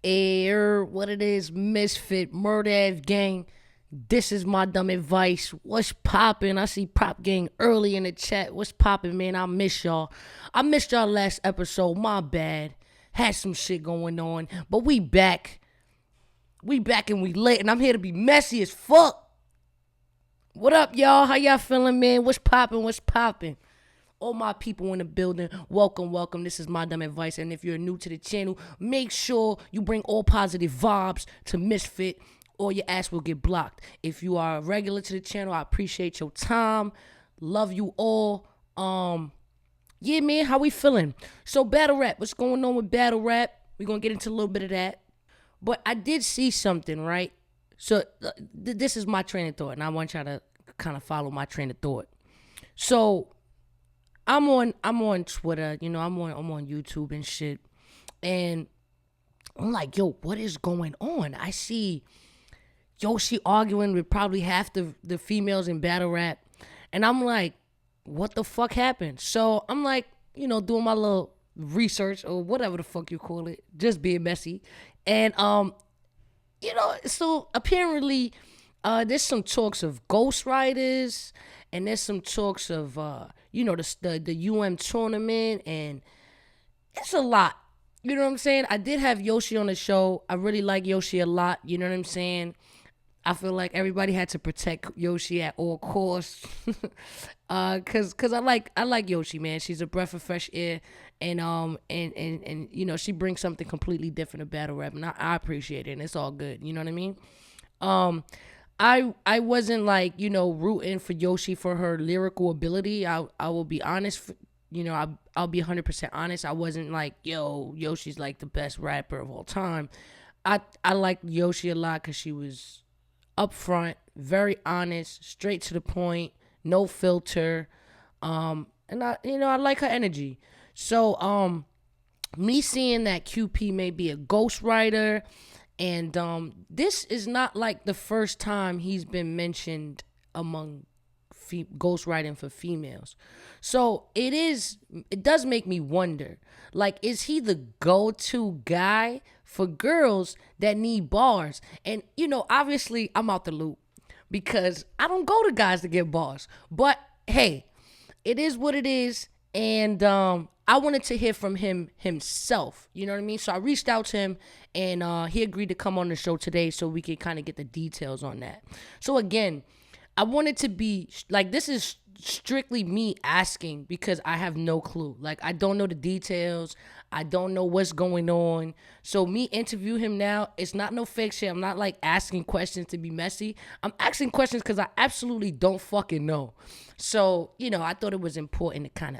What it is, Ms.Fit, Murder Gang. This is my dumb advice. What's poppin'? I see Prop Gang early in the chat. What's poppin', man? I miss y'all. I missed y'all last episode. My bad. Had some shit going on. But we back. We back and we late. And I'm here to be messy as fuck. What up, y'all? How y'all feeling, man? What's poppin'? What's poppin'? All my people in the building, welcome. This is my dumb advice. And if you're new to the channel, make sure you bring all positive vibes to Ms.Fit or your ass will get blocked. If you are a regular to the channel, I appreciate your time. Love you all. Yeah, man, how we feeling? So battle rap, what's going on with battle rap? We're going to get into a little bit of that. But I did see something, right? So this is my train of thought, and I want y'all to kind of follow my train of thought. So I'm on Twitter, you know, I'm on YouTube and shit. And I'm like, yo, what is going on? I see Yoshi arguing with probably half the females in battle rap. And I'm like, what the fuck happened? So I'm like, you know, doing my little research or whatever the fuck you call it, just being messy. And you know, so apparently there's some talks of ghostwriters, and there's some talks of you know, the tournament, and it's a lot. You know what I'm saying? I did have Yoshi on the show. I really like Yoshi a lot. You know what I'm saying? I feel like everybody had to protect Yoshi at all costs. cause I like Yoshi, man. She's a breath of fresh air, and you know, she brings something completely different to battle rap, and I appreciate it, and it's all good. You know what I mean? I wasn't like, you know, rooting for Yoshi for her lyrical ability. I will be honest, you know, I'll be 100% honest. I wasn't like, yo, Yoshi's like the best rapper of all time. I liked Yoshi a lot because she was upfront, very honest, straight to the point, no filter. And I like her energy. So me seeing that QP may be a ghostwriter, and this is not like the first time he's been mentioned among ghostwriting for females. So it does make me wonder, like, is he the go-to guy for girls that need bars? And, you know, obviously I'm out the loop because I don't go to guys to get bars. But hey, it is what it is. And I wanted to hear from him himself. You know what I mean? So I reached out to him, and he agreed to come on the show today so we could kind of get the details on that. So again, I wanted to be like, this is strictly me asking because I have no clue. Like, I don't know the details. I don't know what's going on. So me interview him now, it's not no fake shit. I'm not like asking questions to be messy. I'm asking questions because I absolutely don't fucking know. So, you know, I thought it was important to kind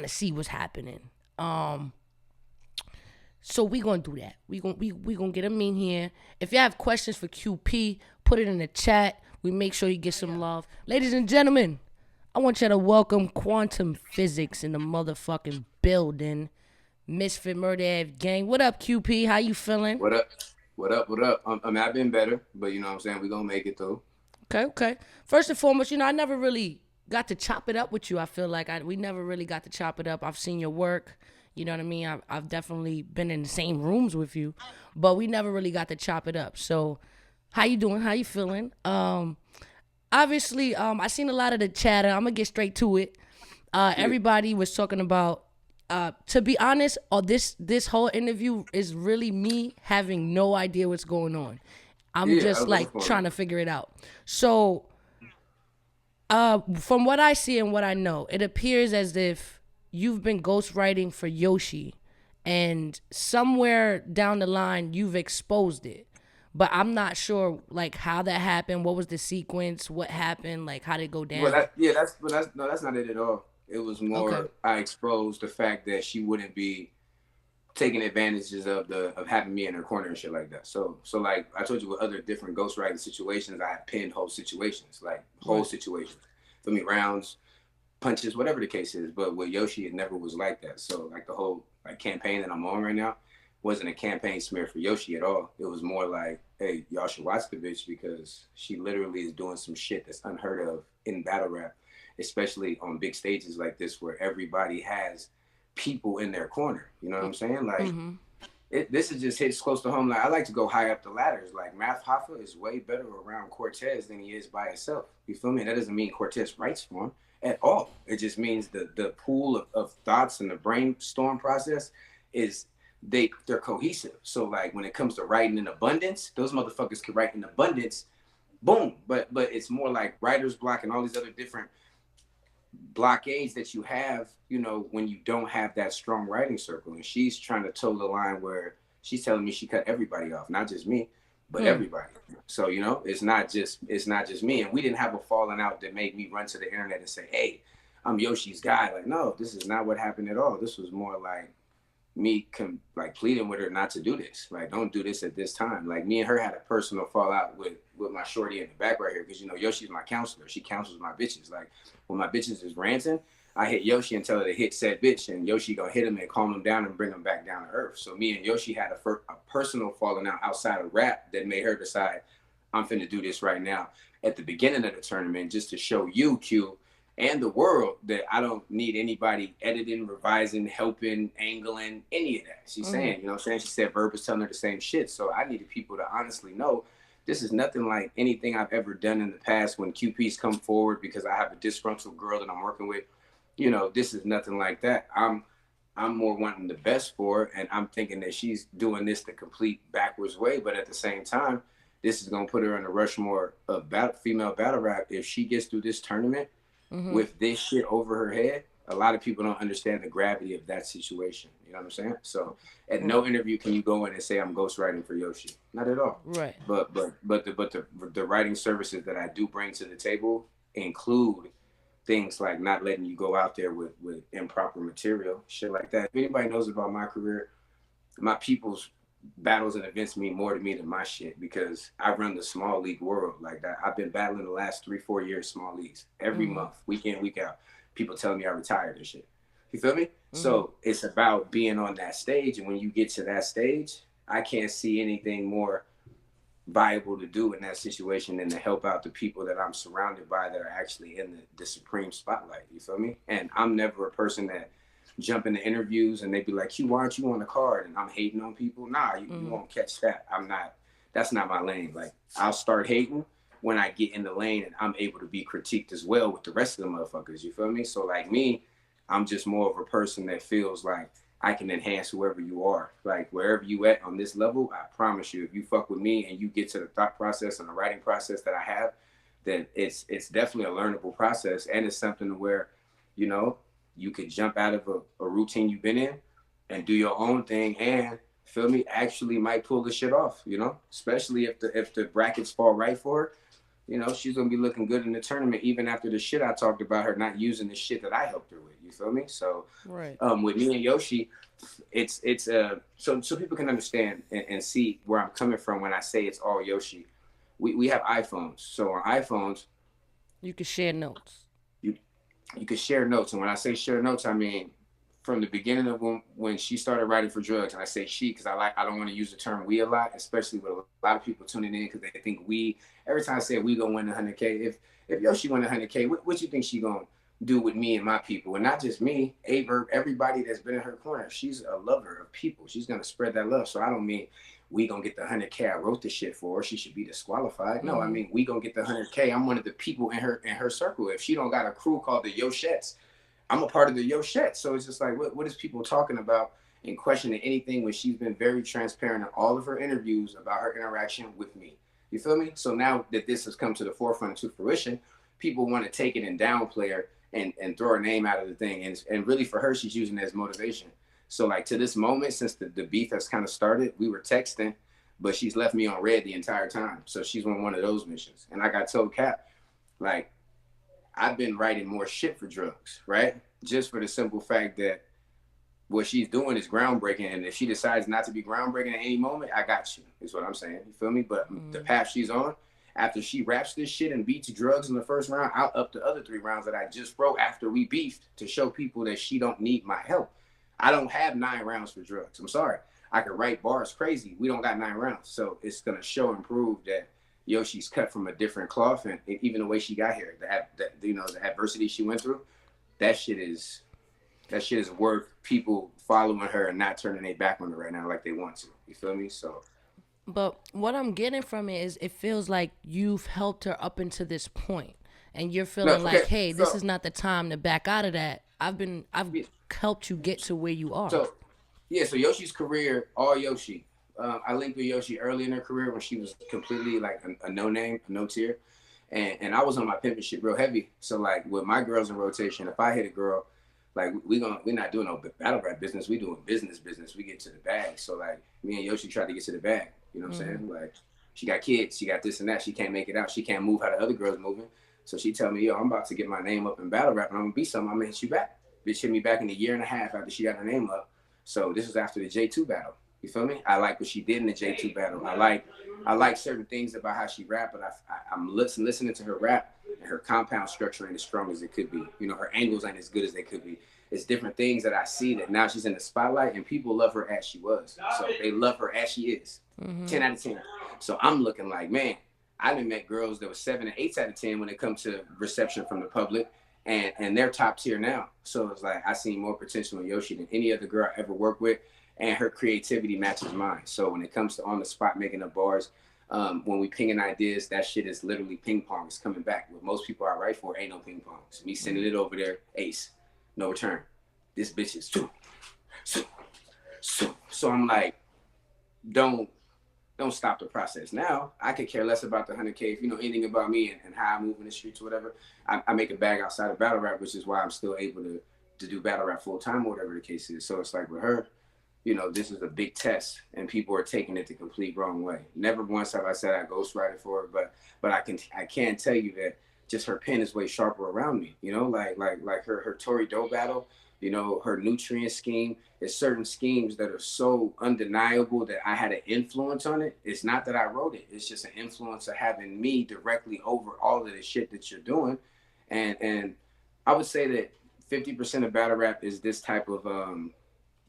of see what's happening. So we gonna do that. We gonna get him in here. If you have questions for QP, put it in the chat. We make sure you get some love. Ladies and gentlemen, I want you to welcome Quantum Physics in the motherfucking building. Ms.Fit Murder Gang. What up, QP? How you feeling? What up? I mean, I've been better, but you know what I'm saying? We're going to make it through. Okay. First and foremost, you know, I never really got to chop it up with you. I feel like we never really got to chop it up. I've seen your work. You know what I mean? I've definitely been in the same rooms with you, but we never really got to chop it up. So how you doing? How you feeling? Obviously, I seen a lot of the chatter. I'm gonna get straight to it. Everybody was talking about, to be honest, this whole interview is really me having no idea what's going on. I'm just like trying to figure it out. So, from what I see and what I know, it appears as if you've been ghostwriting for Yoshi, and somewhere down the line you've exposed it. But I'm not sure, like, how that happened. What was the sequence? What happened? Like, how did it go down? Well, that's not it at all. It was more, okay. I exposed the fact that she wouldn't be taking advantages of having me in her corner and shit like that. So like I told you, with other different ghostwriting situations, I have pinned whole situations, like whole situations. For me, rounds, punches, whatever the case is. But with Yoshi, it never was like that. So like the whole like campaign that I'm on right now wasn't a campaign smear for Yoshi at all. It was more like, hey, y'all should watch the bitch because she literally is doing some shit that's unheard of in battle rap, especially on big stages like this where everybody has people in their corner. You know what I'm saying? Like, this is just hits close to home. Like I like to go high up the ladders. Like Math Hoffa is way better around Cortez than he is by himself. You feel me? That doesn't mean Cortez writes for him at all. It just means the pool of thoughts and the brainstorm process is they're cohesive. So like when it comes to writing in abundance, those motherfuckers can write in abundance. Boom. But it's more like writer's block and all these other different blockades that you have, you know, when you don't have that strong writing circle. And she's trying to toe the line where she's telling me she cut everybody off, not just me, but everybody. So, you know, it's not just me. And we didn't have a falling out that made me run to the internet and say, hey, I'm Yoshi's guy. Like, no, this is not what happened at all. This was more like me pleading with her not to do this. Like, don't do this at this time. Like, me and her had a personal fallout with my shorty in the back right here, because, you know, Yoshi's my counselor. She counsels my bitches. Like, when my bitches is ranting, I hit Yoshi and tell her to hit said bitch, and Yoshi gonna hit him and calm him down and bring him back down to earth. So me and Yoshi had a personal falling out outside of rap that made her decide, I'm finna do this right now at the beginning of the tournament, just to show you, Q, and the world, that I don't need anybody editing, revising, helping, angling, any of that. She's saying, you know what I'm saying? She said Verb is telling her the same shit. So I needed people to honestly know this is nothing like anything I've ever done in the past when QPs come forward because I have a disgruntled girl that I'm working with. You know, this is nothing like that. I'm more wanting the best for her, and I'm thinking that she's doing this the complete backwards way. But at the same time, this is going to put her in the Rushmore of female battle rap. If she gets through this tournament with this shit over her head, a lot of people don't understand the gravity of that situation. You know what I'm saying? So at no interview can you go in and say I'm ghostwriting for Yoshi. Not at all. Right. But the writing services that I do bring to the table include things like not letting you go out there with improper material, shit like that. If anybody knows about my career, my people's battles and events mean more to me than my shit, because I run the small league world like that. I've been battling the last 3-4 years small leagues every month, week in, week out. People telling me I retired and shit. You feel me? So it's about being on that stage, and when you get to that stage, I can't see anything more viable to do in that situation than to help out the people that I'm surrounded by that are actually in the supreme spotlight. You feel me? And I'm never a person that jump into interviews and they be like, why aren't you on the card? And I'm hating on people. Nah, you won't catch that. That's not my lane. Like, I'll start hating when I get in the lane and I'm able to be critiqued as well with the rest of the motherfuckers. You feel me? So like me, I'm just more of a person that feels like I can enhance whoever you are. Like, wherever you at on this level, I promise you, if you fuck with me and you get to the thought process and the writing process that I have, then it's definitely a learnable process. And it's something where, you know, you could jump out of a routine you've been in and do your own thing, and feel me, actually might pull the shit off, you know, especially if the brackets fall right for her. You know, she's gonna be looking good in the tournament, even after the shit I talked about her not using the shit that I helped her with. You feel me? So, with me and Yoshi, it's so people can understand and see where I'm coming from when I say it's all Yoshi. We have iPhones, so on iPhones, you can share notes. You can share notes, and when I say share notes, I mean from the beginning of when she started writing for drugs. And I say she because I don't want to use the term we a lot, especially with a lot of people tuning in because they think we. Every time I say we gonna win 100K, if Yoshi win 100K, what you think she gonna do with me and my people? And not just me, Averb, everybody that's been in her corner. She's a lover of people. She's gonna spread that love. So I don't mean we gonna get the 100K I wrote the shit for. She should be disqualified. No, I mean we gonna get the 100K. I'm one of the people in her circle. If she don't got a crew called the Yoshettes, I'm a part of the Yoshettes. So it's just like, what is people talking about and questioning anything when she's been very transparent in all of her interviews about her interaction with me? You feel me? So now that this has come to the forefront and to fruition, people want to take it and downplay her and throw her name out of the thing. And really for her, she's using it as motivation. So like to this moment, since the beef has kind of started, we were texting, but she's left me on red the entire time. So she's on one of those missions. And I got told Cap, like, I've been writing more shit for drugs, right? Just for the simple fact that what she's doing is groundbreaking. And if she decides not to be groundbreaking at any moment, I got you, is what I'm saying. You feel me? But the path she's on, after she raps this shit and beats drugs in the first round, I'll up the other 3 rounds that I just wrote after we beefed to show people that she don't need my help. I don't have 9 rounds for drugs. I'm sorry. I could write bars crazy. We don't got 9 rounds. So it's going to show and prove that Yoshi's cut from a different cloth, and even the way she got here, the adversity she went through, that shit is that shit is worth people following her and not turning their back on her right now like they want to. You feel me? So But what I'm getting from it is it feels like you've helped her up into this point, and you're no, feeling like, okay. hey, this So is not the time to back out of that. I've yeah, helped you get to where you are. so yeah, so Yoshi's career, all Yoshi. I linked with Yoshi early in her career when she was completely like a no name, a no tier, and I was on my pimping shit real heavy. So like with my girls in rotation, if I hit a girl, like we're not doing no battle rap business. We doing business. We get to the bag. So like me and Yoshi tried to get to the bag. You know what I'm saying? Like she got kids, she got this and that. She can't make it out. She can't move how the other girls moving. So she tell me, yo, I'm about to get my name up in battle rap, and I'm gonna be something. I'm gonna hit you back. Bitch hit me back in a year and a half after she got her name up. So this was after the J2 battle. You feel me? I like what she did in the J2 battle. I like certain things about how she rap, but I'm listening to her rap, and her compound structure ain't as strong as it could be. You know, her angles ain't as good as they could be. It's different things that I see that now she's in the spotlight, and people love her as she was. So they love her as she is. 10 out of 10. So I'm looking like, man, I done met girls that were 7 and 8 out of 10 when it comes to reception from the public, and they're top tier now. So it's like I seen more potential in Yoshi than any other girl I ever worked with, and her creativity matches mine. So when it comes to on the spot making up bars, when we pinging ideas, that shit is literally ping pong. It's coming back. What most people I write for ain't no ping pong. So me sending it over there, ace, no return. This bitch is so I'm like, don't stop the process. Now I could care less about the 100K. If you know anything about me and how I move in the streets or whatever, I make a bag outside of battle rap, which is why I'm still able to do battle rap full time or whatever the case is. So it's like with her, you know, this is a big test, and people are taking it the complete wrong way. Never once have I said I ghostwrite for her, but I can tell you that just her pen is way sharper around me. You know, like her Tory Doe battle. You know, her nutrient scheme. There's certain schemes that are so undeniable that I had an influence on it. It's not that I wrote it. It's just an influence of having me directly over all of the shit that you're doing, and I would say that 50% of battle rap is this type of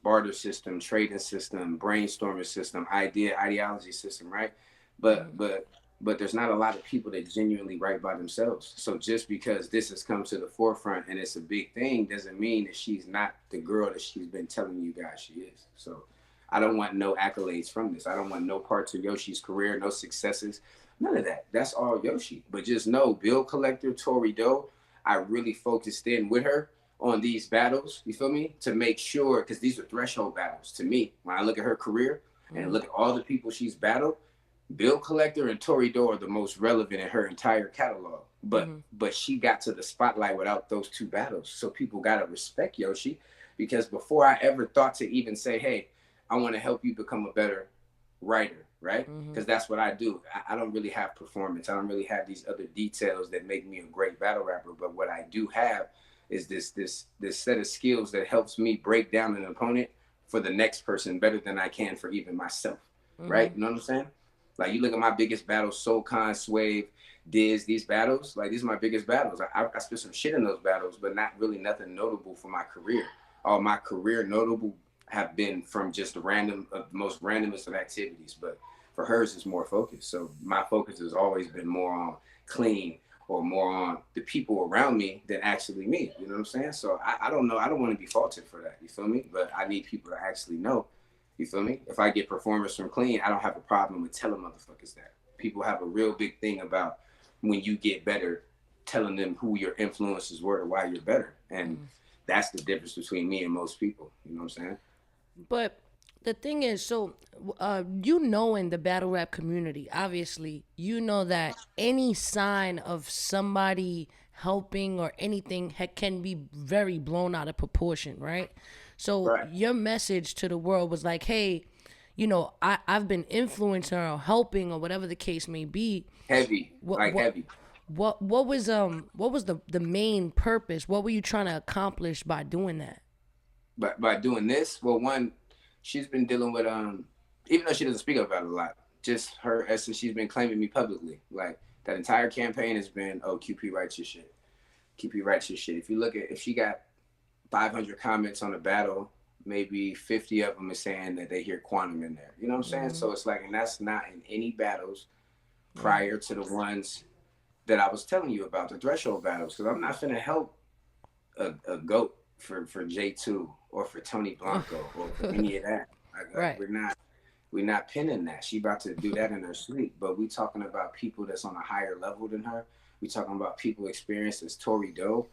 barter system, trading system, brainstorming system, ideology system, right? But there's not a lot of people that genuinely write by themselves. So just because this has come to the forefront and it's a big thing doesn't mean that she's not the girl that she's been telling you guys she is. So I don't want no accolades from this. I don't want no parts of Yoshi's career, no successes, none of that. That's all Yoshi. But just know, Bill Collector, Tory Doe, I really focused in with her on these battles, you feel me? To make sure, because these are threshold battles to me. When I look at her career and look at all the people she's battled, Bill Collector and Tory Doe are the most relevant in her entire catalog. But she got to the spotlight without those two battles. So people gotta respect Yoshi, because before I ever thought to even say, hey, I want to help you become a better writer, right? Because that's what I do. I don't really have performance. I don't really have these other details that make me a great battle rapper. But what I do have is this set of skills that helps me break down an opponent for the next person better than I can for even myself, right? You know what I'm saying? Like, you look at my biggest battles, Soul Con, Swave, Diz, these battles, like, these are my biggest battles. I spit some shit in those battles, but not really nothing notable for my career. All my career notable have been from just the most randomest of activities, but for hers is more focused. So my focus has always been more on clean or more on the people around me than actually me. You know what I'm saying? So I don't know. I don't want to be faulted for that. You feel me? But I need people to actually know. You feel me? If I get performance from clean, I don't have a problem with telling motherfuckers that. People have a real big thing about when you get better, telling them who your influences were or why you're better. And that's the difference between me and most people. You know what I'm saying? But the thing is, so you know, in the battle rap community, obviously, you know that any sign of somebody helping or anything can be very blown out of proportion, right? So Right. your message to the world was like, hey, you know, I've been influencing or helping or whatever the case may be. Heavy. What Like what heavy. what was the main purpose? What were you trying to accomplish by doing that? But by doing this, well, one, she's been dealing with even though she doesn't speak about it a lot, just her essence, she's been claiming me publicly. Like, that entire campaign has been, oh, QP writes your shit. QP writes your shit. If you look at, if she got 500 comments on a battle, maybe 50 of them is saying that they hear Quantum in there. You know what I'm saying? So it's like, and that's not in any battles prior to the ones that I was telling you about, the threshold battles, because I'm not finna help a goat for J2 or for Tony Blanco or for any of that. Like Right. we're not pinning that. She about to do that in her sleep. But we talking about people that's on a higher level than her. We talking about people experienced as Tory Doe.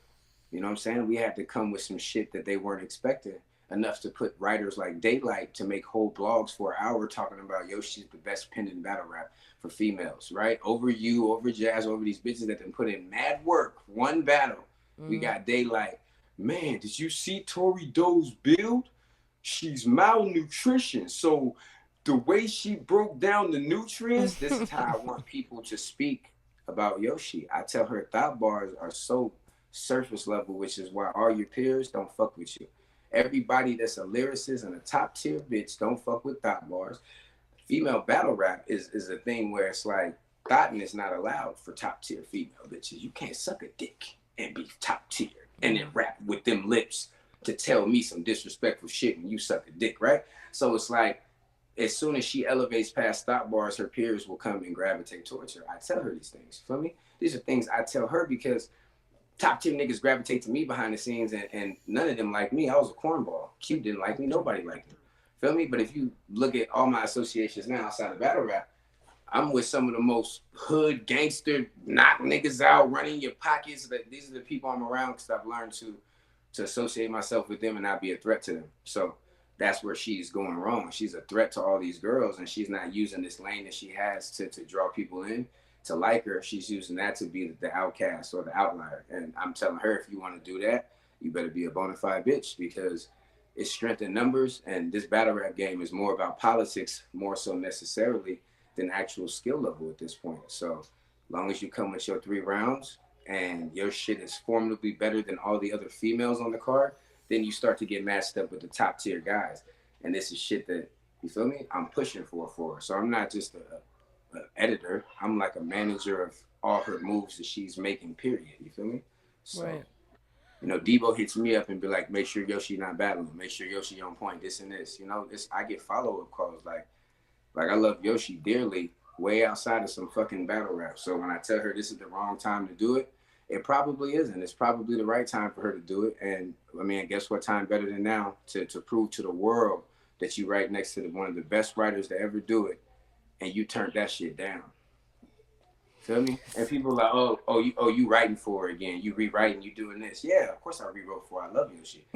You know what I'm saying? We had to come with some shit that they weren't expecting. Enough to put writers like Daylight to make whole blogs for an hour talking about Yoshi's the best pen in battle rap for females, right? Over you, over Jazz, over these bitches that done put in mad work. One battle. We got Daylight. Man, did you see Tory Doe's build? She's malnutrition. So the way she broke down the nutrients, this is how I want people to speak about Yoshi. I tell her thought bars are so surface level, which is why all your peers don't fuck with you. Everybody that's a lyricist and a top tier bitch don't fuck with thought bars. Female battle rap is a thing where it's like thoughting is not allowed for top tier female bitches. You can't suck a dick and be top tier and then rap with them lips to tell me some disrespectful shit when you suck a dick, right? So it's like as soon as she elevates past thought bars, her peers will come and gravitate towards her. I tell her these things. You feel me? These are things I tell her because top tier niggas gravitate to me behind the scenes, and none of them like me. I was a cornball. Q didn't like me. Nobody liked me. Feel me? But if you look at all my associations now outside of battle rap, I'm with some of the most hood gangster, knock niggas out, running your pockets. These are the people I'm around because I've learned to associate myself with them and not be a threat to them. So that's where she's going wrong. She's a threat to all these girls, and she's not using this lane that she has to draw people in to like her. She's using that to be the outcast or the outlier. And I'm telling her, if you want to do that, you better be a bona fide bitch because it's strength in numbers. And this battle rap game is more about politics, more so necessarily than actual skill level at this point. So as long as you come with your 3 rounds and your shit is formidably better than all the other females on the card, then you start to get matched up with the top tier guys. And this is shit that, you feel me? I'm pushing for her. So I'm not just a editor. I'm like a manager of all her moves that she's making, period. You feel me? So, Right. you know, Debo hits me up and be like, make sure Yoshi not battling. Make sure Yoshi on point, this and this. You know, I get follow-up calls. Like I love Yoshi dearly, way outside of some fucking battle rap. So when I tell her this is the wrong time to do it, it probably isn't. It's probably the right time for her to do it. And I mean, guess what time better than now to prove to the world that you right next to one of the best writers to ever do it, and you turned that shit down. Feel me? And people are like, you writing for it again. You rewriting, you doing this. Yeah, of course I rewrote for it. I love your shit.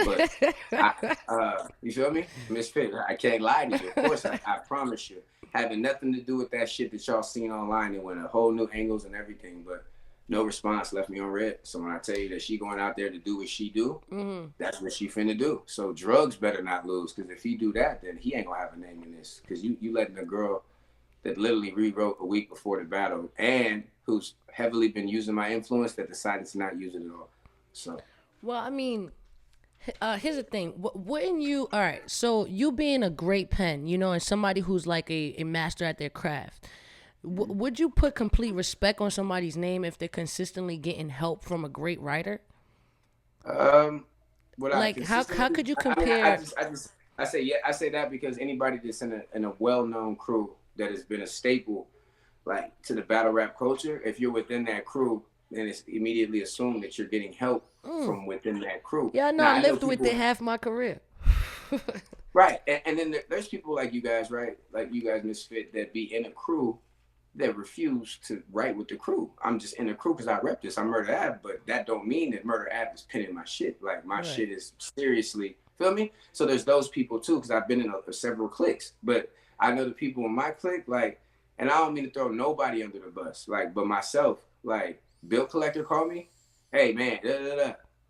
But you feel me? Ms.Fit, I can't lie to you. Of course, I promise you. Having nothing to do with that shit that y'all seen online. It went a whole new angles and everything, but no response left me on red. So when I tell you that she going out there to do what she do, that's what she finna do. So drugs better not lose, because if he do that, then he ain't gonna have a name in this. Because you letting a girl that literally rewrote a week before the battle and who's heavily been using my influence that decided to not use it at all. So, well, I mean, here's the thing. Wouldn't you? All right. So you being a great pen, you know, and somebody who's like a master at their craft. Would you put complete respect on somebody's name if they're consistently getting help from a great writer? Like how could you compare? I say yeah. I say that because anybody that's in a well-known crew that has been a staple, like to the battle rap culture, if you're within that crew, then it's immediately assumed that you're getting help from within that crew. Yeah, no, I lived with it half my career. Right, and then there's people like you guys, right? Like you guys, Ms.Fit, that be in a crew that refuse to write with the crew. I'm just in the crew because I rep this. I'm Murder Ave, but that don't mean that Murder Ave is pinning my shit. Like my shit is seriously, feel me? So there's those people too, because I've been in several cliques. But I know the people in my clique, like, and I don't mean to throw nobody under the bus, like, but myself, like, Bill Collector called me, hey man,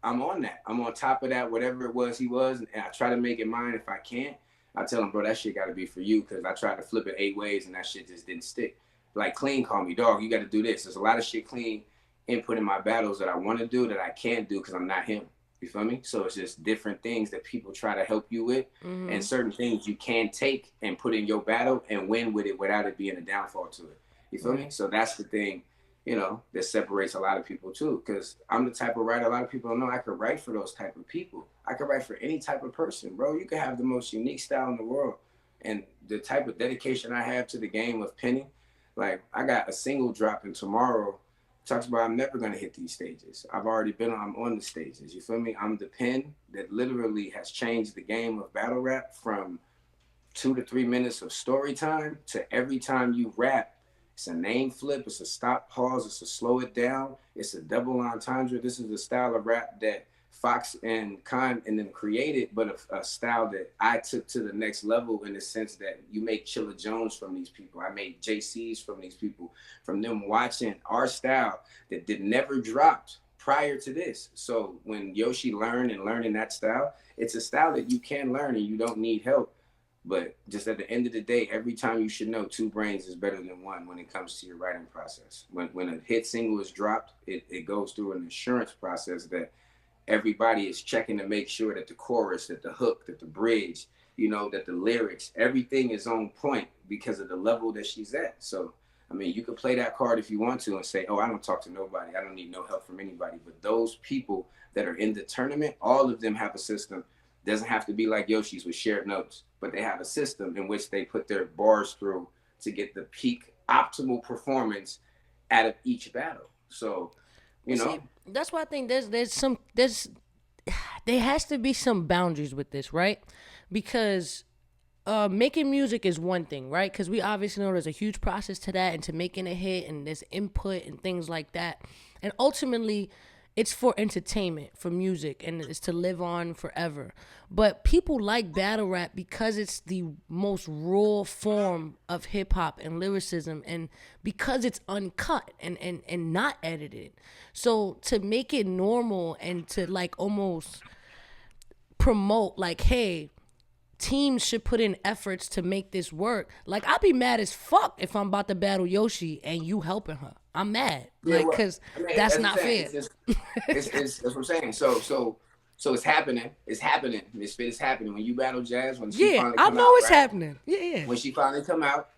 I'm on that. I'm on top of that, whatever it was he was, and I try to make it mine if I can't. I tell him, bro, that shit got to be for you, because I tried to flip it 8 ways and that shit just didn't stick. Like Qing called me, dog, you got to do this. There's a lot of shit Qing input in my battles that I want to do that I can't do because I'm not him. You feel me? So it's just different things that people try to help you with, and certain things you can take and put in your battle and win with it without it being a downfall to it. You feel me? So that's the thing, you know, that separates a lot of people too. Because I'm the type of writer a lot of people don't know. I could write for those type of people. I could write for any type of person, bro. You could have the most unique style in the world, and the type of dedication I have to the game of penning. Like I got a single dropping tomorrow talks about I'm never gonna hit these stages. I'm on the stages. You feel me? I'm the pen that literally has changed the game of battle rap from 2 to 3 minutes of story time to every time you rap. It's a name flip, it's a stop, pause, it's a slow it down, it's a double entendre. This is the style of rap that Fox and Khan and them created, but a style that I took to the next level in the sense that you make Chilla Jones from these people. I made JC's from these people, from them watching our style that never dropped prior to this. So when Yoshi learning that style, it's a style that you can learn and you don't need help. But just at the end of the day, every time you should know 2 brains is better than 1 when it comes to your writing process. When a hit single is dropped, it goes through an assurance process that everybody is checking to make sure that the chorus, that the hook, that the bridge, that the lyrics, everything is on point because of the level that she's at. So, I mean, you could play that card if you want to and say, oh, I don't talk to nobody. I don't need no help from anybody. But those people that are in the tournament, all of them have a system. Doesn't have to be like Yoshi's with shared notes, but they have a system in which they put their bars through to get the peak optimal performance out of each battle. So, See, that's why I think there has to be some boundaries with this, right? Because making music is one thing, right? Because we obviously know there's a huge process to that and to making a hit, and there's input and things like that. And ultimately, it's for entertainment, for music, and it's to live on forever. But people like battle rap because it's the most raw form of hip hop and lyricism, and because it's uncut and not edited. So to make it normal and to like almost promote like, hey, teams should put in efforts to make this work. Like, I'd be mad as fuck if I'm about to battle Yoshi and you helping her. I'm mad, because that's not fair. That's what I'm saying. So it's happening. It's happening. Ms.Fit is happening. When you battle Jazz, when she finally come out, I know it's happening. Yeah. When she finally come out,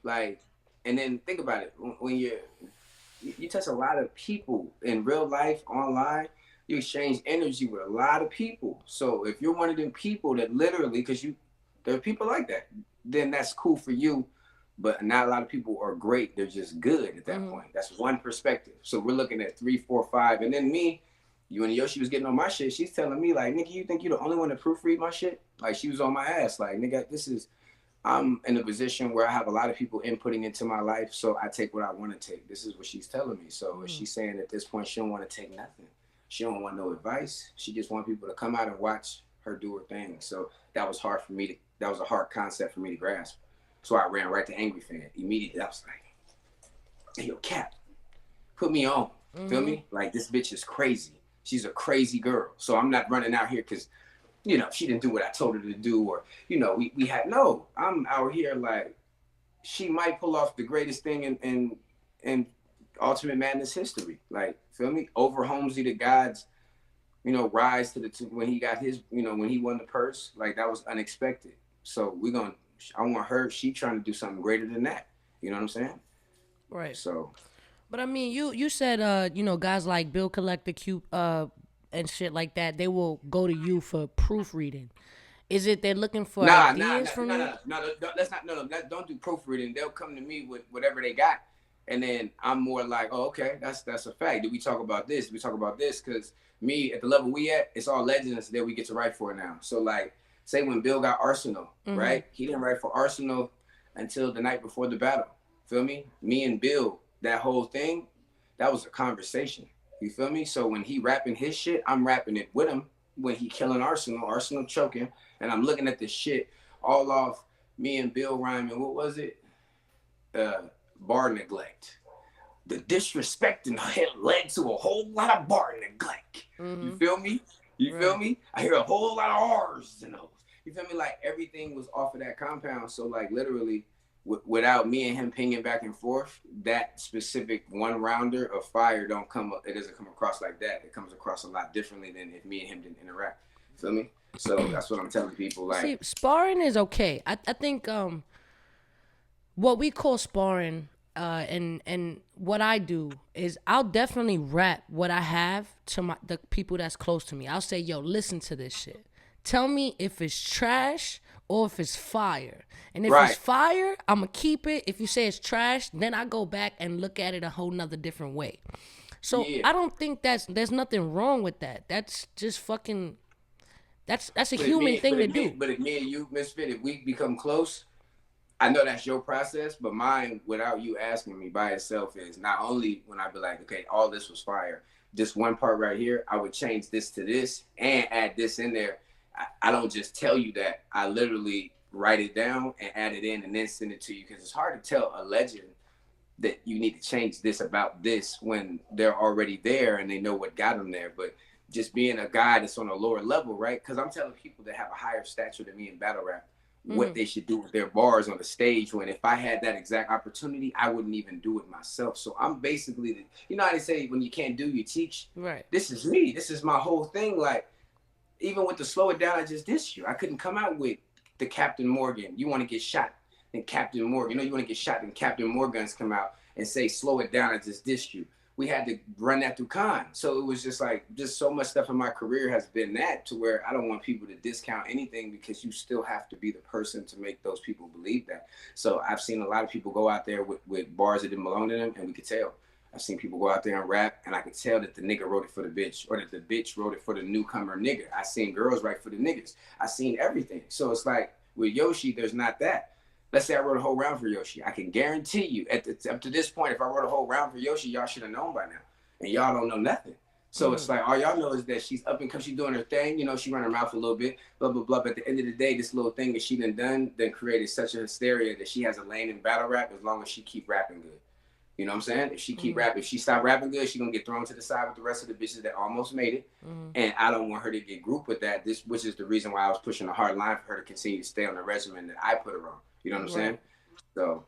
like, and then think about it. When you touch a lot of people in real life, online, you exchange energy with a lot of people. So if you're one of them people that literally, because there are people like that, then that's cool for you. But not a lot of people are great. They're just good at that point. That's one perspective. So we're looking at 3, 4, 5. And then me, you and Yoshi was getting on my shit. She's telling me, like, nigga, you think you're the only one to proofread my shit? Like, she was on my ass. Like, nigga, I'm in a position where I have a lot of people inputting into my life. So I take what I want to take. This is what she's telling me. So she's saying at this point, she don't want to take nothing. She don't want no advice. She just want people to come out and watch her do her thing. So that was hard for me that was a hard concept for me to grasp. So I ran right to Angry Fan immediately. I was like, hey, yo, Cap, put me on. Feel me? Like, this bitch is crazy. She's a crazy girl. So I'm not running out here because, she didn't do what I told her to do, or, I'm out here like, she might pull off the greatest thing in Ultimate Madness history. Like, feel me? Over Holmesy the God's, rise to when he got his, when he won the purse. Like, that was unexpected. So I want her, she trying to do something greater than that. You know what I'm saying? Right. So. But I mean, you said, guys like Bill Collector, Cube, and shit like that, they will go to you for proofreading. Is it they're looking for ideas from you? No, don't do proofreading. They'll come to me with whatever they got. And then I'm more like, oh, okay, that's a fact. Did we talk about this? Did we talk about this? Because me, at the level we at, it's all legends that we get to write for now. So, like, say when Bill got Arsenal, right? He didn't write for Arsenal until the night before the battle. Feel me? Me and Bill, that whole thing, that was a conversation. You feel me? So when he rapping his shit, I'm rapping it with him. When he killing Arsenal choking, and I'm looking at this shit all off me and Bill rhyming. What was it? Bar neglect. The disrespecting led to a whole lot of bar neglect. You feel me? You feel me? I hear a whole lot of R's in those. You feel me? Like, everything was off of that compound. So, like, literally, without me and him pinging back and forth, that specific one rounder of fire it doesn't come across like that. It comes across a lot differently than if me and him didn't interact. Feel me? So that's what I'm telling people. Like, see, sparring is okay. I think what we call sparring, and what I do is I'll definitely rap what I have to the people that's close to me. I'll say, yo, listen to this shit. Tell me if it's trash or if it's fire. And if it's Right. fire, I'm going to keep it. If you say it's trash, then I go back and look at it a whole nother different way. So Yeah. I don't think there's nothing wrong with that. That's just fucking, that's a human thing to do. But if me and you, Ms.Fit, if we become close, I know that's your process, but mine, without you asking me by itself, is not only when I be like, okay, all this was fire, just one part right here, I would change this to this and add this in there. I don't just tell you that. I literally write it down and add it in and then send it to you, because it's hard to tell a legend that you need to change this about this when they're already there and they know what got them there. But just being a guy that's on a lower level, right? Because I'm telling people that have a higher stature than me in battle rap what they should do with their bars on the stage, when if I had that exact opportunity, I wouldn't even do it myself. So I'm basically, you know how they say when you can't do, you teach? Right. This is me. This is my whole thing. Like, even with the slow it down, I just dissed you. I couldn't come out with the Captain Morgan. You want to get shot, and Captain Morgan. You know, you want to get shot, and Captain Morgans come out and say, slow it down, I just dissed you. We had to run that through Con. So it was just like, just so much stuff in my career has been that, to where I don't want people to discount anything, because you still have to be the person to make those people believe that. So I've seen a lot of people go out there with bars that didn't belong to them, and we could tell. I've seen people go out there and rap, and I could tell that the nigga wrote it for the bitch, or that the bitch wrote it for the newcomer nigga. I seen girls write for the niggas. I seen everything. So it's like, with Yoshi, there's not that. Let's say I wrote a whole round for Yoshi. I can guarantee you, up to this point, if I wrote a whole round for Yoshi, y'all should have known by now. And y'all don't know nothing. So it's like, all y'all know is that she's up and come, she's doing her thing. You know, she run her mouth a little bit, blah, blah, blah. But at the end of the day, this little thing that she done created such a hysteria that she has a lane in battle rap as long as she keep rapping good. You know what I'm saying? If she keep rapping, if she stop rapping good, she gonna get thrown to the side with the rest of the bitches that almost made it. And I don't want her to get grouped with that. Which is the reason why I was pushing a hard line for her to continue to stay on the regimen that I put her on. You know what I'm saying? So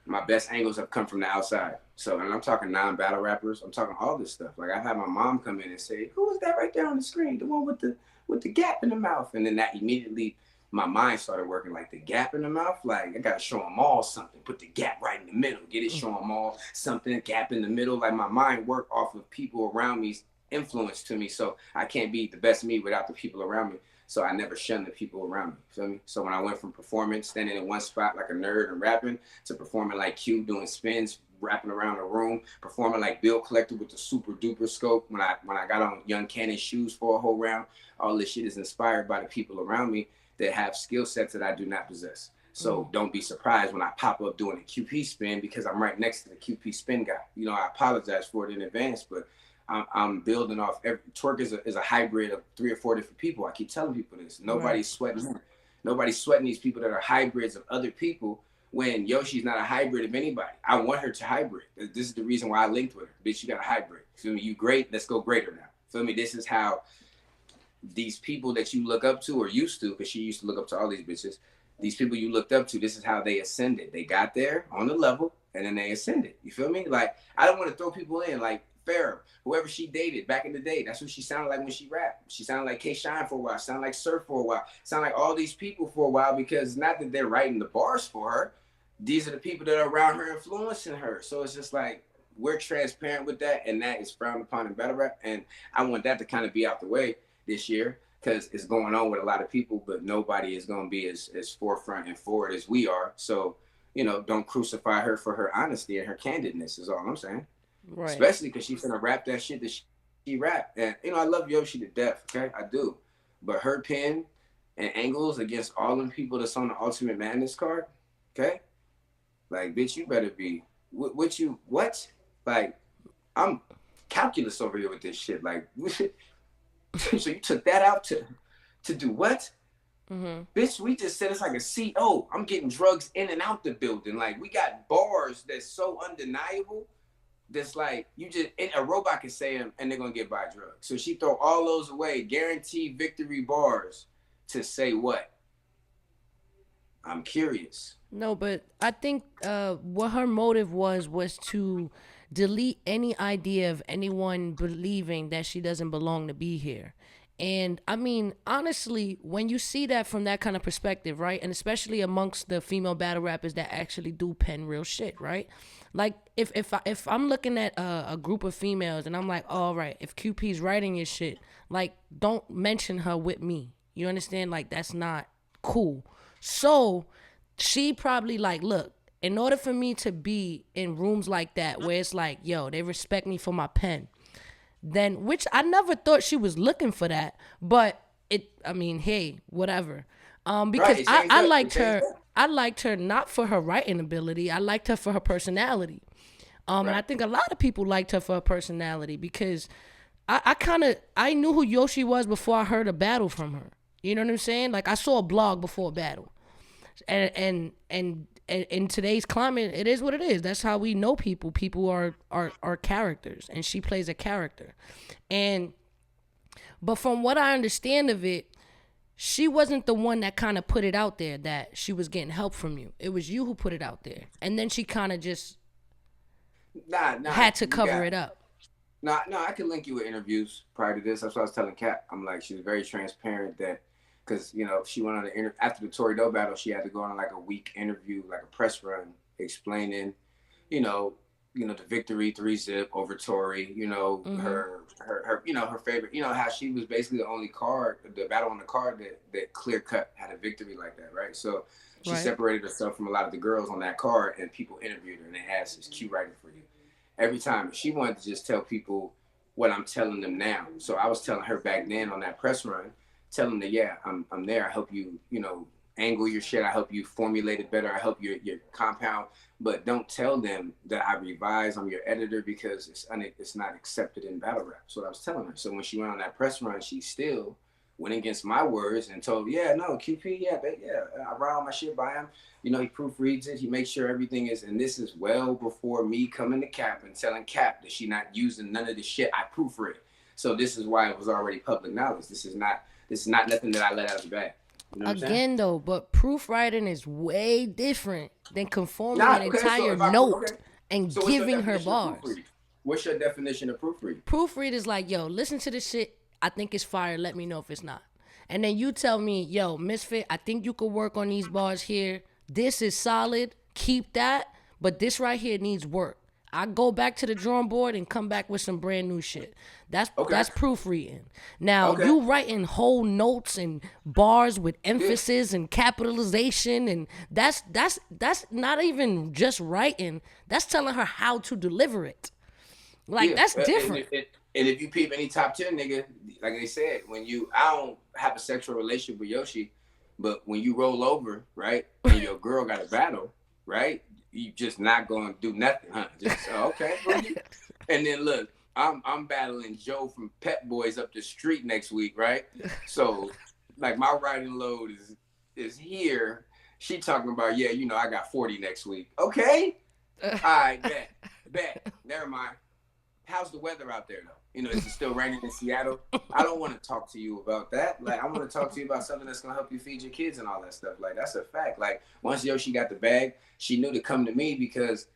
my best angles have come from the outside. So, and I'm talking non-battle rappers. I'm talking all this stuff. Like, I've had my mom come in and say, "Who is that right there on the screen? The one with the gap in the mouth." And then that immediately, my mind started working, like, the gap in the mouth. Like, I gotta show them all something. Put the gap right in the middle. Get it, show them all something. Gap in the middle. Like, my mind worked off of people around me's influence to me. So I can't be the best me without the people around me. So I never shunned the people around me. Feel me? So when I went from performing, standing in one spot like a nerd and rapping, to performing like Q, doing spins, rapping around the room, performing like Bill Collector with the super duper scope. When I got on Young Cannon's shoes for a whole round, all this shit is inspired by the people around me that have skill sets that I do not possess. So don't be surprised when I pop up doing a QP spin, because I'm right next to the QP spin guy. You know, I apologize for it in advance, but I'm building off. Twerk is a hybrid of 3 or 4 different people. I keep telling people this. Nobody's sweating. Nobody's sweating these people that are hybrids of other people, when Yoshi's not a hybrid of anybody. I want her to hybrid. This is the reason why I linked with her. Bitch, you got a hybrid. Feel me? You great. Let's go greater now. Feel me? This is how these people that you look up to, or used to, because she used to look up to all these bitches. These people you looked up to, this is how they ascended. They got there on the level, and then they ascended. You feel me? Like, I don't want to throw people in. Like, Farrah, whoever she dated back in the day, that's what she sounded like when she rapped. She sounded like K-Shine for a while, sounded like Surf for a while, sounded like all these people for a while, because not that they're writing the bars for her. These are the people that are around her influencing her. So it's just like, we're transparent with that, and that is frowned upon in battle rap. And I want that to kind of be out the way this year, because it's going on with a lot of people, but nobody is going to be as forefront and forward as we are. So, you know, don't crucify her for her honesty and her candidness is all I'm saying. Right. Especially because she's gonna rap that shit that she rap. And you know, I love Yoshi to death, okay? I do. But her pen and angles against all them people that's on the Ultimate Madness card, okay? Like, bitch, you better be what? Like, I'm calculus over here with this shit. Like, so you took that out to do what? Bitch, we just said it's like a CO. I'm getting drugs in and out the building. Like, we got bars that's so undeniable. That's like, a robot can say them and they're gonna get by drugs. So she throw all those away, guaranteed victory bars, to say what? I'm curious. No, but I think what her motive was to delete any idea of anyone believing that she doesn't belong to be here. And I mean, honestly, when you see that from that kind of perspective, right? And especially amongst the female battle rappers that actually do pen real shit, right? Like, if I'm looking at a group of females and I'm like, oh, all right, if QP's writing your shit, like, don't mention her with me. You understand? Like, that's not cool. So she probably like, look, in order for me to be in rooms like that where it's like, yo, they respect me for my pen, then, which I never thought she was looking for that, but I mean, hey, whatever. Right, Because it I, changed I up. It liked changed her. up. I liked her not for her writing ability. I liked her for her personality. And I Right. think a lot of people liked her for her personality because I knew who Yoshi was before I heard a battle from her. You know what I'm saying? Like I saw a blog before a battle, and in today's climate, it is what it is. That's how we know people. People are characters, and she plays a character, and but from what I understand of it, she wasn't the one that kind of put it out there that she was getting help from you. It was you who put it out there, and then she kind of just Nah, had to you cover got. it up. No, I can link you with interviews prior to this. That's what I was telling Kat. I'm like, she was very transparent that, because she went on the after the Tory Doe battle, she had to go on like a week interview, like a press run, explaining, you know, the victory 3-zip over Tory. Her favorite. How she was basically the only card, the battle on the card that clear cut had a victory like that, right? So she Right. separated herself from a lot of the girls on that card, and people interviewed her, and they asked, "Is Q writing for you?" Every time she wanted to just tell people what I'm telling them now. So I was telling her back then on that press run, telling them that, yeah, I'm there. I help you, angle your shit. I help you formulate it better. I help your compound, but don't tell them that I revise. I'm your editor because it's not accepted in battle rap. So I was telling her. So when she went on that press run, she still went against my words and told, yeah, no, QP, yeah, I write all my shit by him. He proofreads it. He makes sure everything is, and this is well before me coming to Cap and telling Cap that she not using none of the shit I proofread. So this is why it was already public knowledge. This is not nothing that I let out of the bag. You know what I'm saying? Again, though, but proofwriting is way different than conforming Nah, an okay. So entire if I note and so what's your giving her definition of bars. proofreading? What's your definition of proofreading? Proofread is like, yo, listen to this shit. I think it's fire. Let me know if it's not. And then you tell me, yo, Ms.Fit, I think you could work on these bars here. This is solid. Keep that. But this right here needs work. I go back to the drawing board and come back with some brand new shit. That's proofreading. Now Okay. you writing whole notes and bars with Yeah. emphasis and capitalization, and that's not even just writing. That's telling her how to deliver it. Like Yeah. that's different. And if you peep any top 10 nigga, like they said, I don't have a sexual relationship with Yoshi, but when you roll over, right, and your girl got a battle, right, you just not gonna do nothing, huh? Just okay, and then look, I'm battling Joe from Pep Boys up the street next week, right? So like my riding load is here. She talking about, yeah, I got 40 next week. Okay, all right, bet. Never mind. How's the weather out there though? Is it still raining in Seattle? I don't want to talk to you about that. Like, I want to talk to you about something that's gonna help you feed your kids and all that stuff. Like, that's a fact. Like, once Yoshi got the bag, she knew to come to me because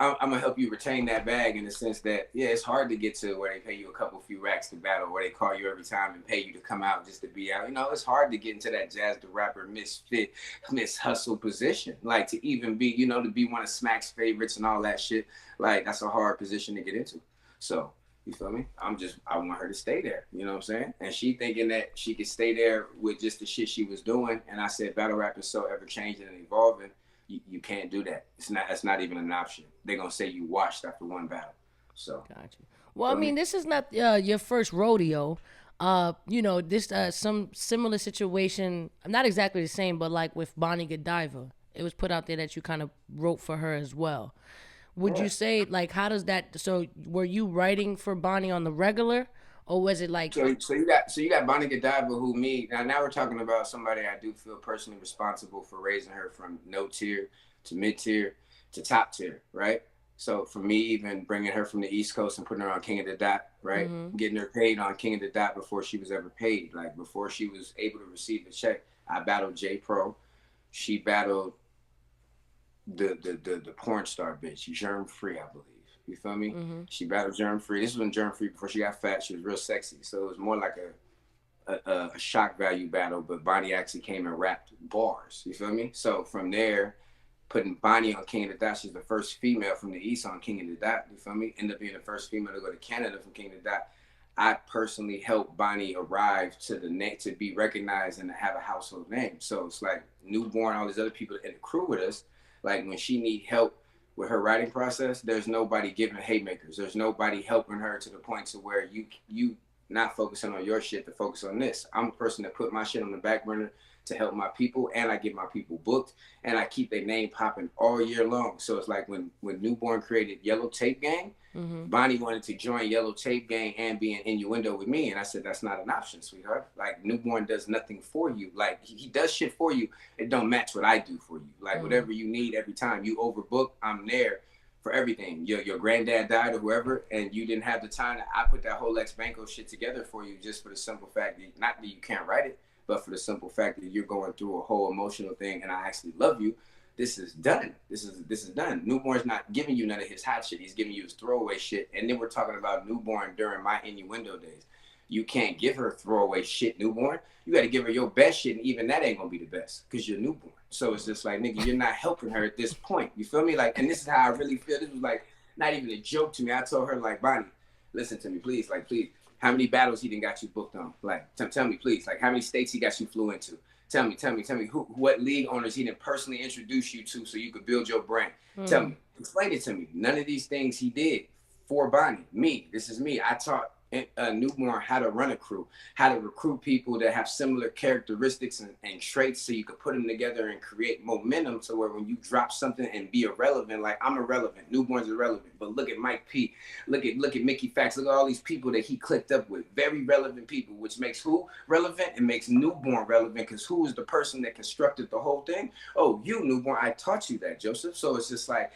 I'm gonna help you retain that bag in the sense that, yeah, it's hard to get to where they pay you a few racks to battle, where they call you every time and pay you to come out just to be out. It's hard to get into that Jazz the Rapper, Ms.Fit, Miss Hustle position. Like, to even be, to be one of Smack's favorites and all that shit. Like, that's a hard position to get into. So, you feel me? I want her to stay there. You know what I'm saying? And she thinking that she could stay there with just the shit she was doing. And I said, battle rap is so ever changing and evolving. You can't do that. That's not even an option. They're gonna say you washed after one battle. So, Gotcha. Well, I mean, this is not your first rodeo. This some similar situation, not exactly the same, but like with Bonnie Godiva, it was put out there that you kind of wrote for her as well. Would you say, like, how does that? So, were you writing for Bonnie on the regular, or was it like? So you got Bonnie Godiva, who now we're talking about somebody I do feel personally responsible for raising her from no tier to mid tier to top tier, right? So for me, even bringing her from the East Coast and putting her on King of the Dot, right? Mm-hmm. Getting her paid on King of the Dot before she was ever paid, like before she was able to receive a check. I battled J Pro. She battled the porn star bitch, Germ Free, I believe. You feel me? Mm-hmm. She battled Germ Free. This was when Germ Free, before she got fat, she was real sexy. So it was more like a shock value battle, but Bonnie actually came and rapped bars. You feel me? So from there, putting Bonnie on King of the Dot, she's the first female from the East on King of the Dot. You feel me? Ended up being the first female to go to Canada from King of the Dot. I personally helped Bonnie arrive to the next to be recognized and to have a household name. So it's like NuBorn, all these other people in the crew with us. Like when she need help with her writing process, there's nobody giving haymakers. There's nobody helping her to the point to where you not focusing on your shit to focus on this. I'm a person that put my shit on the back burner to help my people, and I get my people booked, and I keep their name popping all year long. So it's like when NuBorn created Yellow Tape Gang, Bonnie wanted to join Yellow Tape Gang and be an innuendo with me, and I said that's not an option, sweetheart. Like NuBorn does nothing for you. Like he does shit for you. It don't match what I do for you. Like whatever you need, every time you overbook, I'm there for everything. Your granddad died or whoever, and you didn't have the time. I put that whole Lex Banco shit together for you just for the simple fact that not that you can't write it, but for the simple fact that you're going through a whole emotional thing, and I actually love you. This is done. This is done. NuBorn's not giving you none of his hot shit. He's giving you his throwaway shit. And then we're talking about NuBorn during my innuendo days. You can't give her throwaway shit, NuBorn. You got to give her your best shit, and even that ain't gonna be the best because you're NuBorn. So it's just like, nigga, you're not helping her at this point. You feel me? Like, and this is how I really feel. This was like not even a joke to me. I told her like, Bonnie, listen to me, please. Like, please. How many battles he done got you booked on? Like, tell me, please. Like, how many states he got you flew into? Tell me what league owners he didn't personally introduce you to so you could build your brand. Tell me, explain it to me. None of these things he did for Bonnie. Me, this is me. I taught NuBorn how to run a crew, how to recruit people that have similar characteristics and traits so you could put them together and create momentum to where when you drop something and be irrelevant, like I'm irrelevant, NuBorn's irrelevant, but look at Mike P, look at Mickey Fax, look at all these people that he clicked up with, very relevant people, which makes who relevant? It makes NuBorn relevant because who is the person that constructed the whole thing? Oh, you, NuBorn, I taught you that, Joseph. So it's just like,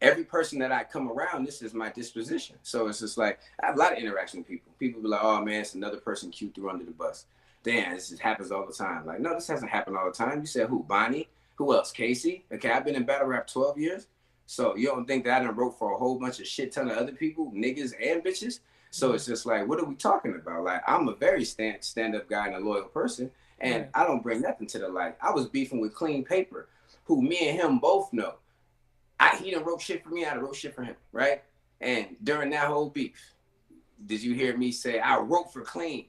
every person that I come around, this is my disposition. So it's just like, I have a lot of interaction with people. People be like, oh man, it's another person cute threw under the bus. Damn, this just happens all the time. Like, no, this hasn't happened all the time. You said who? Bonnie? Who else? Casey? Okay, I've been in battle rap 12 years. So you don't think that I done wrote for a whole bunch of shit ton of other people, niggas and bitches? So it's just like, what are we talking about? Like, I'm a very stand-up guy and a loyal person, and I don't bring nothing to the light. I was beefing with Clean Paper, who me and him both know. He done wrote shit for me, I done wrote shit for him, right? And during that whole beef, did you hear me say, I wrote for Clean?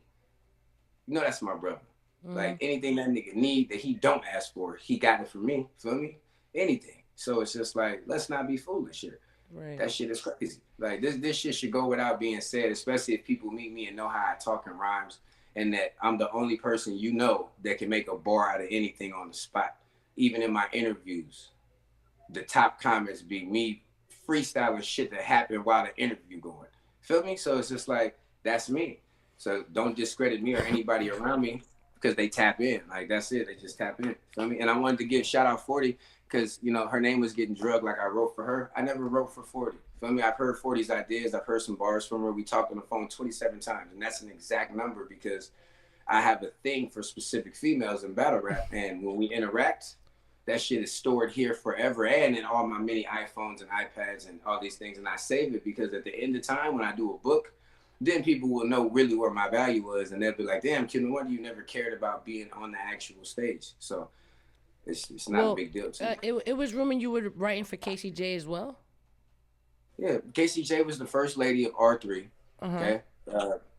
You know that's my brother. Like anything that nigga need that he don't ask for, he got it from me, feel me? Anything. So it's just like, let's not be foolish here. Right. That shit is crazy. Like this shit should go without being said, especially if people meet me and know how I talk in rhymes and that I'm the only person you know that can make a bar out of anything on the spot. Even in my interviews, the top comments be me freestyling shit that happened while the interview going. Feel me? So it's just like, that's me. So don't discredit me or anybody around me because they tap in. Like, that's it. They just tap in. Feel me? And I wanted to give shout out 40 because, you know, her name was getting drugged like I wrote for her. I never wrote for 40. Feel me? I've heard 40's ideas. I've heard some bars from her. We talked on the phone 27 times. And that's an exact number because I have a thing for specific females in battle rap. And when we interact, that shit is stored here forever and in all my many iPhones and iPads and all these things. And I save it because at the end of time, when I do a book, then people will know really where my value was. And they'll be like, damn, Kid, no wonder you never cared about being on the actual stage. So it's not a big deal to me. It was rumored you were writing for Casey J as well? Yeah, Casey J was the first lady of R3. Okay?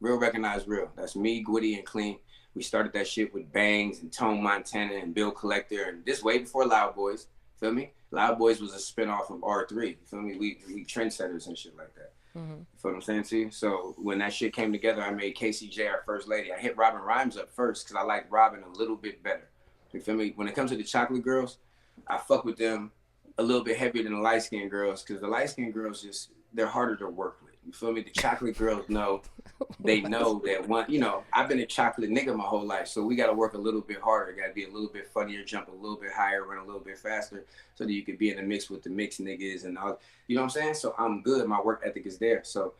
Real Recognize Real. That's me, Gwitty, and Clean. We started that shit with Bangs and Tone Montana and Bill Collector, and this way before Loud Boys. Feel me? Loud Boys was a spinoff of R3. You feel me? We trendsetters and shit like that. You feel what I'm saying to you? So when that shit came together, I made Casey J our first lady. I hit Robin Rhymes up first because I liked Robin a little bit better. You feel me? When it comes to the chocolate girls, I fuck with them a little bit heavier than the light-skinned girls because the light-skinned girls they're harder to work with. You feel me? The chocolate girls know, they know that one, you know, I've been a chocolate nigga my whole life, so we got to work a little bit harder. Got to be a little bit funnier, jump a little bit higher, run a little bit faster so that you could be in the mix with the mixed niggas and all, you know what I'm saying? So I'm good. My work ethic is there. So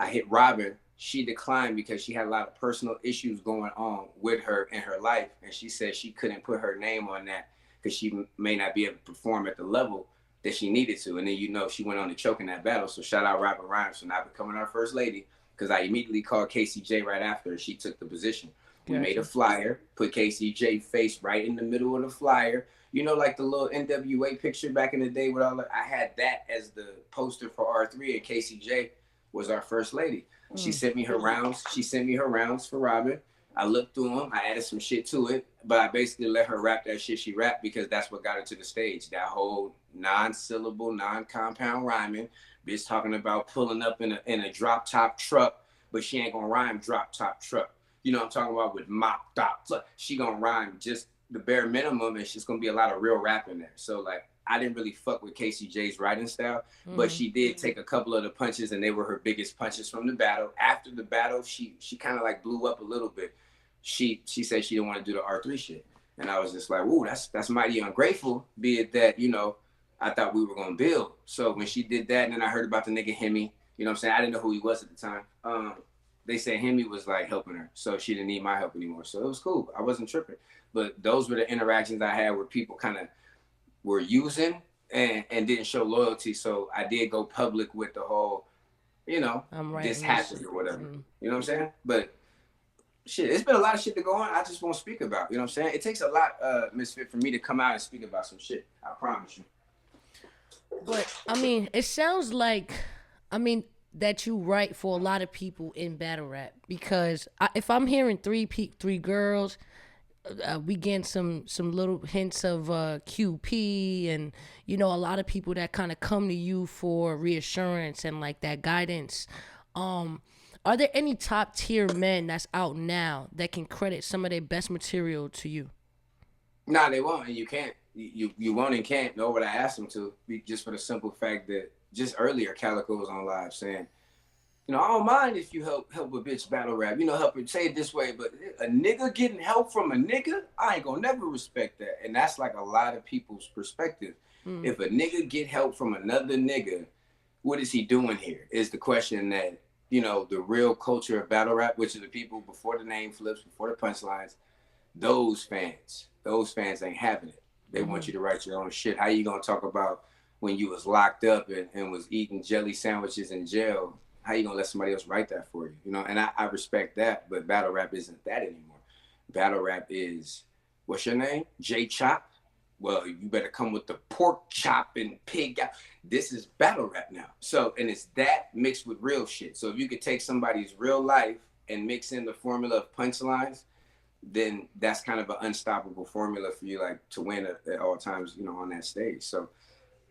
I hit Robin. She declined because she had a lot of personal issues going on with her in her life. And she said she couldn't put her name on that because she may not be able to perform at the level that she needed to. And then, you know, she went on to choke in that battle. So shout out Robin Rhymes for not becoming our first lady because I immediately called Casey J right after and she took the position. We made a flyer, put Casey J face right in the middle of the flyer. You know, like the little NWA picture back in the day with all that. I had that as the poster for R3 and Casey J was our first lady. She sent me her rounds. She sent me her rounds for Robin. I looked through them. I added some shit to it, but I basically let her rap that shit she rapped because that's what got her to the stage. That whole non-syllable, non-compound rhyming. Bitch talking about pulling up in a drop top truck, but she ain't gonna rhyme drop top truck. You know what I'm talking about with mop top. She gonna rhyme just the bare minimum, and it's just gonna be a lot of real rap in there. So like, I didn't really fuck with Casey J's writing style, but she did take a couple of the punches, and they were her biggest punches from the battle. After the battle, she kind of like blew up a little bit. She said she didn't want to do the R3 shit, and I was just like, ooh, that's mighty ungrateful. Be it that, you know, I thought we were gonna build. So when she did that, and then I heard about the nigga Hemi, you know what I'm saying? I didn't know who he was at the time. They said Hemi was like helping her, so she didn't need my help anymore. So it was cool. I wasn't tripping. But those were the interactions I had where people kind of were using and didn't show loyalty. So I did go public with the whole, you know, this happened or whatever. You know what I'm saying? But shit, it's been a lot of shit to go on. I just won't speak about. You know what I'm saying? It takes a lot, Ms.Fit, for me to come out and speak about some shit. I promise you. But I mean, it sounds like, that you write for a lot of people in battle rap, because if I'm hearing three girls, we getting some little hints of QP, and you know, a lot of people that kind of come to you for reassurance and like that guidance. Are there any top tier men that's out now that can credit some of their best material to you? Nah, they won't, and you can't. You won't and can't know what I asked them to, just for the simple fact that just earlier Calico was on live saying, you know, I don't mind if you help a bitch battle rap, you know, help her say it this way, but a nigga getting help from a nigga, I ain't gonna never respect that. And that's like a lot of people's perspective. If a nigga get help from another nigga, what is he doing here? Is the question that, you know, the real culture of battle rap, which are the people before the name flips, before the punchlines, those fans ain't having it. They want you to write your own shit. How you gonna talk about when you was locked up and was eating jelly sandwiches in jail? How you gonna let somebody else write that for you? You know, and I respect that, but battle rap isn't that anymore. Battle rap is, what's your name? J Chop? Well, you better come with the pork chop and pig. This is battle rap now. So, and it's that mixed with real shit. So if you could take somebody's real life and mix in the formula of punchlines, then that's kind of an unstoppable formula for you, like, to win at all times, you know, on that stage. So,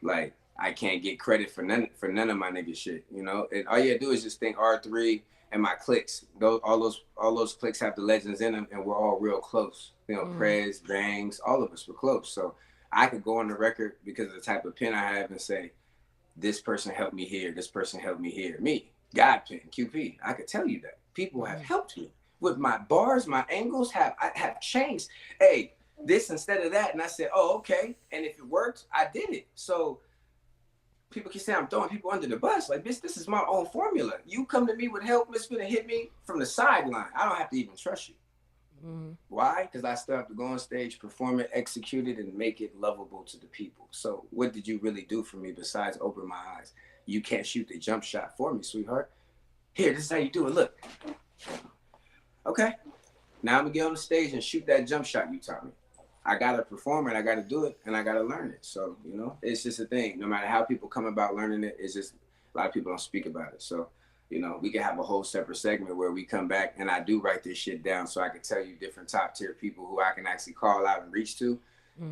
like, I can't get credit for none of my nigga shit, you know. And all you do is just think R3 and my cliques. All those cliques have the legends in them, and we're all real close. You know, Prez, Bangs, all of us were close. So I could go on the record because of the type of pen I have and say, this person helped me here, this person helped me here. Me, God pen, QP. I could tell you that people have helped me with my bars, my angles have changed. Hey, this instead of that, and I said, oh, okay. And if it worked, I did it. So people can say I'm throwing people under the bus. Like, bitch, this is my own formula. You come to me with help, Ms.Fit, and hit me from the sideline. I don't have to even trust you. Why? Because I still have to go on stage, perform it, execute it, and make it lovable to the people. So what did you really do for me besides open my eyes? You can't shoot the jump shot for me, sweetheart. Here, this is how you do it. Look. Okay. Now I'm going to get on the stage and shoot that jump shot you taught me. I got to perform it, I got to do it, and I got to learn it. So, you know, it's just a thing. No matter how people come about learning it, it's just a lot of people don't speak about it. So, you know, we can have a whole separate segment where we come back and I do write this shit down so I can tell you different top tier people who I can actually call out and reach to.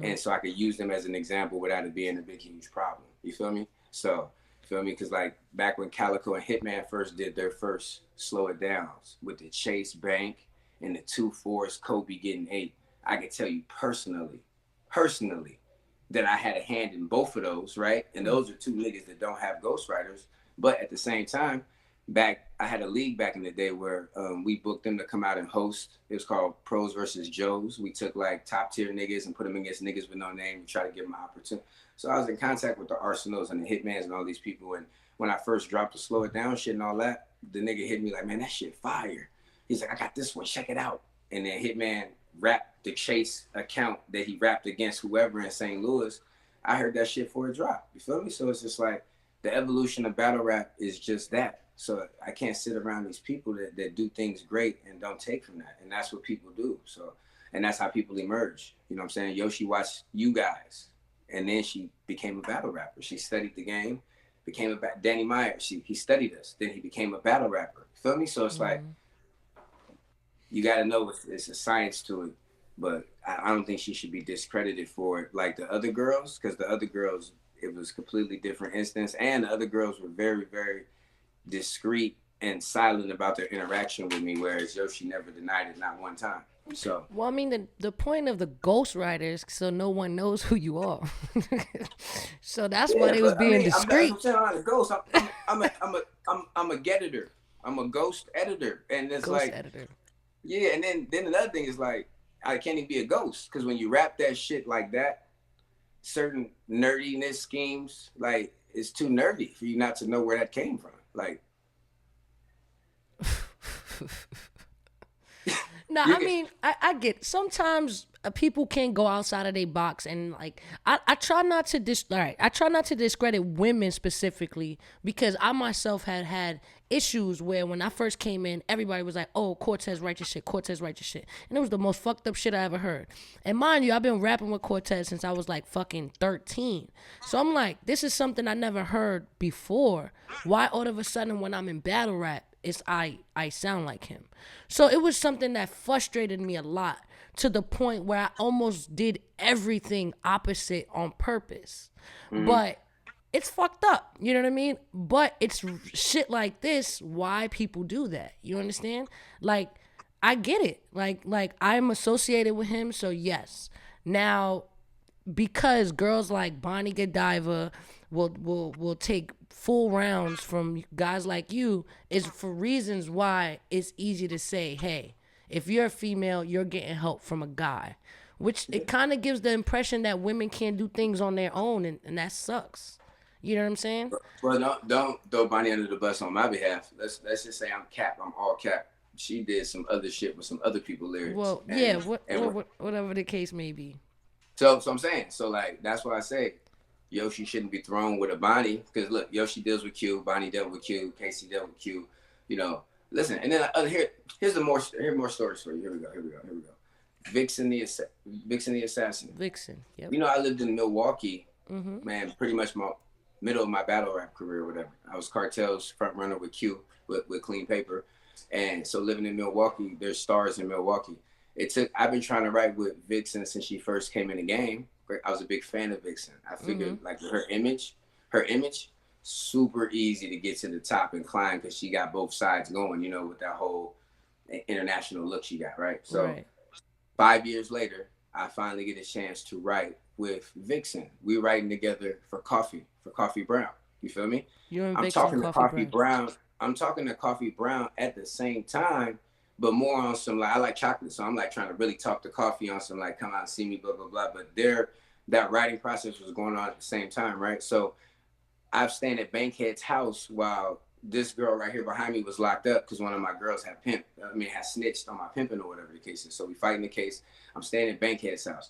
And so I could use them as an example without it being a big, huge problem. You feel me? So, you feel me? Because like back when Calico and Hitman first did their first Slow It Downs with the Chase Bank and the 2-4s, Kobe getting 8. I could tell you personally, that I had a hand in both of those, right? And those are two niggas that don't have ghostwriters. But at the same time, I had a league back in the day where we booked them to come out and host. It was called Pros versus Joes. We took like top tier niggas and put them against niggas with no name and try to give them an opportunity. So I was in contact with the Arsenals and the Hitmans and all these people. And when I first dropped the Slow It Down shit and all that, the nigga hit me like, man, that shit fire. He's like, I got this one, check it out. And then Hitman rapped the Chase account that he rapped against whoever in St. Louis. I heard that shit for a drop. You feel me? So it's just like the evolution of battle rap is just that. So I can't sit around these people that do things great and don't take from that. And that's what people do. So, and that's how people emerge. You know what I'm saying? Yoshi watched you guys, and then she became a battle rapper. She studied the game, became a Danny Myers. He studied us. Then he became a battle rapper. Feel me? So it's like you got to know it's a science to it. But I don't think she should be discredited for it like the other girls, because the other girls, it was completely different instance, and the other girls were very, very discreet and silent about their interaction with me, whereas Yoshi never denied it, not one time. So, well, I mean, the point of the ghost writers, so no one knows who you are. So that's why yeah, they was but I being mean, discreet. I'm saying I'm a ghost. I'm a get editor. I'm a ghost editor, and it's Ghost like, editor. yeah, and then another thing is like, I can't even be a ghost because when you rap that shit like that, certain nerdiness schemes, like it's too nerdy for you not to know where that came from. Like, No, you I can, mean, I get sometimes people can't go outside of their box, and like I try not to I try not to discredit women specifically, because I myself had issues where when I first came in, everybody was like, "Oh, Cortez write your shit, Cortez write your shit," and it was the most fucked up shit I ever heard. And mind you, I've been rapping with Cortez since I was like fucking 13, so I'm like, this is something I never heard before. Why all of a sudden when I'm in battle rap, it's I sound like him. So it was something that frustrated me a lot, to the point where I almost did everything opposite on purpose. But it's fucked up, you know what I mean? But it's shit like this why people do that. You understand? Like, I get it. Like I'm associated with him, so yes. Now, because girls like Bonnie Godiva will take full rounds from guys like you, is for reasons why it's easy to say, hey, if you're a female, you're getting help from a guy, which it kind of gives the impression that women can't do things on their own, and that sucks. You know what I'm saying? well, don't throw Bonnie under the bus on my behalf. Let's just say I'm cap. I'm all cap. She did some other shit with some other people lyrics, Well, yeah, and whatever the case may be. so I'm saying, so like that's why I say Yoshi shouldn't be thrown with a Bonnie, because look, Yoshi deals with Q, Bonnie dealt with Q, Casey dealt with Q, you know. Listen, and then here's more stories for you. Here we go. Vixen the assassin. Vixen, yep. You know, I lived in Milwaukee, man, pretty much my middle of my battle rap career or whatever. I was Cartel's front runner with Q, with Clean Paper. And so living in Milwaukee, there's stars in Milwaukee. I've been trying to write with Vixen since she first came in the game. I was a big fan of Vixen. I figured like her image, super easy to get to the top and climb, because she got both sides going, you know, with that whole international look she got, right? So Right. 5 years later, I finally get a chance to write with Vixen. We writing together for Coffee Brown. You feel me? You and I'm Vixen, talking to Coffee Coffee Brown. Brown. I'm talking to Coffee Brown at the same time, but more on some like, I like chocolate, so I'm like trying to really talk to Coffee on some like, come out and see me, blah blah blah. But that writing process was going on at the same time, right? So I'm staying at Bankhead's house while this girl right here behind me was locked up because one of my girls had snitched on my pimping or whatever the case is. So we fighting the case. I'm staying at Bankhead's house.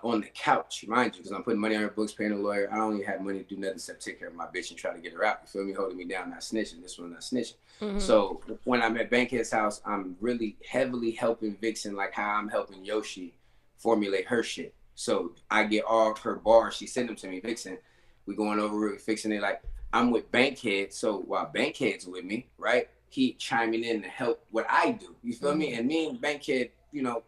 On the couch, mind you, because I'm putting money on her books, paying a lawyer. I don't even have money to do nothing except take care of my bitch and try to get her out. You feel me? Holding me down, not snitching. This one, not snitching. So when I'm at Bankhead's house, I'm really heavily helping Vixen, like how I'm helping Yoshi formulate her shit. So I get all her bars. She send them to me, Vixen. We going over it, fixing it. Like, I'm with Bankhead, so while Bankhead's with me, right, he chiming in to help what I do. You feel me? And me and Bankhead, you know,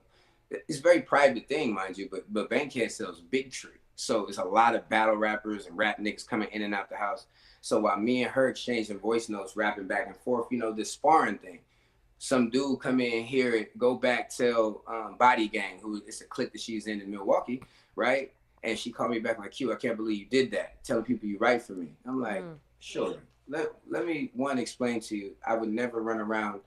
it's a very private thing, mind you, but Bankhead sells Big Tree. So there's a lot of battle rappers and rap niggas coming in and out the house. So while me and her exchanging voice notes, rapping back and forth, you know, this sparring thing, some dude come in here, go back, tell Body Gang, who it's a clique that she's in Milwaukee, right? And she called me back like, Q, I can't believe you did that. Telling people you write for me. I'm like, sure. Let me explain to you. I would never run around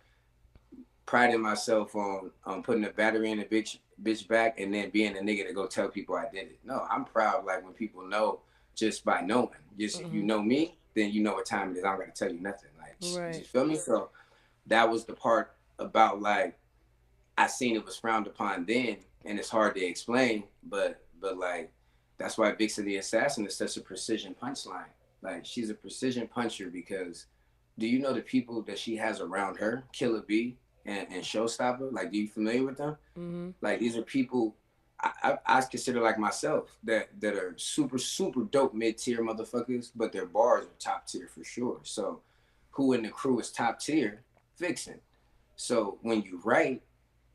priding myself on putting a battery in a bitch back and then being a nigga to go tell people I did it. No, I'm proud like when people know just by knowing. Just if you know me, then you know what time it is. I don't gotta tell you nothing. Like, you feel me? So that was the part about like I seen it was frowned upon then, and it's hard to explain, but like that's why Vixen the Assassin is such a precision punchline. Like, she's a precision puncher because do you know the people that she has around her, Killer B and Showstopper? Like, do you familiar with them? Like, these are people I consider like myself that are super dope mid tier motherfuckers, but their bars are top tier for sure. So who in the crew is top tier? Vixen. So when you write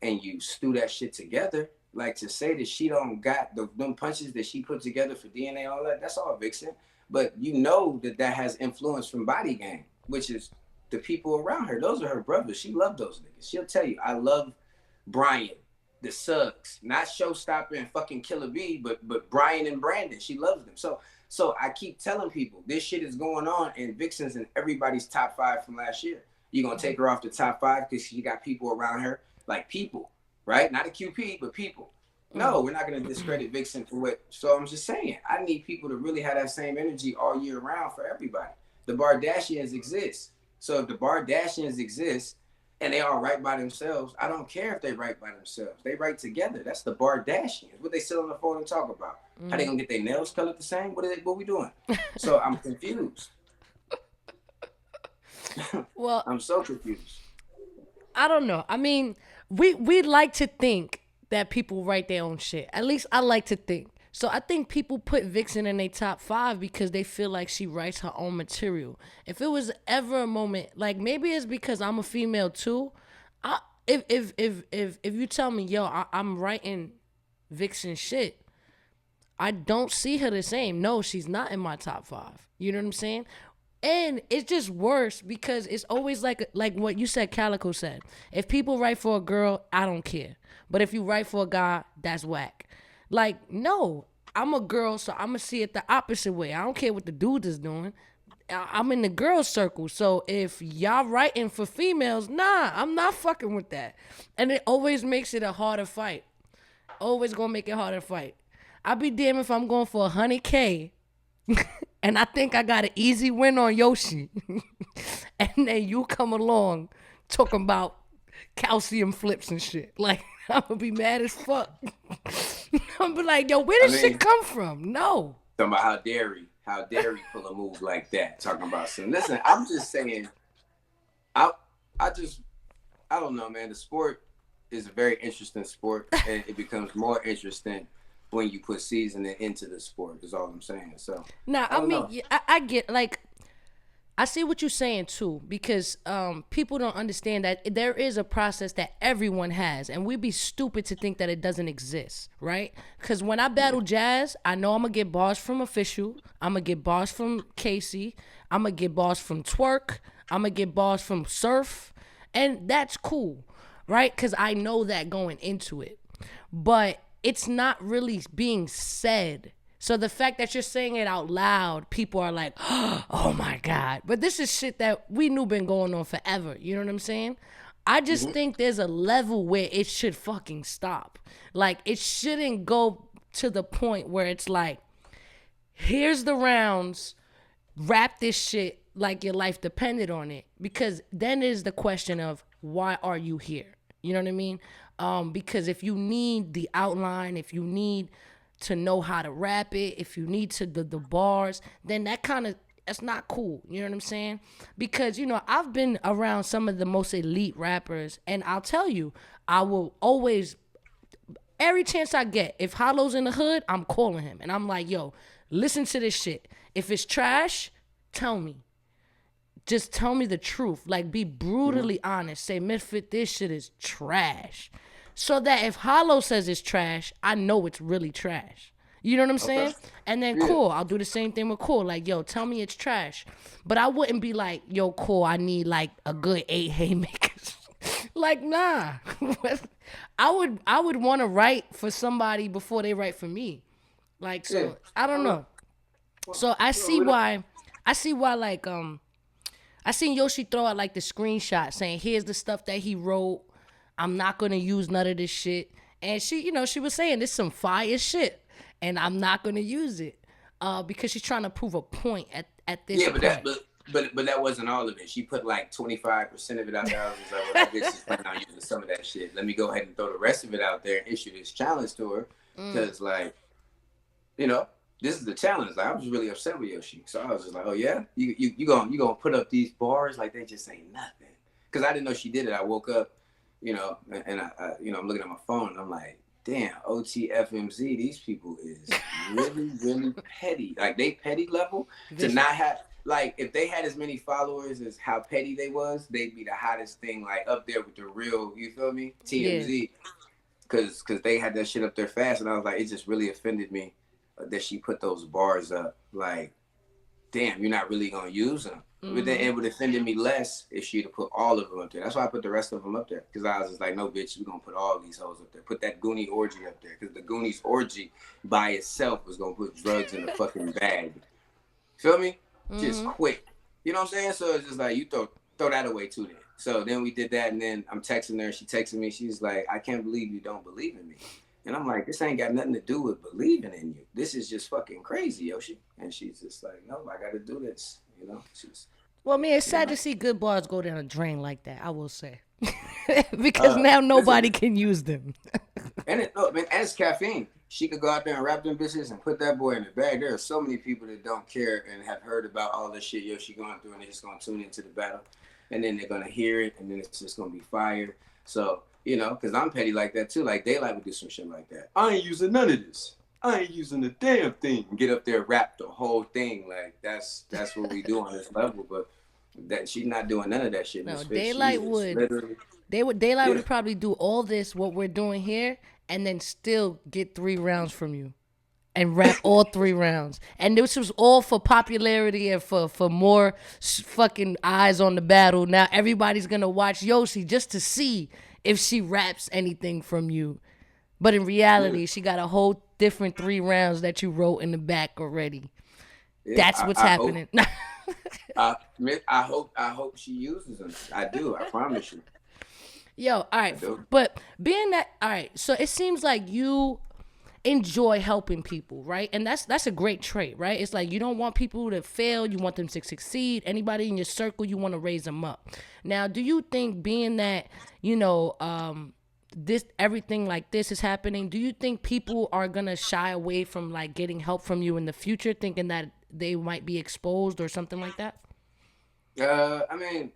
and you stew that shit together, like to say that she don't got them punches that she put together for DNA, all that, that's all Vixen. But you know that has influence from Body Gang, which is the people around her. Those are her brothers. She loved those niggas. She'll tell you, I love Brian, the Suggs, not Showstopper and fucking Killer B, but Brian and Brandon. She loves them. So I keep telling people this shit is going on, and Vixen's in everybody's top 5 from last year. You're gonna take her off the top 5 because she got people around her, like people, right? Not a QP, but people. No, we're not gonna discredit Vixen for what. So I'm just saying, I need people to really have that same energy all year round for everybody. The Bardashians exist. So if the Bardashians exist and they all write by themselves, I don't care if they write by themselves. They write together. That's the Bardashians. What they sit on the phone and talk about. How they gonna get their nails colored the same? What we doing? So I'm confused. Well, I'm so confused. I don't know. I mean, we like to think that people write their own shit. At least I like to think. So I think people put Vixen in their top 5 because they feel like she writes her own material. If it was ever a moment, like maybe it's because I'm a female too. If you tell me, yo, I'm writing Vixen shit, I don't see her the same. No, she's not in my top 5. You know what I'm saying? And it's just worse because it's always like what you said, Calico said. If people write for a girl, I don't care. But if you write for a guy, that's whack. Like, no, I'm a girl, so I'm going to see it the opposite way. I don't care what the dude is doing. I'm in the girl circle. So if y'all writing for females, nah, I'm not fucking with that. And it always makes it a harder fight. Always going to make it harder to fight. I'll be damned if I'm going for 100K and I think I got an easy win on Yoshi. And then you come along talking about calcium flips and shit. Like, I'm gonna be mad as fuck. I'm be like, yo, where does shit come from? No. Talking about how dare he pull a move like that. Talking about some. Listen, I'm just saying, I don't know, man. The sport is a very interesting sport, and it becomes more interesting when you put seasoning into the sport, is all I'm saying. So now, I mean, I get, like, I see what you're saying too, because people don't understand that there is a process that everyone has, and we'd be stupid to think that it doesn't exist, right? Because when I battle Jazz, I know I'm gonna get bars from Official, I'm gonna get bars from Casey, I'm gonna get bars from Twerk, I'm gonna get bars from Surf, and that's cool, right? Because I know that going into it, but it's not really being said. So the fact that you're saying it out loud, people are like, oh my God. But this is shit that we knew been going on forever. You know what I'm saying? I just think there's a level where it should fucking stop. Like, it shouldn't go to the point where it's like, here's the rounds, rap this shit like your life depended on it. Because then is the question of, why are you here? You know what I mean? Because if you need the outline, if you need to know how to rap it, if you need to the bars, then that's not cool. You know what I'm saying? Because, you know, I've been around some of the most elite rappers, and I'll tell you, I will always, every chance I get, if Hollow's in the hood, I'm calling him. And I'm like, yo, listen to this shit. If it's trash, tell me. Just tell me the truth. Like, be brutally honest. Say, Ms.Fit, this shit is trash. So that if Hollow says it's trash, I know it's really trash. You know what I'm saying? And then cool, I'll do the same thing with Cool. Like, yo, tell me it's trash. But I wouldn't be like, yo, Cool, I need like a good 8 haymakers. Like, nah. I would want to write for somebody before they write for me. Like, so I don't know. So I see why like I seen Yoshi throw out like the screenshot saying, here's the stuff that he wrote. I'm not going to use none of this shit. And she, you know, she was saying this some fire shit. And I'm not going to use it because she's trying to prove a point at this point. But that wasn't all of it. She put like 25% of it out there. I was just like, well, this is planning on using some of that shit. Let me go ahead and throw the rest of it out there and issue this challenge to her. Because, like, you know, this is the challenge. Like, I was really upset with Yoshi. So I was just like, oh, yeah? You gonna put up these bars like they just ain't nothing. Because I didn't know she did it. I woke up, you know, and I you know, I'm looking at my phone and I'm like, damn, OTFMZ, these people is really, really petty. Like they petty level to Vicious. not have, like if they had as many followers as how petty they was, they'd be the hottest thing, like up there with the real, you feel me? Yeah. TMZ. Cause they had that shit up there fast, and I was like, it just really offended me that she put those bars up. Like, damn, you're not really gonna use them. But then it would have offended me less if she'd have put all of them up there. That's why I put the rest of them up there. Because I was just like, no, bitch, we're going to put all these hoes up there. Put that Goonie orgy up there. Because the Goonies orgy by itself was going to put drugs in the fucking bag. Feel me? Just quick. You know what I'm saying? So it's just like, you throw that away too then. So then we did that, and then I'm texting her. She texted me. She's like, I can't believe you don't believe in me. And I'm like, this ain't got nothing to do with believing in you. This is just fucking crazy, Yoshi. And she's just like, no, I got to do this. You know? She's... Well, I mean, it's sad to see good bars go down a drain like that, I will say. Because now nobody can use them. And it's caffeine. She could go out there and wrap them bitches and put that boy in the bag. There are so many people that don't care and have heard about all this shit Yoshi going through, and they're just going to tune into the battle. And then they're going to hear it, and then it's just going to be fire. So, you know, because I'm petty like that too. Like, Daylight would do some shit like that. I ain't using none of this. I ain't using the damn thing. Get up there, rap the whole thing. Like, that's what we do on this level. But that she's not doing none of that shit. No, Daylight would. Daylight would probably do all this, what we're doing here, and then still get 3 rounds from you. And rap all 3 rounds. And this was all for popularity and for more fucking eyes on the battle. Now everybody's going to watch Yoshi just to see if she raps anything from you. But in reality, she got a whole different 3 rounds that you wrote in the back already. Yeah, that's what's happening. I hope she uses them. I do. I promise you. Yo, all right. But being that, all right, so it seems like you enjoy helping people, right? And that's a great trait, right? It's like you don't want people to fail, you want them to succeed. Anybody in your circle, you want to raise them up. Now, do you think being that, you know, this everything like this is happening, do you think people are gonna shy away from like getting help from you in the future, thinking that they might be exposed or something like that? I mean,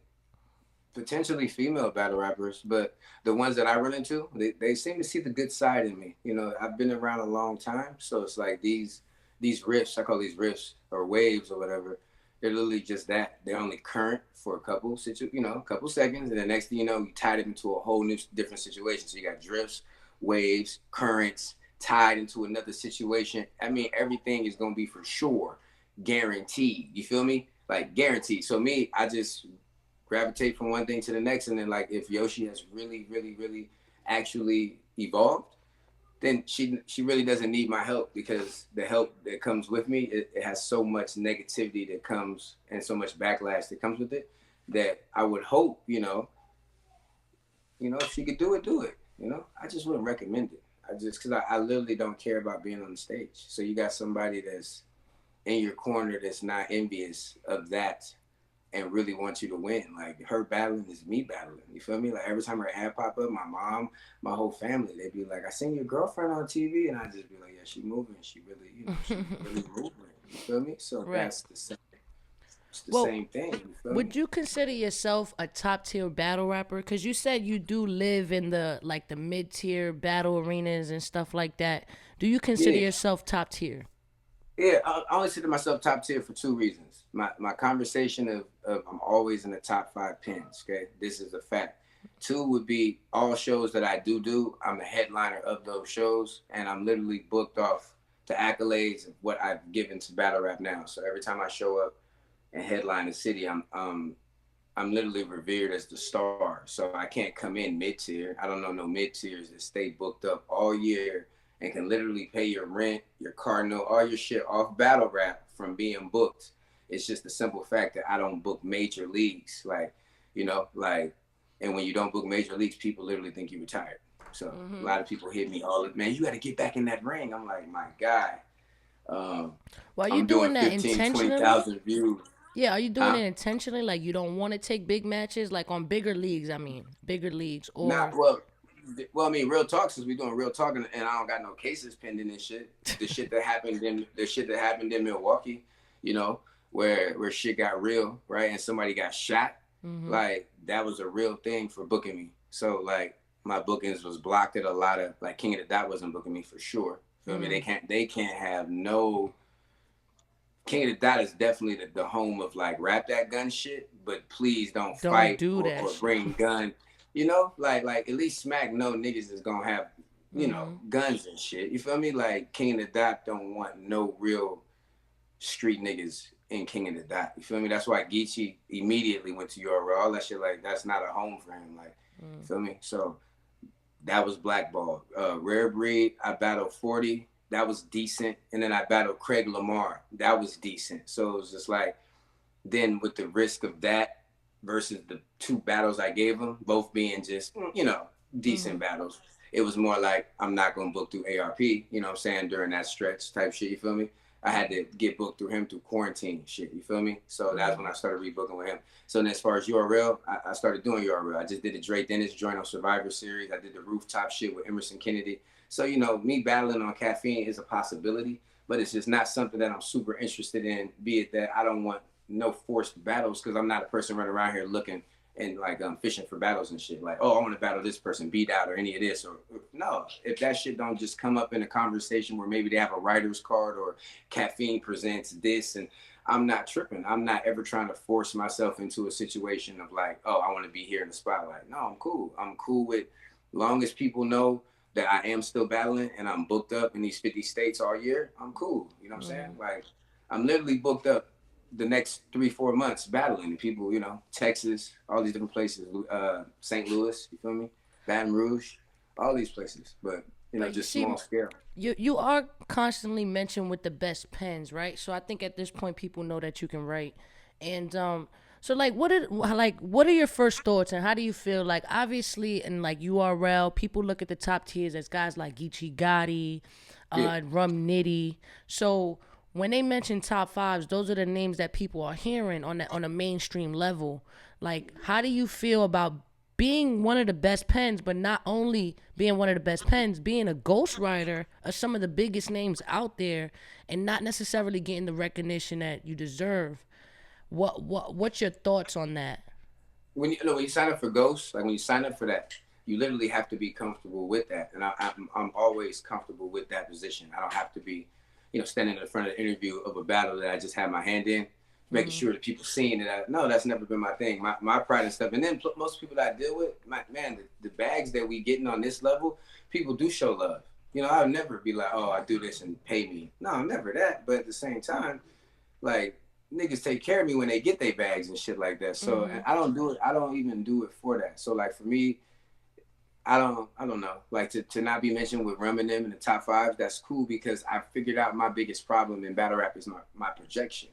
potentially female battle rappers, but the ones that I run into, they seem to see the good side in me. You know, I've been around a long time, so it's like these riffs, I call these riffs or waves or whatever. They're literally just that. They're only current for a couple seconds, and the next thing you know, you tied it into a whole new different situation. So you got drifts, waves, currents tied into another situation. I mean, everything is gonna be for sure guaranteed. You feel me? Like guaranteed. So me, I just gravitate from one thing to the next, and then like if Yoshi has really, really, really actually evolved, then she really doesn't need my help, because the help that comes with me, it has so much negativity that comes and so much backlash that comes with it, that I would hope, you know, if she could do it, do it. You know, I just wouldn't recommend it. Because I literally don't care about being on the stage. So you got somebody that's in your corner that's not envious of that and really want you to win. Like, her battling is me battling. You feel me? Like, every time her ad pop up, my mom, my whole family, they'd be like, I seen your girlfriend on TV, and I just be like, yeah, she moving. She really, she really moving. You feel me? So right. That's the same. It's the same thing. You feel would me? you consider yourself a top tier battle rapper? Because you said you do live in the mid tier battle arenas and stuff like that. Do you consider yourself top tier? Yeah, I only consider myself top tier for 2 reasons. My conversation of I'm always in the top 5 pins, okay? This is a fact. 2 would be all shows that I do. I'm the headliner of those shows, and I'm literally booked off the accolades of what I've given to battle rap now. So every time I show up and headline a city, I'm literally revered as the star. So I can't come in mid-tier. I don't know no mid-tiers that stay booked up all year and can literally pay your rent, your car note, all your shit off battle rap from being booked. It's just the simple fact that I don't book major leagues. Like, and when you don't book major leagues, people literally think you retired. So a lot of people hit me all, man, you got to get back in that ring. I'm like, my guy. Are you doing that 15, intentionally? 20,000 views. Yeah, are you doing it intentionally? Like, you don't want to take big matches, like on bigger leagues? I mean, bigger leagues, or well, I mean, real talk, since we're doing real talking, and I don't got no cases pending and shit. The shit that happened in Milwaukee, you know, where shit got real, right? And somebody got shot. Like, that was a real thing for booking me. So like my bookings was blocked at a lot of, like, King of the Dot wasn't booking me for sure. Feel me? They can't have no. King of the Dot is definitely the home of like rap that gun shit, but please don't fight do or, that or shit. bring gun. You know, like at least Smack no niggas is gonna have, you know, guns and shit. You feel me? Like King of the Dot don't want no real street niggas in King of the Dot. You feel me? That's why Geechee immediately went to URL. All that shit, like that's not a home for him. Like, you feel me? So that was blackballed. Rare Breed, I battled 40. That was decent. And then I battled Craig Lamar. That was decent. So it was just like, then with the risk of that versus the 2 battles I gave him, both being just, you know, decent battles, it was more like, I'm not going to book through ARP, you know what I'm saying, during that stretch type shit, you feel me? I had to get booked through him through quarantine shit, you feel me? So that's when I started rebooking with him. So then as far as URL, I started doing URL. I just did the Dre Dennis joint on Survivor Series. I did the rooftop shit with Emerson Kennedy. So, you know, me battling on caffeine is a possibility, but it's just not something that I'm super interested in, be it that I don't want no forced battles because I'm not a person running around here looking and like fishing for battles and shit. Like, oh, I want to battle this person, beat out or any of this. Or no, if that shit don't just come up in a conversation where maybe they have a writer's card or caffeine presents this, and I'm not tripping. I'm not ever trying to force myself into a situation of like, oh, I want to be here in the spotlight. No, I'm cool. I'm cool with, long as people know that I am still battling and I'm booked up in these 50 states all year, I'm cool. You know what I'm saying? Like, I'm literally booked up the next 3-4 months battling people, you know, Texas, all these different places, St. Louis, you feel me? Baton Rouge, all these places, but you know, but just small scale. You are constantly mentioned with the best pens, right? So I think at this point people know that you can write, and so like what are your first thoughts and how do you feel? Like obviously in like URL, people look at the top tiers as guys like Geechee Gotti, Rum Nitty. So when they mention top 5s, those are the names that people are hearing on a mainstream level. Like, how do you feel about being one of the best pens, but not only being one of the best pens, being a ghostwriter of some of the biggest names out there, and not necessarily getting the recognition that you deserve? What's your thoughts on that? When you sign up for Ghost, like when you sign up for that, you literally have to be comfortable with that, and I'm always comfortable with that position. I don't have to be, you know, standing in front of the interview of a battle that I just had my hand in, making sure that people seeing it. No, that's never been my thing. My pride and stuff. And then most people that I deal with, the bags that we getting on this level, people do show love. You know, I'll never be like, oh, I do this and pay me. No, never that. But at the same time, like, niggas take care of me when they get their bags and shit like that. So and I don't do it. I don't even do it for that. So like for me, I don't know. Like to not be mentioned with Rum and them in the top 5, that's cool because I figured out my biggest problem in battle rap is my projection.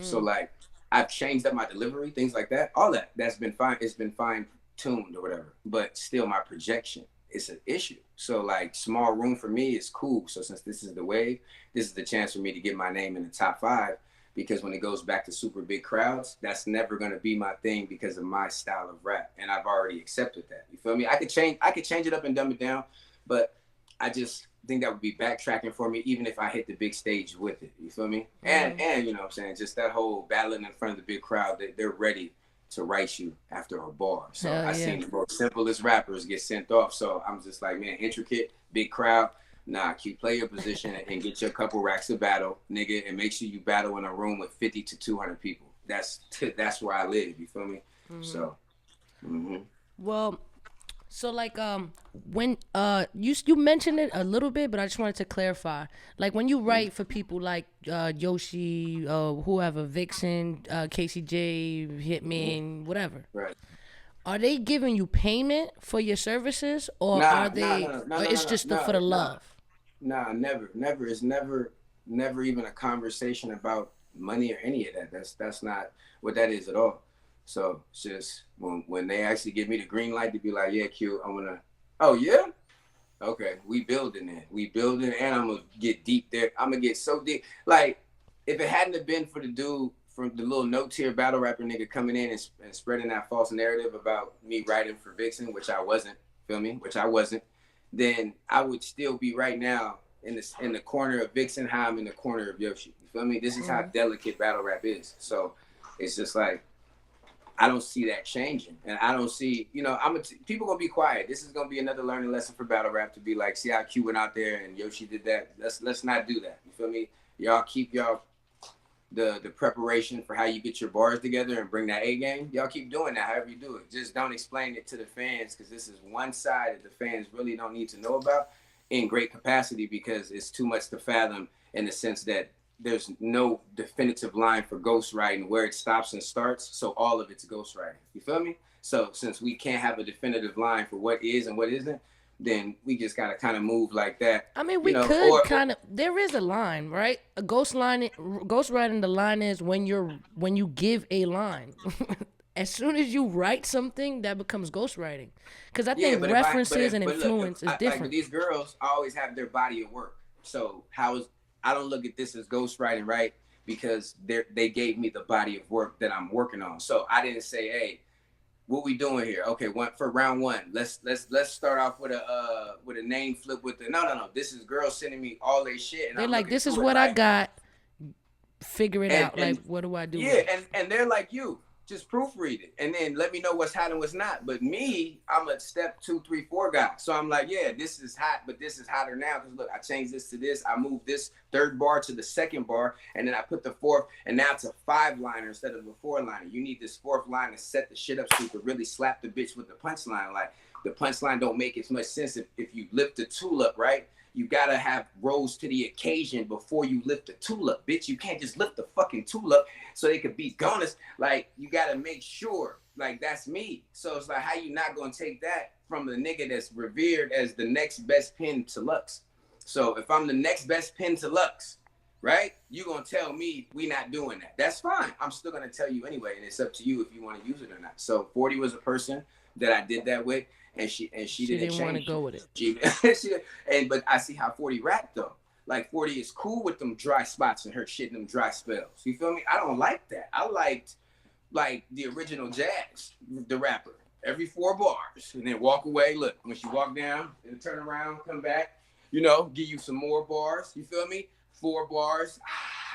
So like I've changed up my delivery, things like that. All that's been fine. It's been fine tuned or whatever. But still my projection is an issue. So like small room for me is cool. So since this is the wave, this is the chance for me to get my name in the top 5. Because when it goes back to super big crowds, that's never gonna be my thing because of my style of rap, and I've already accepted that. You feel me? I could change it up and dumb it down, but I just think that would be backtracking for me, even if I hit the big stage with it. You feel me? And you know what I'm saying? Just that whole battling in front of the big crowd, they're ready to write you after a bar. So I seen the most simplest rappers get sent off. So I'm just like, man, intricate, big crowd. Nah, keep play your position and get your couple racks of battle, nigga, and make sure you battle in a room with 50 to 200 people. That's where I live. You feel me? So, well, so like when you mentioned it a little bit, but I just wanted to clarify. Like when you write for people like Yoshi, whoever, Vixen, KCJ, Hitman, whatever. Right. Are they giving you payment for your services, or are they? Or it's just for the love. Nah, never. It's never even a conversation about money or any of that. That's not what that is at all. So it's just when they actually give me the green light to be like, yeah, Q, I wanna. Oh yeah, okay, we building it, and I'm gonna get deep there. I'm gonna get so deep. Like if it hadn't have been for the dude from the little no-tier battle rapper nigga coming in and spreading that false narrative about me writing for Vixen, which I wasn't, then I would still be right now in the corner of Vixen, how I'm in the corner of Yoshi. You feel me? This is how delicate battle rap is. So it's just like, I don't see that changing, and I don't see, people gonna be quiet. This is gonna be another learning lesson for battle rap to be like, see how Q went out there and Yoshi did that. Let's not do that. You feel me? Y'all keep the preparation for how you get your bars together and bring that A game. Y'all keep doing that, however you do it. Just don't explain it to the fans, because this is one side that the fans really don't need to know about in great capacity, because it's too much to fathom in the sense that there's no definitive line for ghostwriting where it stops and starts. So all of it's ghostwriting. You feel me? So since we can't have a definitive line for what is and what isn't, then we just gotta kind of move like that. I mean, we could kind of. There is a line, right? A ghostwriting. The line is when you give a line. As soon as you write something, that becomes ghostwriting. Because I think references and influence is different. But these girls always have their body of work. So I don't look at this as ghostwriting, right? Because they gave me the body of work that I'm working on. So I didn't say, hey, what we doing here? Okay, for round one, let's start off with a name flip with the no. This is girls sending me all their shit. And they're like, this is what I got. Figure it out. Like, what do I do? Yeah, and they're like you. Just proofread it and then let me know what's hot and what's not. But me, I'm a step 2, 3, 4 guy. So I'm like, yeah, this is hot, but this is hotter now. Because look, I changed this to this. I moved this third bar to the second bar, and then I put the fourth, and now it's a 5-liner instead of a 4-liner. You need this 4th line to set the shit up so you can really slap the bitch with the punchline. Like, the punchline don't make as much sense if you lift the tool up, right? You gotta have rose to the occasion before you lift the tool up, bitch. You can't just lift the fucking tool up so they could be goners. Like, you gotta make sure, like, that's me. So it's like, how you not gonna take that from the nigga that's revered as the next best pen to Lux? So if I'm the next best pen to Lux, right? You gonna tell me we not doing that. That's fine. I'm still gonna tell you anyway, and it's up to you if you want to use it or not. So 40 was a person that I did that with. And she didn't want to go with it. But I see how 40 rap though. Like 40 is cool with them dry spots and her shit and them dry spells. You feel me? I don't like that. I liked like the original Jazz, the rapper. Every 4 bars and then walk away. Look, when she walk down and turn around, come back, give you some more bars. You feel me? 4 bars,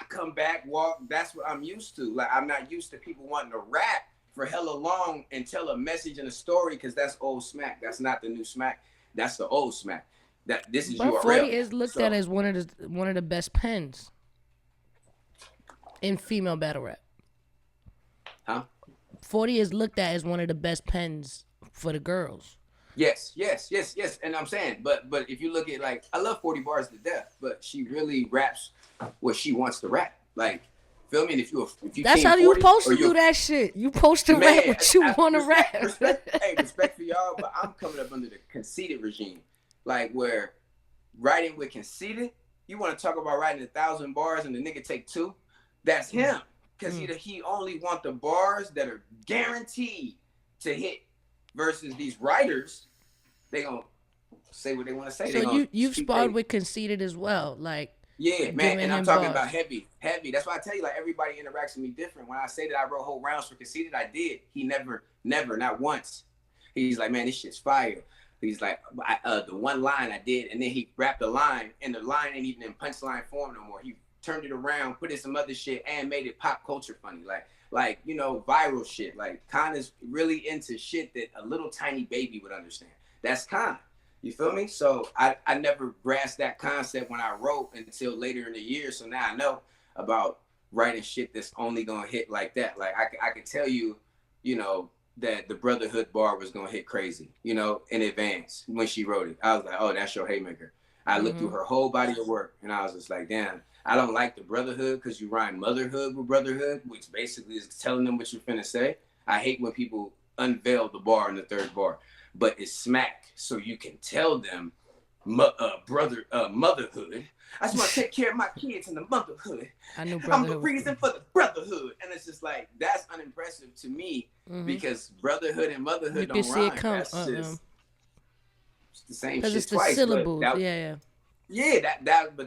come back, walk. That's what I'm used to. Like, I'm not used to people wanting to rap for hella long and tell a message and a story, because that's old smack. That's not the new smack. That's the old smack. This is URL. 40 is looked at as one of the best pens in female battle rap. Huh? 40 is looked at as one of the best pens for the girls. Yes. And I'm saying, but if you look at, like, I love 40 bars to death, but she really raps what she wants to rap. Like, feel me? And if you that's how you supposed to do that shit. You supposed to rap what you want to rap. Respect for y'all, but I'm coming up under the Conceited regime, like, where writing with Conceited, you want to talk about writing 1,000 bars and the nigga take 2? That's him, because he only want the bars that are guaranteed to hit. Versus these writers, they gonna say what they want to say. So you've sparred with Conceited as well, like. Yeah, man, and I'm talking about heavy. That's why I tell you, like, everybody interacts with me different. When I say that I wrote whole rounds for Conceited, I did. He never, not once. He's like, man, this shit's fire. He's like, the one line I did, and then he rapped the line, and the line ain't even in punchline form no more. He turned it around, put in some other shit, and made it pop culture funny, like viral shit. Like, Khan is really into shit that a little tiny baby would understand. That's Khan. You feel me? So I never grasped that concept when I wrote until later in the year. So now I know about writing shit that's only gonna hit like that. Like, I could tell you, that the Brotherhood bar was gonna hit crazy, in advance when she wrote it. I was like, oh, that's your haymaker. I looked through her whole body of work, and I was just like, damn, I don't like the Brotherhood because you rhyme motherhood with brotherhood, which basically is telling them what you're finna say. I hate when people unveil the bar in the 3rd bar. But it's smack, so you can tell them, motherhood. I just want to take care of my kids in the motherhood. I'm the reason for the brotherhood, and it's just like, that's unimpressive to me, because brotherhood and motherhood don't rhyme. That's just it's the same shit it's the twice. Syllables. But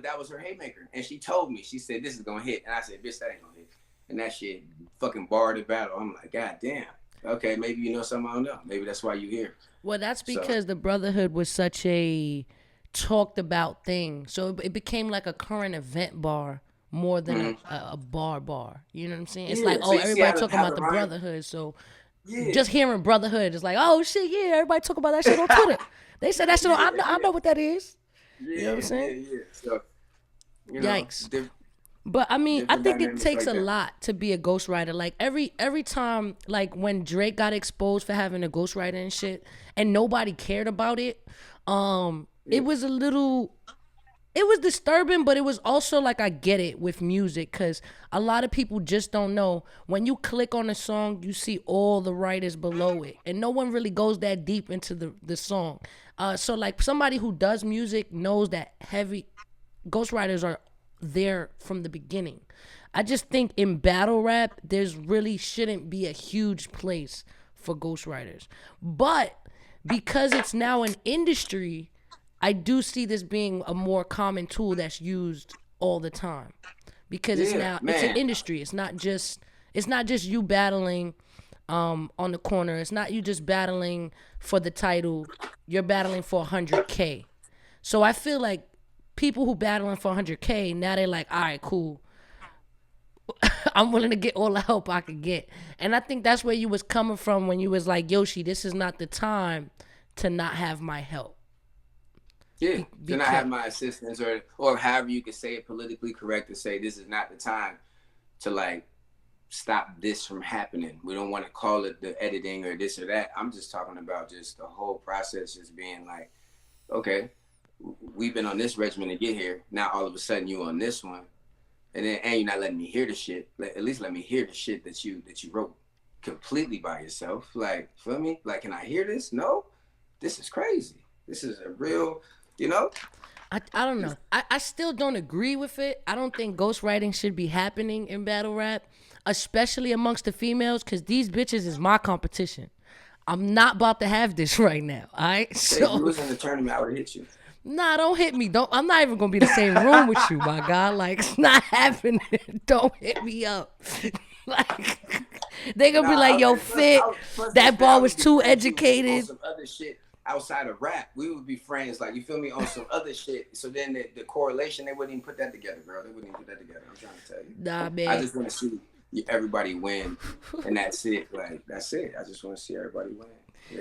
that was her haymaker, and she told me. She said, "This is gonna hit," and I said, "Bitch, that ain't gonna hit." And that shit fucking barred the battle. I'm like, God damn. Okay, maybe you know something I don't know. Maybe that's why you here. Well, that's because the Brotherhood was such a talked about thing. So it became like a current event bar more than a bar. You know what I'm saying? It's like, everybody talking about the Brotherhood. So Yeah. Just hearing brotherhood is like, oh shit, yeah, everybody talk about that shit on Twitter. They said that shit on, I know what that is. You know what I'm saying? Yeah. So, Yikes. But I mean, I different think it dynamics takes like a that. lot to be a ghostwriter. Like every time, like when Drake got exposed for having a ghostwriter and shit, and nobody cared about it, Yeah. it was a little, it was disturbing, but it was also like I get it with music because a lot of people just don't know. When you click on a song, you see all the writers below it, and no one really goes that deep into the song. So like somebody who does music knows that heavy ghostwriters are there from the beginning. I just think in battle rap, there's really shouldn't be a huge place for ghostwriters. But because it's now an industry, I do see this being a more common tool that's used all the time. Because Yeah, it's an man. industry. It's not just you battling on the corner. It's not you just battling for the title. You're battling for 100K. So I feel like people who battling for 100K now they're like, all right, cool. I'm willing to get all the help I could get, and I think that's where you was coming from when you was like, Yoshi, this is not the time to not have my help. Yeah, to not Because have my assistance, or however you could say it politically correct, to say this is not the time to like stop this from happening. We don't want to call it the editing or this or that. I'm just talking about just the whole process just being like, okay, we've been on this regimen to get here. Now all of a sudden you on this one, and you're not letting me hear the shit. At least let me hear the shit that you wrote completely by yourself. Like, feel me? Like, can I hear this? No, this is crazy. This is a real, you know. I don't know. I still don't agree with it. I don't think ghostwriting should be happening in battle rap, especially amongst the females, because these bitches is my competition. I'm not about to have this right now. All right, If you so was in the tournament, I would hit you. nah, don't hit me. Don't. I'm not even gonna be in the same room with you, my guy. Like it's not happening. Don't hit me up. Like they gonna be like, yo, Fit. That bar was too On educated. some other shit outside of rap, we would be friends. Like, you feel me, on some other shit. So then the correlation, they wouldn't even put that together, bro. They wouldn't even put that together. I'm trying to tell you. Nah, I man. just want to see everybody win, and that's it. Like, that's it. I just want to see everybody win.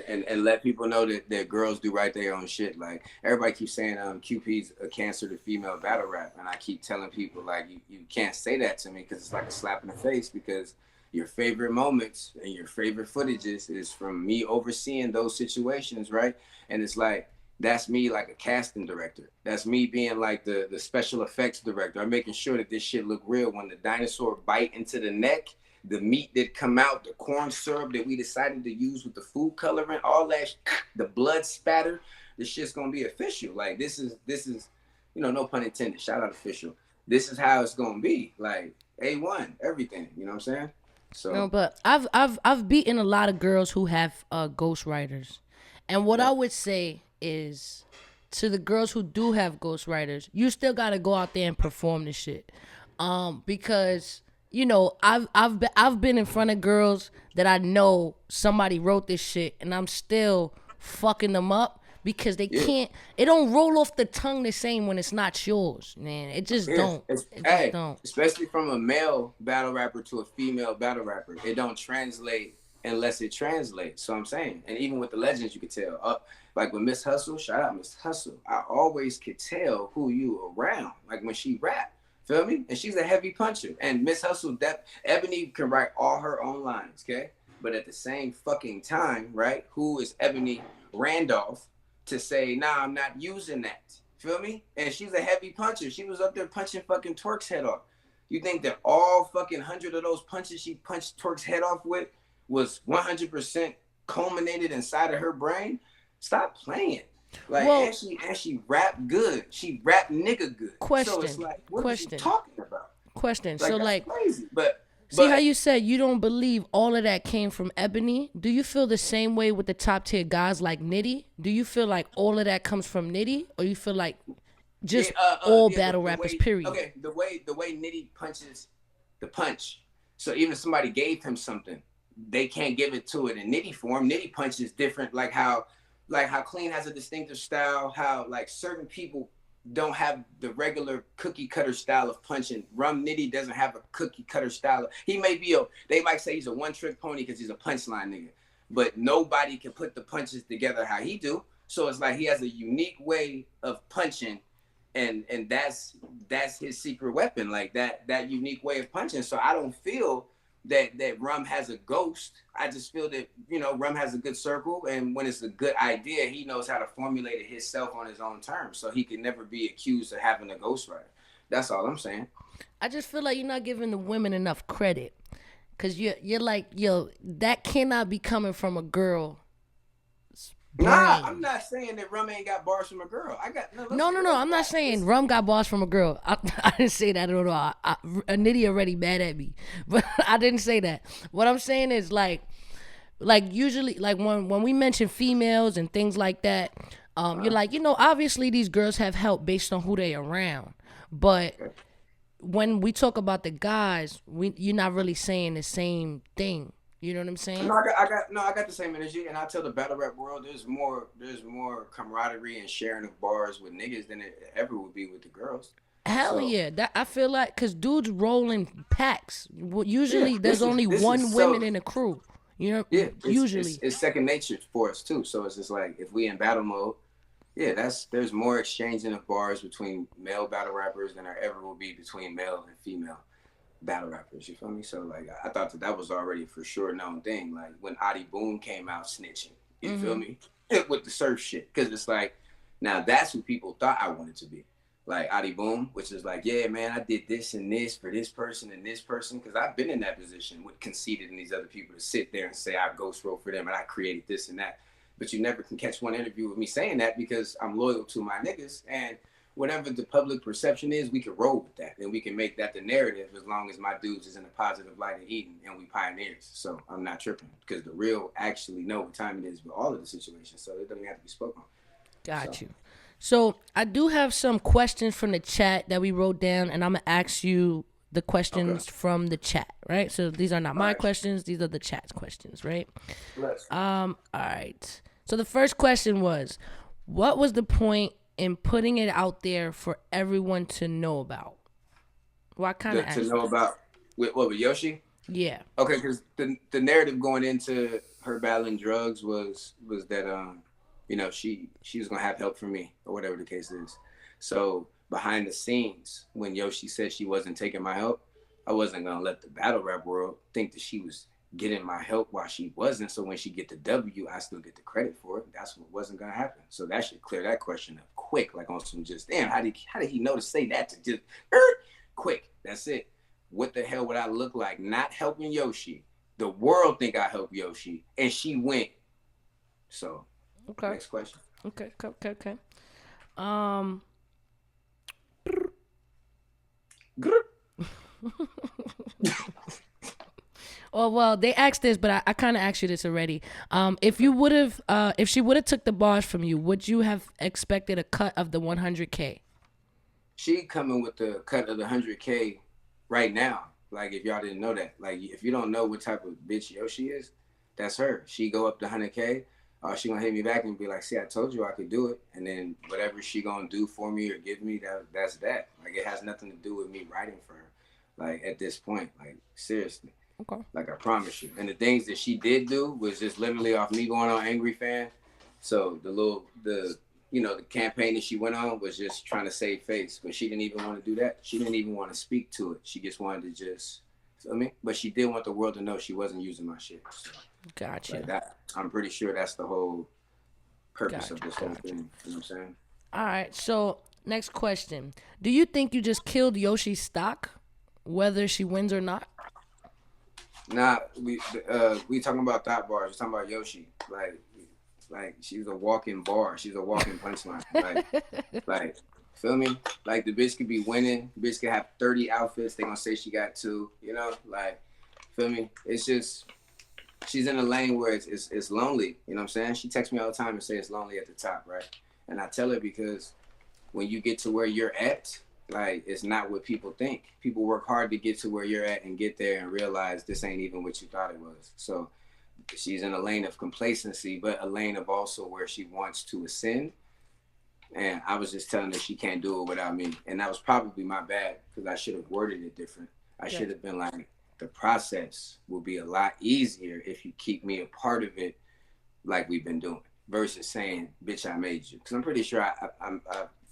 And let people know that girls do write their own shit. Like, everybody keeps saying QP's a cancer to female battle rap, and I keep telling people like you can't say that to me because it's like a slap in the face, because your favorite moments and your favorite footages is from me overseeing those situations, right? And it's like, that's me like a casting director. That's me being like the special effects director. I'm making sure that this shit look real. When the dinosaur bite into the neck, the meat that come out, the corn syrup that we decided to use with the food coloring, all that, the blood spatter, this shit's gonna be official. Like, this is, no pun intended, shout out official. This is how it's gonna be. Like, A1, everything, you know what I'm saying? No, So, but I've beaten a lot of girls who have ghostwriters, and what I would say is to the girls who do have ghostwriters, you still gotta go out there and perform the shit, because I've been in front of girls that I know somebody wrote this shit, and I'm still fucking them up because they yeah. can't. It don't roll off the tongue the same when it's not yours, man. It just Yeah, don't. It just hey, don't. especially from a male battle rapper to a female battle rapper, it don't translate unless it translates. So I'm saying, and even with the legends, you could tell. Like with Miss Hustle, shout out Miss Hustle. I always could tell who you around. Like when she rap, feel me? And she's a heavy puncher. And Miss Hustle, that Ebony can write all her own lines, okay? But at the same fucking time, right? Who is Ebony Randolph to say, nah, I'm not using that? Feel me? And she's a heavy puncher. She was up there punching fucking Twerk's head off. You think that all fucking 100 of those punches she punched Twerk's head off with was 100% culminated inside of her brain? Stop playing. Like, Well, and she rap good. She rap nigga good. So it's question, like, what are you question, talking about? question. Like, So that's like, crazy. see how you said you don't believe all of that came from Ebony? Do you feel the same way with the top tier guys like Nitty? Do you feel like all of that comes from Nitty, or you feel like just all battle rappers? Period. Okay, the way Nitty punches the punch. So even if somebody gave him something, they can't give it to it in Nitty form. Nitty punches different, like how Clean has a distinctive style. How like certain people don't have the regular cookie cutter style of punching. Rum Nitty doesn't have a cookie cutter style. He may be they might say he's a one trick pony because he's a punchline nigga, but nobody can put the punches together how he do. So it's like he has a unique way of punching, and that's his secret weapon, like that unique way of punching. So I don't feel that Rum has a ghost. I just feel that, Rum has a good circle, and when it's a good idea, he knows how to formulate it himself on his own terms, so he can never be accused of having a ghostwriter. That's all I'm saying. I just feel like you're not giving the women enough credit, because you're like, yo, that cannot be coming from a girl. Nah, I'm not saying that Rum ain't got bars from a girl. I got no. I'm not saying Rum got bars from a girl. I didn't say that at all. Nitty already mad at me, but I didn't say that. What I'm saying is like usually, like when we mention females and things like that, you're like, obviously these girls have help based on who they around, but when we talk about the guys, you're not really saying the same thing. You know what I'm saying? No, I got the same energy, and I tell the battle rap world there's more camaraderie and sharing of bars with niggas than it ever would be with the girls. Hell yeah, that I feel like, cause dudes rolling packs. Usually there's only one woman in the crew. Usually it's second nature for us too. So it's just like if we in battle mode, there's more exchanging of bars between male battle rappers than there ever will be between male and female battle rappers, you feel me? So like I thought that was already for sure known thing. Like when Adi Boom came out snitching, you feel me? With the surf shit, because it's like now that's who people thought I wanted to be, like Adi Boom, which is like, yeah man, I did this and this for this person and this person, because I've been in that position with Conceited and these other people to sit there and say I ghost wrote for them and I created this and that, but you never can catch one interview with me saying that because I'm loyal to my niggas, and whatever the public perception is, we can roll with that and we can make that the narrative as long as my dudes is in a positive light of eating and we pioneers. So I'm not tripping because the real actually know what time it is with all of the situations. So it doesn't have to be spoken on. Got you. So I do have some questions from the chat that we wrote down, and I'm going to ask you the questions from the chat, right? So these are not my questions. These are the chat's questions, right? All right. So the first question was, what was the point in putting it out there for everyone to know about? Well, I kind of to know about with Yoshi. Yeah. Okay, because the narrative going into her battling drugs was that she was gonna have help from me or whatever the case is. So behind the scenes, when Yoshi said she wasn't taking my help, I wasn't gonna let the battle rap world think that she was getting my help while she wasn't. So when she get the W, I still get the credit for it. That's what wasn't gonna happen. So that should clear that question up quick, like on some just damn. How did he know to say that to just quick? That's it. What the hell would I look like not helping Yoshi? The world think I helped Yoshi, and she went. So next question. Okay. Oh well, they asked this, but I kind of asked you this already. If she would have took the bars from you, would you have expected a cut of the 100K? She coming with the cut of the 100K right now. Like if y'all didn't know that, like if you don't know what type of bitch Yoshi is, that's her. She go up to 100K. She gonna hit me back and be like, "See, I told you I could do it." And then whatever she gonna do for me or give me, that's that. Like it has nothing to do with me writing for her. Like at this point, like seriously. Okay. Like I promise you. And the things that she did do was just literally off me going on Angry Fan. So the campaign that she went on was just trying to save face, but she didn't even want to do that. She didn't even want to speak to it. She just wanted to but she did want the world to know she wasn't using my shit. So, gotcha. Like that, I'm pretty sure that's the whole purpose of this whole thing. You know what I'm saying? All right. So next question. Do you think you just killed Yoshi's stock, whether she wins or not? Nah, we talking about thought bars. We're talking about Yoshi. Like she's a walking bar. She's a walking punchline. Like, feel me? Like the bitch could be winning. The bitch could have 30 outfits. They gonna say she got 2. You know, like, feel me? It's just she's in a lane where it's lonely. You know what I'm saying? She texts me all the time and say it's lonely at the top, right? And I tell her because when you get to where you're at, like it's not what people think. People work hard to get to where you're at and get there and realize this ain't even what you thought it was. So she's in a lane of complacency, but a lane of also where she wants to ascend. And I was just telling her she can't do it without me. And that was probably my bad because I should have worded it different. I should have been like, the process will be a lot easier if you keep me a part of it like we've been doing versus saying, bitch, I made you. Because I'm pretty sure I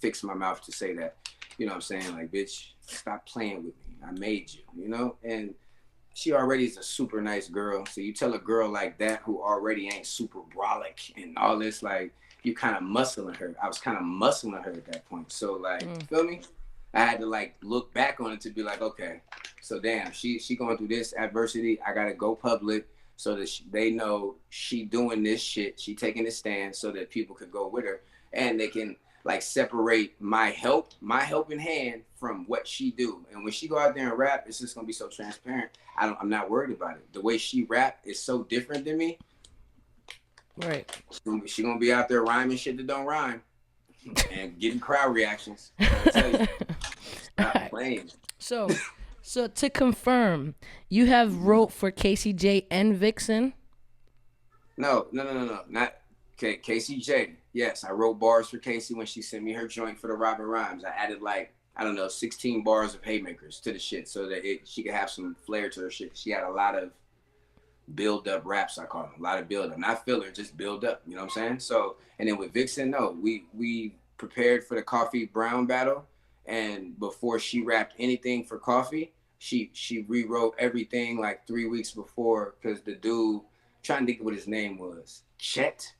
fixed my mouth to say that. You know what I'm saying? Like, bitch, stop playing with me. I made you, you know? And she already is a super nice girl. So you tell a girl like that who already ain't super brolic and all this, like, you kind of muscling her. I was kind of muscling her at that point. So, like, feel me? I had to, like, look back on it to be like, okay, so damn, she going through this adversity. I got to go public so that they know she doing this shit. She taking a stand so that people could go with her and they can, like, separate my helping hand from what she do. And when she go out there and rap, it's just gonna be so transparent. I'm not worried about it. The way she rap is so different than me. Right. She gonna be out there rhyming shit that don't rhyme and getting crowd reactions. I tell you, stop playing. So to confirm, you have wrote for Casey J and Vixen? No, not Casey J. Yes, I wrote bars for Casey when she sent me her joint for the Robin Rhymes. I added, like, I don't know, 16 bars of haymakers to the shit so that she could have some flair to her shit. She had a lot of build-up raps, I call them. A lot of build-up. Not filler, just build-up. You know what I'm saying? So, and then with Vixen, no. We prepared for the Coffee Brown battle, and before she rapped anything for Coffee, she rewrote everything like 3 weeks before because the dude, trying to think of what his name was, Chet?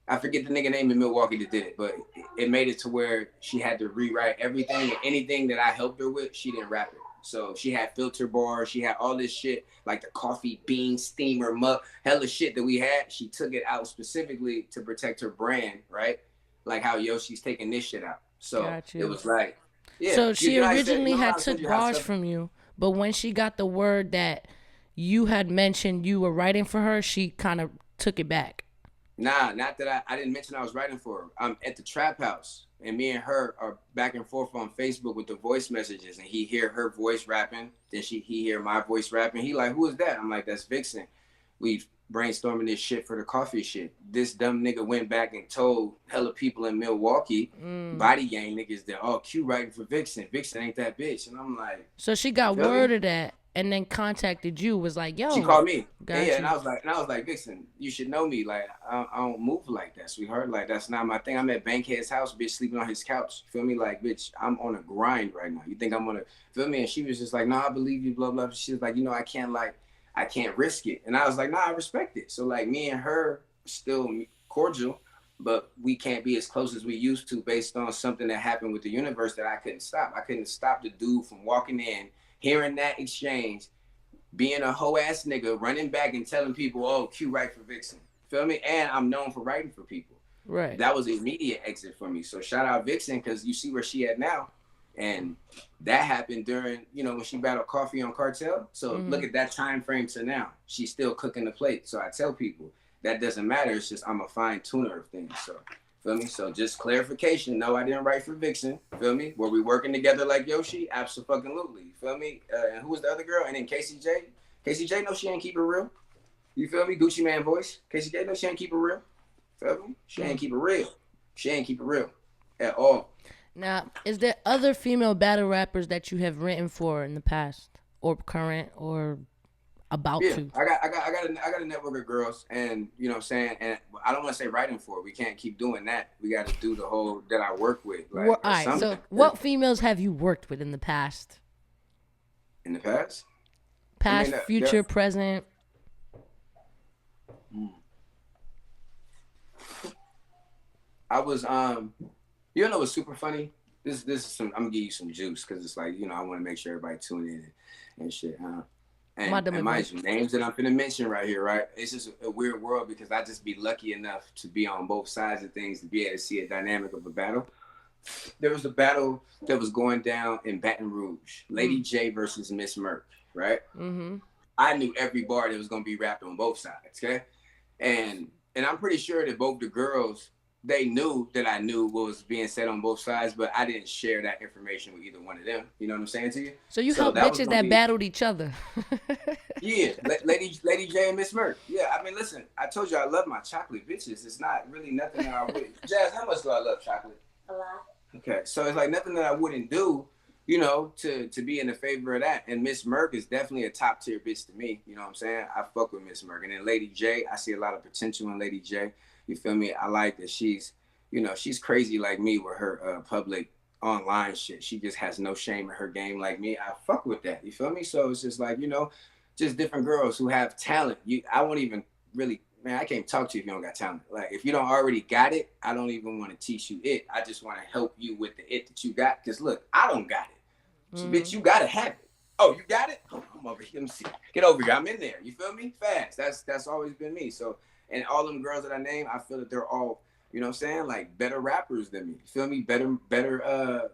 I forget the nigga name in Milwaukee that did it, but it made it to where she had to rewrite everything, and anything that I helped her with, she didn't rap it. So she had filter bars, she had all this shit, like the coffee bean steamer mug, hella shit that we had. She took it out specifically to protect her brand, right? Like how Yoshi's taking this shit out. So it was like, yeah. So she originally had took bars from you, but when she got the word that you had mentioned you were writing for her, she kind of took it back. Nah, not that I didn't mention I was writing for her. I'm at the trap house, and me and her are back and forth on Facebook with the voice messages, and he hear her voice rapping, then he hear my voice rapping. He like, who is that? I'm like, that's Vixen. We brainstorming this shit for the coffee shit. This dumb nigga went back and told hella people in Milwaukee, body gang niggas, that, oh, Q writing for Vixen. Vixen ain't that bitch. And I'm like, so she got word of that. And then contacted you, was like, yo. She called me. Yeah, and I was like, Vixen, you should know me. Like, I don't move like that, sweetheart. Like, that's not my thing. I'm at Bankhead's house, bitch, sleeping on his couch. Feel me? Like, bitch, I'm on a grind right now. You think I'm on a, feel me? And she was just like, no, I believe you, blah, blah. She was like, you know, I can't risk it. And I was like, nah, I respect it. So, like, me and her still cordial, but we can't be as close as we used to based on something that happened with the universe that I couldn't stop. I couldn't stop the dude from walking in, hearing that exchange, being a hoe ass nigga, running back and telling people, oh, Q write for Vixen. Feel me? And I'm known for writing for people. Right. That was an immediate exit for me. So shout out Vixen, because you see where she at now. And that happened during, you know, when she battled Coffee on Cartel. So look at that time frame to now. She's still cooking the plate. So I tell people, that doesn't matter. It's just I'm a fine tuner of things. So feel me? So just clarification. No, I didn't write for Vixen. Feel me? Were we working together like Yoshi? Absolutely. Feel me? And who was the other girl? And then Casey J. Casey J, no, she ain't keep it real. You feel me? Gucci Man voice. Casey J, no, she ain't keep it real. Feel me? She ain't keep it real. She ain't keep it real at all. Now, is there other female battle rappers that you have written for in the past, or current, or about to? I got a network of girls, and you know what I'm saying, and I don't want to say writing for. We can't keep doing that. We got to do the whole that I work with. Like, all right. So, what females have you worked with in the past? In the past? Past, future, present. I was you know what's super funny? This is some. I'm gonna give you some juice because it's like, you know, I want to make sure everybody tune in and shit. And mind you, names that I'm finna mention right here, right? It's just a weird world because I just be lucky enough to be on both sides of things to be able to see a dynamic of a battle. There was a battle that was going down in Baton Rouge, Lady J versus Ms.Murk, right? Mm-hmm. I knew every bar that was gonna be rapped on both sides, okay? And I'm pretty sure that both the girls, they knew that I knew what was being said on both sides, but I didn't share that information with either one of them. You know what I'm saying to you? So you helped bitches that battled each other. Yeah, Lady J and Ms.Murk. Yeah, I mean, listen, I told you I love my chocolate bitches. It's not really nothing that I would. Jazz, how much do I love chocolate? A lot. Okay, so it's like nothing that I wouldn't do, you know, to be in the favor of that. And Ms.Murk is definitely a top tier bitch to me. You know what I'm saying? I fuck with Ms.Murk. And then Lady J, I see a lot of potential in Lady J. You feel me? I like that she's, you know, she's crazy like me with her public online shit. She just has no shame in her game like me. I fuck with that. You feel me? So it's just like, you know, just different girls who have talent. I won't even really, man, I can't talk to you if you don't got talent. Like if you don't already got it, I don't even want to teach you it. I just want to help you with the it that you got. Cause look, I don't got it. So, bitch, you gotta have it. Oh, you got it? Oh, I'm over here. Let me see. Get over here. I'm in there. You feel me? Fast. That's always been me. So, and all them girls that I name, I feel that they're all, you know what I'm saying, like better rappers than me. You feel me? Better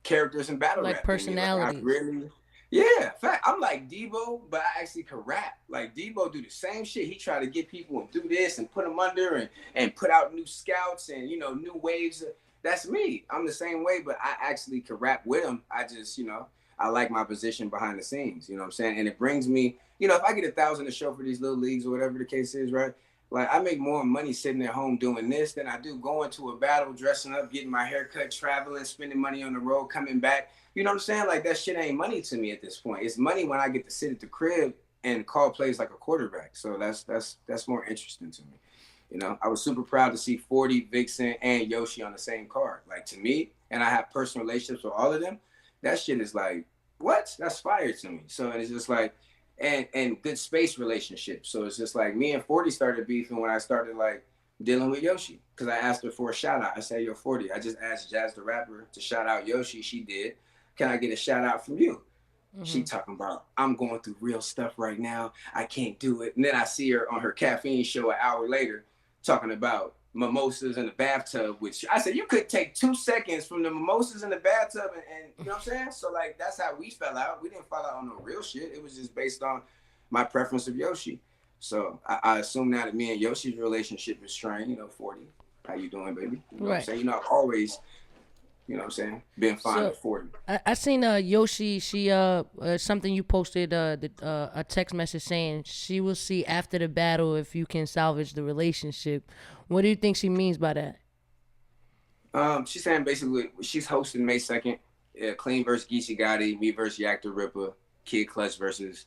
characters in battle like rap than me. Like I personalities. really, yeah. Fact, I'm like Debo, but I actually can rap. Like Debo do the same shit. He try to get people and do this and put them under and put out new scouts and you know new waves. That's me. I'm the same way, but I actually can rap with him. I just, you know, I like my position behind the scenes. You know what I'm saying? And it brings me, you know, if I get 1,000 a show for these little leagues or whatever the case is, right? Like I make more money sitting at home doing this than I do going to a battle, dressing up, getting my hair cut, traveling, spending money on the road, coming back. You know what I'm saying? Like that shit ain't money to me at this point. It's money when I get to sit at the crib and call plays like a quarterback. So that's more interesting to me. You know, I was super proud to see 40, Vixen, and Yoshi on the same card. Like to me, and I have personal relationships with all of them. That shit is like, what? That's fire to me. So it's just like, and good space relationships. So it's just like me and 40 started beefing when I started like dealing with Yoshi because I asked her for a shout out. I said, yo, 40, I just asked Jazz the rapper to shout out Yoshi. She did. Can I get a shout out from you? She talking about, I'm going through real stuff right now. I can't do it. And then I see her on her caffeine show an hour later talking about mimosas in the bathtub, which I said, you could take 2 seconds from the mimosas in the bathtub and you know what I'm saying? So like, that's how we fell out. We didn't fall out on no real shit. It was just based on my preference of Yoshi. So I assume now that me and Yoshi's relationship is strained, you know, 40. How you doing, baby? You know what I'm saying? You know, I've always, you know what I'm saying? Been fine at 40. I seen Yoshi, she something you posted a text message saying she will see after the battle if you can salvage the relationship. What do you think she means by that? She's saying basically she's hosting May 2nd. Clean versus Geechee Gotti, me versus Yak the Ripper, Kid Clutch versus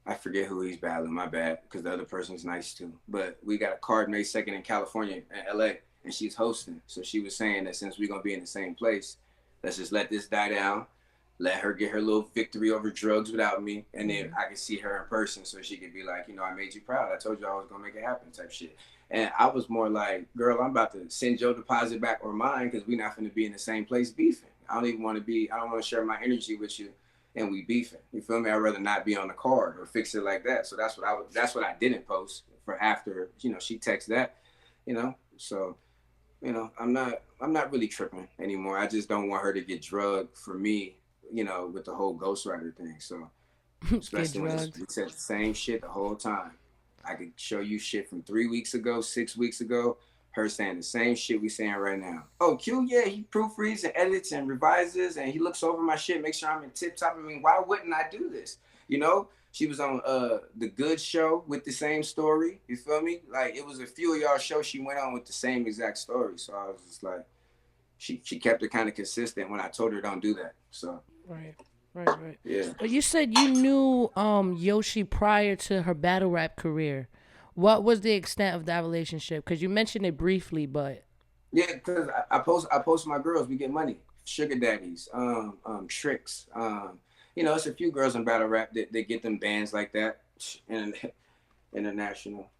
I forget who he's battling, my bad, because the other person's nice too. But we got a card May 2nd in California, in LA, and she's hosting. So she was saying that since we're going to be in the same place, let's just let this die down, let her get her little victory over drugs without me, and then I can see her in person so she could be like, you know, I made you proud. I told you I was going to make it happen type shit. And I was more like, girl, I'm about to send your deposit back or mine because we're not going to be in the same place beefing. I don't want to share my energy with you and we beefing. You feel me? I'd rather not be on the card or fix it like that. So that's what I didn't post for after, you know, she texted that, you know. So, you know, I'm not really tripping anymore. I just don't want her to get drugged for me, you know, with the whole ghostwriter thing. So especially when we said the same shit the whole time. I could show you shit from 3 weeks ago, 6 weeks ago, her saying the same shit we saying right now. Oh, Q, yeah, he proofreads and edits and revises and he looks over my shit, makes sure I'm in tip top. I mean, why wouldn't I do this? You know, she was on the Good Show with the same story. You feel me? Like it was a few of y'all shows she went on with the same exact story. So I was just like, she kept it kind of consistent when I told her don't do that. So Right. yeah. But you said you knew Yoshi prior to her battle rap career. What was the extent of that relationship? Because you mentioned it briefly, but Yeah, because I post my girls. We get money, sugar daddies, tricks. You know, it's a few girls in battle rap that they get them bands like that, and international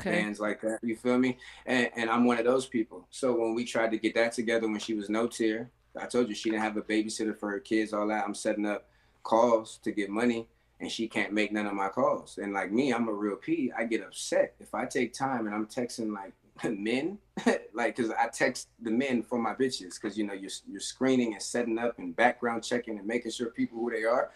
bands like that. You feel me? And I'm one of those people. So when we tried to get that together when she was no tier, I told you she didn't have a babysitter for her kids. All that I'm setting up calls to get money. And she can't make none of my calls. And like me, I'm a real P. I get upset if I take time and I'm texting like men, like because I text the men for my bitches because you know you're screening and setting up and background checking and making sure people who they are.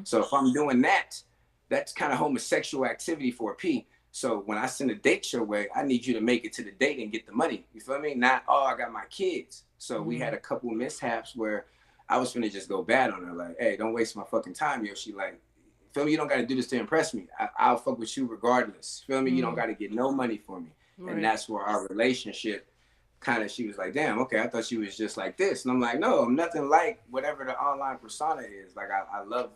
So if I'm doing that, that's kind of homosexual activity for a P. So when I send a date your way, I need you to make it to the date and get the money. You feel me? Not I got my kids. So we had a couple mishaps where I was finna just go bad on her, like, hey, don't waste my fucking time, Yoshi. Like, feel me? You don't got to do this to impress me. I'll fuck with you regardless. Feel me? You don't got to get no money for me. Right. And that's where our relationship kind of, she was like, damn, okay, I thought she was just like this. And I'm like, no, I'm nothing like whatever the online persona is. Like, I love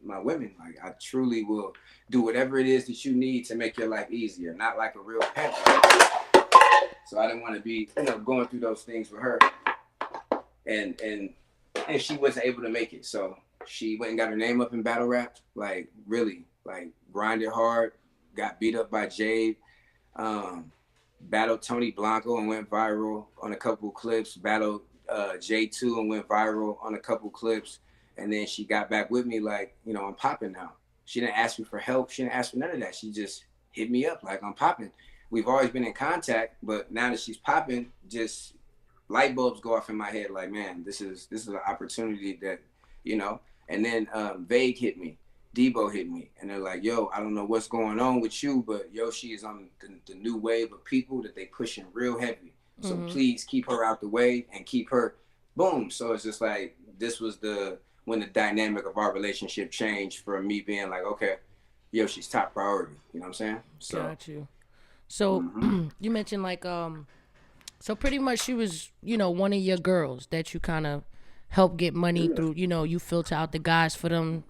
my women. Like, I truly will do whatever it is that you need to make your life easier, not like a real pimp. So I didn't want to be, going through those things with her. And she wasn't able to make it. So she went and got her name up in battle rap, like really, like grinded hard, got beat up by Jade, battled Tony Blanco and went viral on a couple of clips, battled J2 and went viral on a couple of clips. And then she got back with me like, I'm popping now. She didn't ask me for help. She didn't ask for none of that. She just hit me up like, I'm popping. We've always been in contact, but now that she's popping, just light bulbs go off in my head like, man, this is an opportunity that, And then Vague hit me, Debo hit me, and they're like, yo, I don't know what's going on with you, but Yoshi is on the new wave of people that they pushing real heavy. So please keep her out the way and keep her, boom. So it's just like, this was when the dynamic of our relationship changed from me being like, okay, Yoshi's top priority. You know what I'm saying? So, got you. So you mentioned like, so pretty much she was, one of your girls that you kind of help get money through, you filter out the guys for them,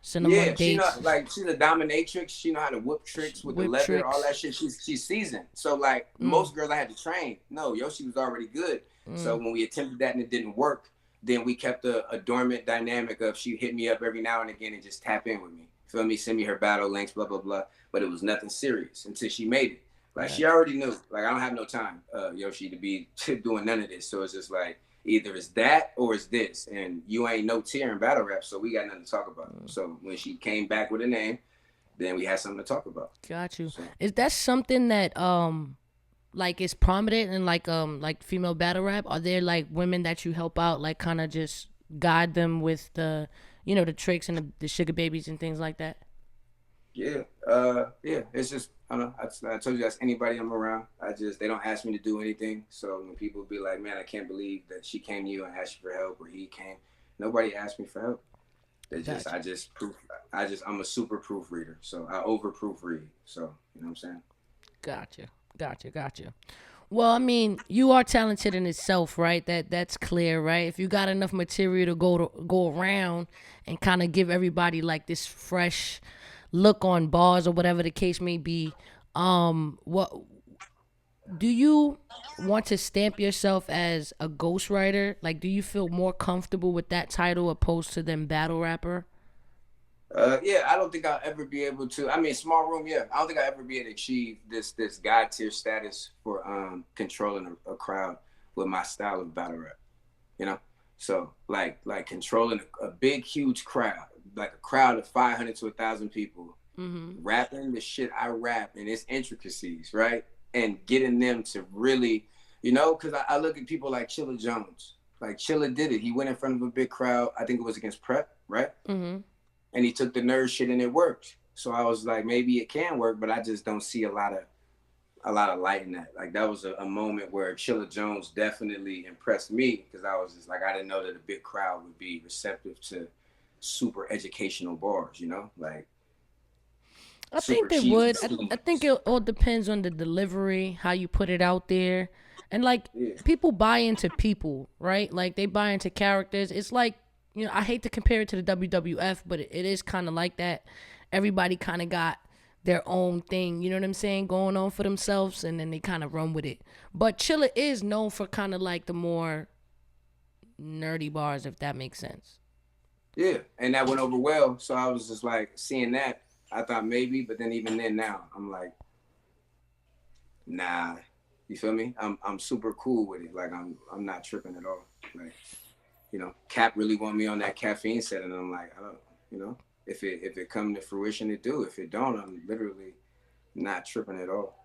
send them on dates. She's a dominatrix. She know how to whip tricks with the leather, all that shit. She's seasoned. So like most girls I had to train. No, Yoshi was already good. So when we attempted that and it didn't work, then we kept a dormant dynamic of she hit me up every now and again and just tap in with me. Feel me? Send me her battle links, blah, blah, blah. But it was nothing serious until she made it. Like, she already knew. Like, I don't have no time, Yoshi, to be doing none of this. So it's just like, either it's that or it's this. And you ain't no tier in battle rap, so we got nothing to talk about. So when she came back with a name, then we had something to talk about. Got you. So, is that something that, like, is prominent in, like female battle rap? Are there, like, women that you help out, like, kind of just guide them with the, the tricks and the sugar babies and things like that? Yeah. It's just, I don't know. I told you that's anybody I'm around. They don't ask me to do anything. So when people be like, man, I can't believe that she came to you and asked you for help, or he came, nobody asked me for help. I'm a super proofreader. So I over proofread. So, you know what I'm saying? Gotcha. Well, I mean, you are talented in itself, right? That's clear, right? If you got enough material to go around and kind of give everybody like this fresh look on bars or whatever the case may be, what do you want to stamp yourself as a ghostwriter? Like, do you feel more comfortable with that title opposed to them battle rapper? Yeah, I don't think I'll ever be able to. I mean, small room, yeah. I don't think I'll ever be able to achieve this God tier status for controlling a crowd with my style of battle rap. So like controlling a big, huge crowd, like a crowd of 500 to 1,000 people, rapping the shit I rap and its intricacies, right? And getting them to really, because I look at people like Chilla Jones. Like, Chilla did it. He went in front of a big crowd. I think it was against Prep, right? And he took the nerd shit and it worked. So I was like, maybe it can work, but I just don't see a lot of light in that. Like, that was a moment where Chilla Jones definitely impressed me, because I was just like, I didn't know that a big crowd would be receptive to super educational bars, like. I think they would. I think it all depends on the delivery, how you put it out there. And like, people buy into people, right? Like, they buy into characters. It's like, I hate to compare it to the WWF, but it is kind of like that. Everybody kind of got their own thing, you know what I'm saying, going on for themselves, and then they kind of run with it. But Chilla is known for kind of like the more nerdy bars, if that makes sense. Yeah, and that went over well. So I was just like, seeing that, I thought maybe, but then even then now, I'm like, nah. You feel me? I'm super cool with it. Like, I'm not tripping at all. Like, Cap really want me on that caffeine set, and I'm like, I don't, if it come to fruition, it do. If it don't, I'm literally not tripping at all.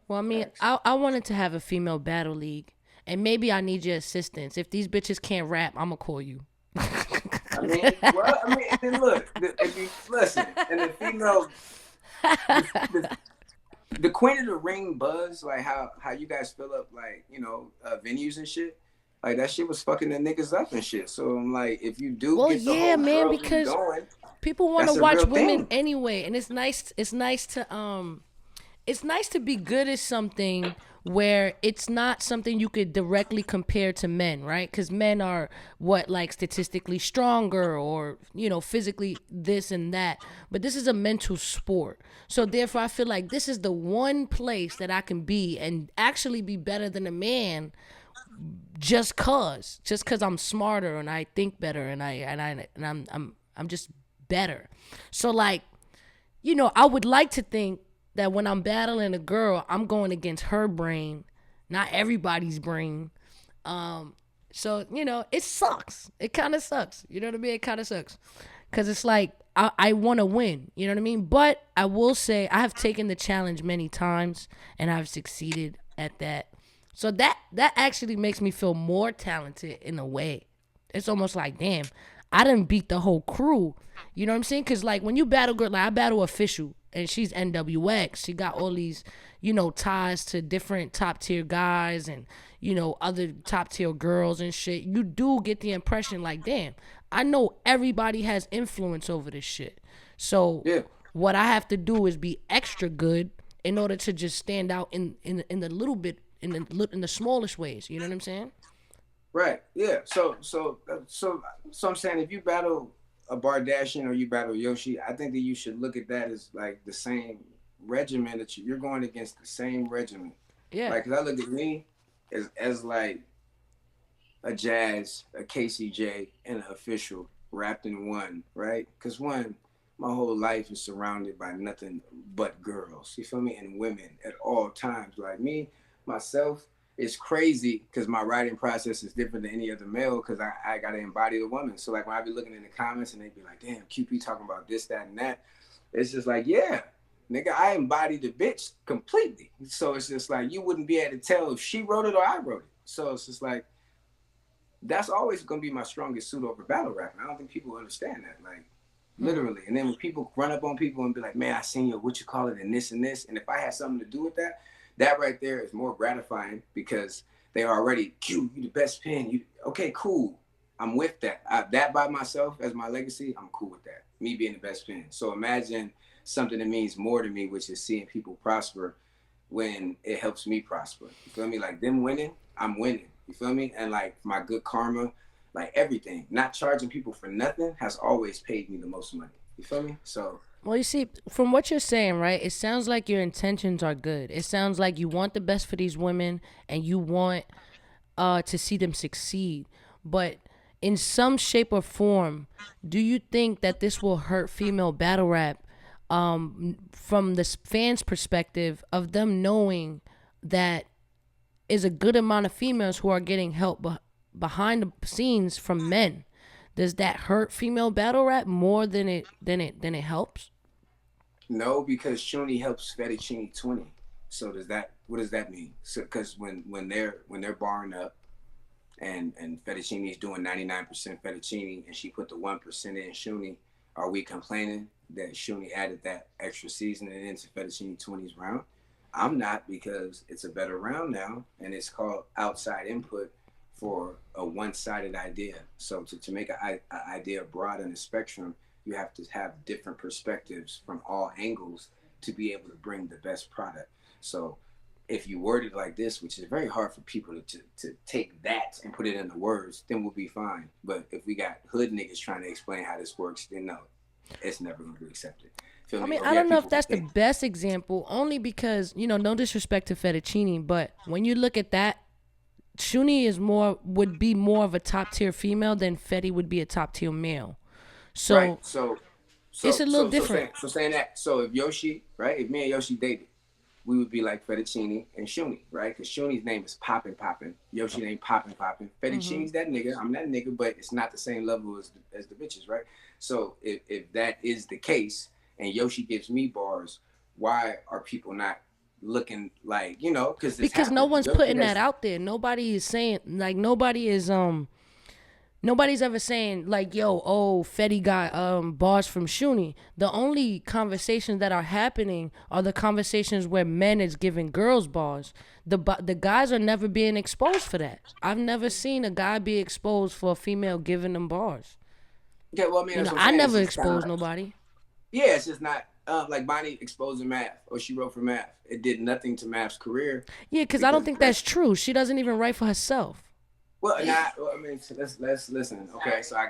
Well, I mean, I wanted to have a female battle league, and maybe I need your assistance. If these bitches can't rap, I'm gonna call you. And look, if you listen, and the female, the Queen of the Ring buzz, like how you guys fill up, like, venues and shit. Like, that shit was fucking the niggas up and shit. So I'm like, if you do get the whole man, because going, people want to watch women anyway, and it's nice to it's nice to be good at something where it's not something you could directly compare to men, right? Because men are what, like, statistically stronger or, physically this and that. But this is a mental sport. So therefore, I feel like this is the one place that I can be and actually be better than a man just cause I'm smarter and I think better and I'm just better. So like, I would like to think that when I'm battling a girl, I'm going against her brain, not everybody's brain. So it sucks. It kind of sucks. You know what I mean? It kind of sucks because it's like I want to win. You know what I mean? But I will say I have taken the challenge many times and I've succeeded at that. So that actually makes me feel more talented in a way. It's almost like, damn, I didn't beat the whole crew. You know what I'm saying? Because, like, when you battle girl, like, I battle Official, and she's NWX. She got all these, ties to different top-tier guys and, other top-tier girls and shit. You do get the impression, like, damn, I know everybody has influence over this shit. So Yeah. what I have to do is be extra good in order to just stand out in the little bit, in the smallest ways. You know what I'm saying? Right. Yeah. So I'm saying if you battle a Bardashian or you battle Yoshi, I think that you should look at that as like the same regimen that you're going against the same regimen. Yeah. Like, 'cause I look at me as like a Jazz, a KCJ, and an Official wrapped in one, right? Because one, my whole life is surrounded by nothing but girls. You feel me? And women at all times. Like me, myself, it's crazy because my writing process is different than any other male because I got to embody the woman. So like when I be looking in the comments and they be like, damn, QP talking about this, that, and that. It's just like, yeah, nigga, I embody the bitch completely. So it's just like you wouldn't be able to tell if she wrote it or I wrote it. So it's just like, that's always going to be my strongest suit over battle rapping. I don't think people understand that. Like, literally. And then when people run up on people and be like, man, I seen your what you call it and this and this. And if I had something to do with that, that right there is more gratifying because they are already, Q, you the best pen. You okay, cool. I'm with that. That by myself as my legacy, I'm cool with that. Me being the best pen. So imagine something that means more to me, which is seeing people prosper when it helps me prosper. You feel me? Like them winning, I'm winning. You feel me? And like my good karma, like everything, not charging people for nothing has always paid me the most money. You feel me? So, well, you see, from what you're saying, right, it sounds like your intentions are good. It sounds like you want the best for these women and you want to see them succeed. But in some shape or form, do you think that this will hurt female battle rap from the fans' perspective of them knowing that is a good amount of females who are getting help behind the scenes from men? Does that hurt female battle rap more than it helps? no, because Shuni helps Fettuccine 20. So does that? What does that mean? So because when they're barring up and Fettuccine's doing 99% Fettuccine and she put the 1% in Shuni, are we complaining that Shuni added that extra seasoning into Fettuccine 20's round? I'm not, because it's a better round now and it's called outside input for a one-sided idea. So to make an idea broad in the spectrum, you have to have different perspectives from all angles to be able to bring the best product. So if you word it like this, which is very hard for people to take that and put it into words, then we'll be fine. But if we got hood niggas trying to explain how this works, then no, it's never going to be accepted. I mean, I don't know if that's the best example, only because, no disrespect to Fettuccine, but when you look at that, Shuni would be more of a top tier female than Fetty would be a top tier male. So, right. So it's a little different. Saying that, so if Yoshi, right, if me and Yoshi dated, we would be like Fettuccine and Shuni, right? Because Shuni's name is Poppin' Poppin'. Yoshi name Poppin' Poppin'. Fettuccine's that nigga. I'm that nigga, but it's not the same level as the bitches, right? So if that is the case, and Yoshi gives me bars, why are people not looking like, because no one's putting that out there. Nobody is saying, like, nobody's ever saying like, yo, oh, Fetty got bars from Shuni. The only conversations that are happening are the conversations where men is giving girls bars. The guys are never being exposed for that. I've never seen a guy be exposed for a female giving them bars. Yeah, well, I mean, I never exposed nobody. Yeah, it's just not like Bonnie exposing math, or she wrote for math. It did nothing to math's career. Yeah, because I don't think that's true. She doesn't even write for herself. Well, I mean, let's listen. Okay, so I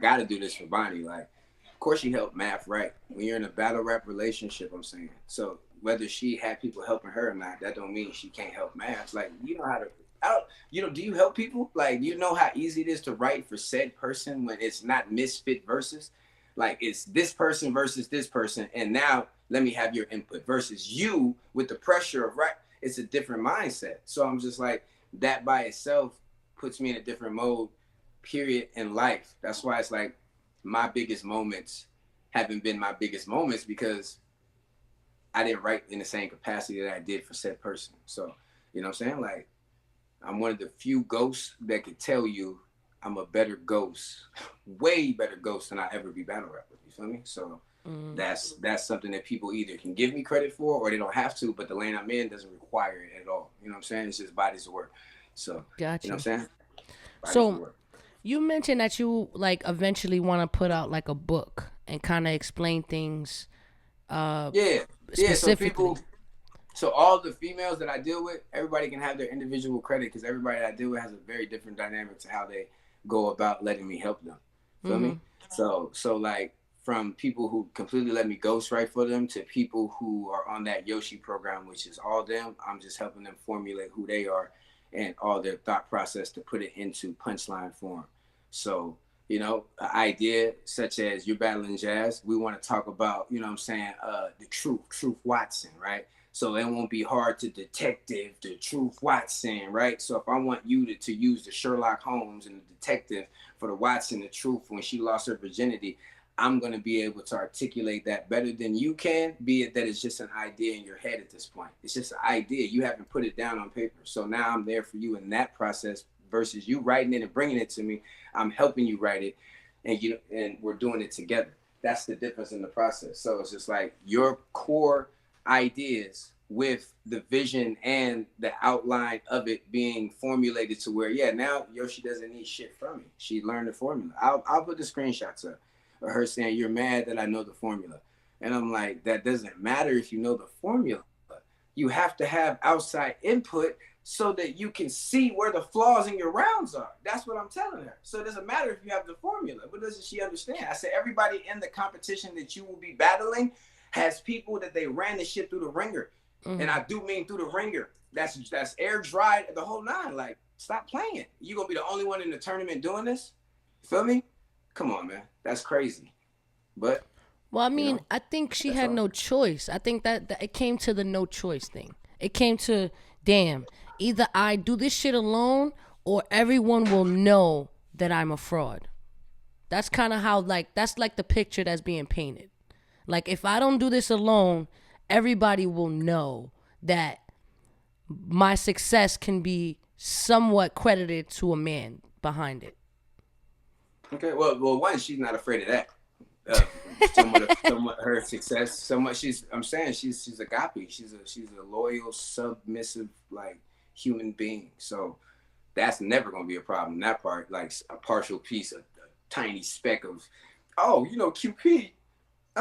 gotta do this for Bonnie. Like, of course she helped math right. When you're in a battle rap relationship, I'm saying. So whether she had people helping her or not, that don't mean she can't help math. Like, you know how to. Do you help people? Like, you know how easy it is to write for said person when it's not Ms.Fit versus, like, it's this person versus this person, and now let me have your input versus you with the pressure of right. It's a different mindset. So I'm just like, that by itself puts me in a different mode, period, in life. That's why it's like my biggest moments haven't been my biggest moments because I didn't write in the same capacity that I did for said person. So, you know what I'm saying? Like, I'm one of the few ghosts that could tell you I'm a better ghost, way better ghost than I ever be battle rapper. You feel me? So that's something that people either can give me credit for or they don't have to, but the lane I'm in doesn't require it at all. You know what I'm saying? It's just bodies of work. So, Gotcha. You know what I'm saying? Bodies So of work. you mentioned that you like eventually want to put out like a book and kind of explain things Yeah. specifically. So all the females that I deal with, everybody can have their individual credit because everybody that I deal with has a very different dynamic to how they go about letting me help them. Feel me? So like from people who completely let me ghostwrite for them to people who are on that Yoshi program, which is all them, I'm just helping them formulate who they are and all their thought process to put it into punchline form. So, you know, an idea such as you're battling Jazz, we want to talk about, you know what I'm saying, the Truth Watson, right? So it won't be hard to detective the Truth Watson, right? So if I want you to use the Sherlock Holmes and the detective for the Watson, the truth, when she lost her virginity, I'm going to be able to articulate that better than you can, be it that it's just an idea in your head at this point. It's just an idea. You haven't put it down on paper. So now I'm there for you in that process versus you writing it and bringing it to me. I'm helping you write it, and we're doing it together. That's the difference in the process. So it's just like your core ideas with the vision and the outline of it being formulated to where, yeah, now Yoshi doesn't need shit from me. She learned the formula. I'll put the screenshots up of her saying, you're mad that I know the formula. And I'm like, that doesn't matter if you know the formula. You have to have outside input so that you can see where the flaws in your rounds are. That's what I'm telling her. So it doesn't matter if you have the formula, but doesn't she understand? I said, everybody in the competition that you will be battling has people that they ran the shit through the ringer. And I do mean through the ringer. That's air dried, the whole nine. Like, stop playing. You gonna be the only one in the tournament doing this? You feel me? Come on, man. That's crazy. But well, I mean, I think she had no choice. I think that it came to the no choice thing. It came to, damn, either I do this shit alone or everyone will know that I'm a fraud. That's kind of how, like, that's like the picture that's being painted. Like, if I don't do this alone, everybody will know that my success can be somewhat credited to a man behind it. Okay, well, one, she's not afraid of that. Somewhat her success. I'm saying she's agape. She's a loyal, submissive, like, human being. So that's never gonna be a problem. That part, like a partial piece, a tiny speck of, oh, QP.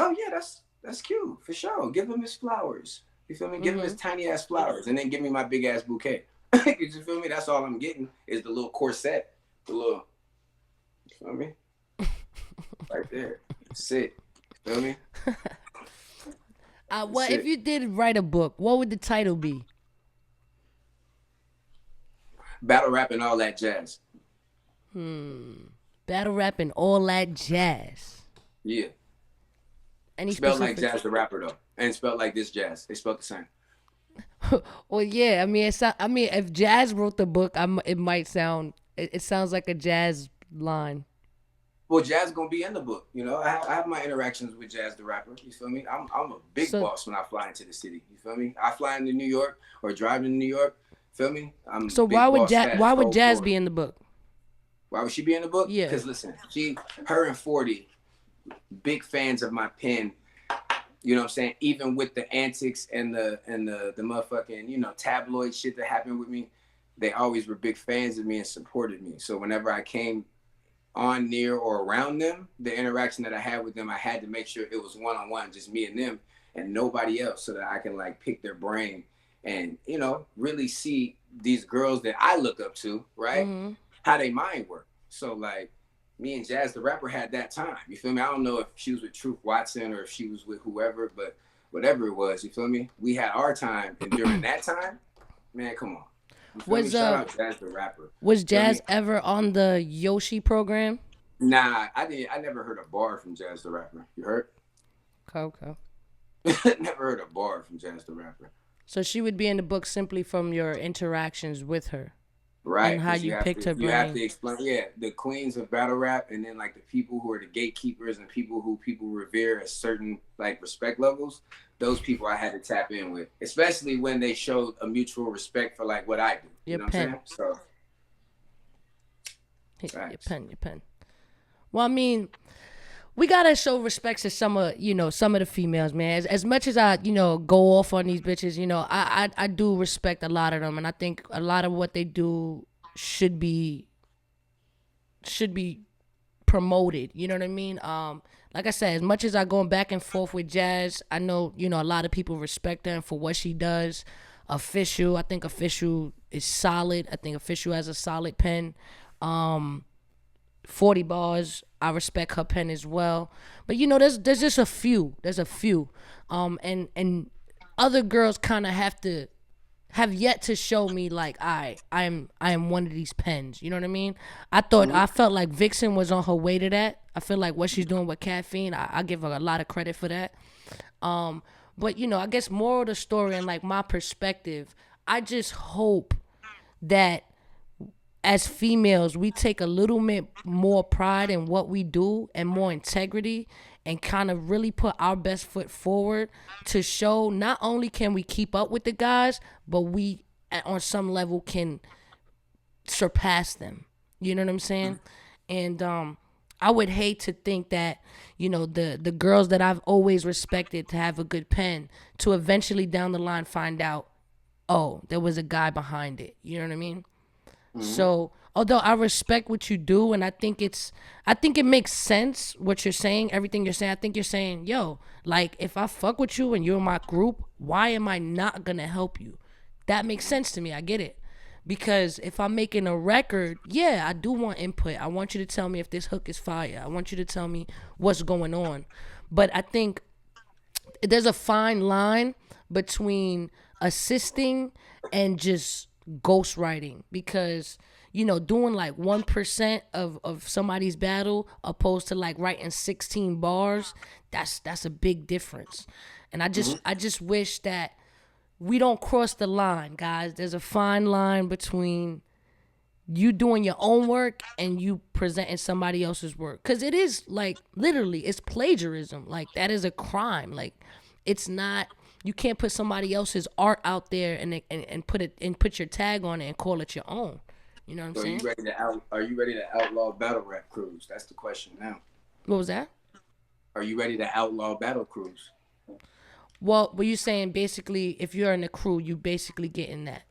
Oh yeah, that's cute for sure. Give him his flowers. You feel me? Give him his tiny ass flowers, and then give me my big ass bouquet. You feel me? That's all I'm getting is the little corset, the little. You feel me? Right there. That's it. You feel me? What if you did write a book? What would the title be? Battle rap and all that jazz. Battle rap and all that jazz. Yeah. Any spelled specific? like Jazz the rapper though, and spelled like this Jazz. They spelled the same. Well, yeah. I mean, if Jazz wrote the book, it might sound. It sounds like a Jazz line. Well, Jazz gonna be in the book. I have my interactions with Jazz the rapper. You feel me? I'm a big boss when I fly into the city. You feel me? I fly into New York or drive into New York. Feel me? So why would Jazz be in the book? Why would she be in the book? Yeah. Because listen, her and 40, big fans of my pen. You know what I'm saying? Even with the antics and the motherfucking, tabloid shit that happened with me, they always were big fans of me and supported me. So whenever I came on, near, or around them, the interaction that I had with them, I had to make sure it was one-on-one, just me and them and nobody else, so that I can like pick their brain and, you know, really see these girls that I look up to, right? Mm-hmm. How they mind work. So like me and Jazz the rapper had that time. You feel me? I don't know if she was with Truth Watson or if she was with whoever, but whatever it was, you feel me? We had our time, and during that time, man, come on. You feel me? Shout out Jazz the rapper. Was Jazz ever on the Yoshi program? Nah, I didn't. I never heard a bar from Jazz the rapper. You heard? Okay. Never heard a bar from Jazz the rapper. So she would be in the book simply from your interactions with her. Right. And how you picked her brain. You have to explain, the queens of battle rap, and then like the people who are the gatekeepers and people who people revere at certain like respect levels. Those people I had to tap in with, especially when they showed a mutual respect for like what I do. You know what I'm saying? So your pen. Well, I mean, we gotta show respect to some of the females, man. As much as I go off on these bitches, I do respect a lot of them, and I think a lot of what they do should be promoted. You know what I mean? Like I said, as much as I go back and forth with Jazz, I know a lot of people respect her for what she does. Official, I think Official is solid. I think Official has a solid pen. 40 bars, I respect her pen as well. But there's just a few. There's a few. And other girls kind of have yet to show me like I am one of these pens. You know what I mean? I felt like Vixen was on her way to that. I feel like what she's doing with Caffeine, I give her a lot of credit for that. But I guess moral of the story and like my perspective, I just hope that as females, we take a little bit more pride in what we do and more integrity, and kind of really put our best foot forward to show not only can we keep up with the guys, but we on some level can surpass them. You know what I'm saying? And I would hate to think that the girls that I've always respected to have a good pen to eventually down the line find out, oh, there was a guy behind it. You know what I mean? So, although I respect what you do, and I think it makes sense what you're saying, everything you're saying. I think you're saying, yo, like if I fuck with you and you're in my group, why am I not gonna help you? That makes sense to me. I get it. Because if I'm making a record, yeah, I do want input. I want you to tell me if this hook is fire. I want you to tell me what's going on. But I think there's a fine line between assisting and just ghostwriting, because doing like 1% of somebody's battle opposed to like writing 16 bars, that's a big difference. And I just wish that we don't cross the line, guys. There's a fine line between you doing your own work and you presenting somebody else's work, because it is like literally it's plagiarism. Like that is a crime. Like it's not. You can't put somebody else's art out there and put your tag on it and call it your own. You know what I'm saying? Are you ready to outlaw battle rap crews? That's the question now. What was that? Are you ready to outlaw battle crews? Well, were you saying basically if you're in a crew, you basically getting that?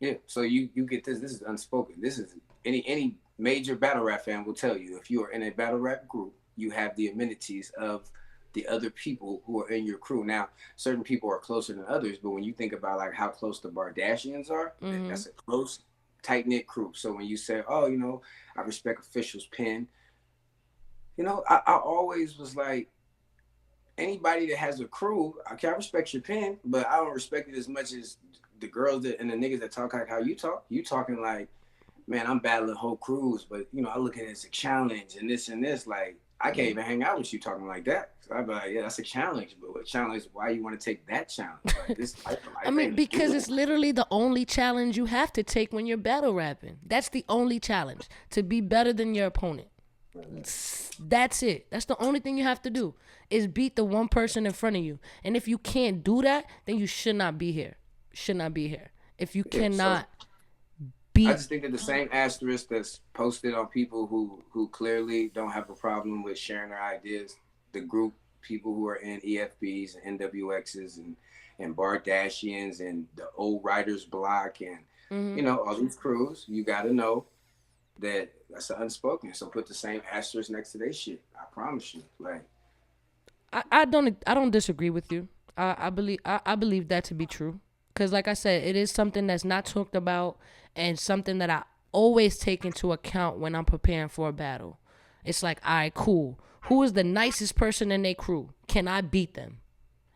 Yeah. So you get this. This is unspoken. This is any major battle rap fan will tell you, if you are in a battle rap group, you have the amenities of the other people who are in your crew. Now, certain people are closer than others, but when you think about like how close the Bardashians are, that's a close, tight-knit crew. So when you say, oh, I respect Official's pen, I always was like, anybody that has a crew, I respect your pen, but I don't respect it as much as the girls and the niggas that talk like how you talk. You talking like, man, I'm battling whole crews, but I look at it as a challenge and this. Like, I can't even hang out with you talking like that. So I'd be like, yeah, that's a challenge. But what challenge? Why you want to take that challenge? Like, this type of life, I mean, because it's literally the only challenge you have to take when you're battle rapping. That's the only challenge, to be better than your opponent. That's it. That's the only thing you have to do, is beat the one person in front of you. And if you can't do that, then you should not be here. Should not be here. If you cannot beat. I just think that the same asterisk that's posted on people who clearly don't have a problem with sharing their ideas, the group people who are in EFBs and NWXs and Bardashians and the old writers block and all these crews, you got to know that's an unspoken. So put the same asterisk next to their shit. I promise you. Like, I don't disagree with you. I believe that to be true. Cause like I said, it is something that's not talked about and something that I always take into account when I'm preparing for a battle. It's like, all right, cool. Who is the nicest person in their crew? Can I beat them?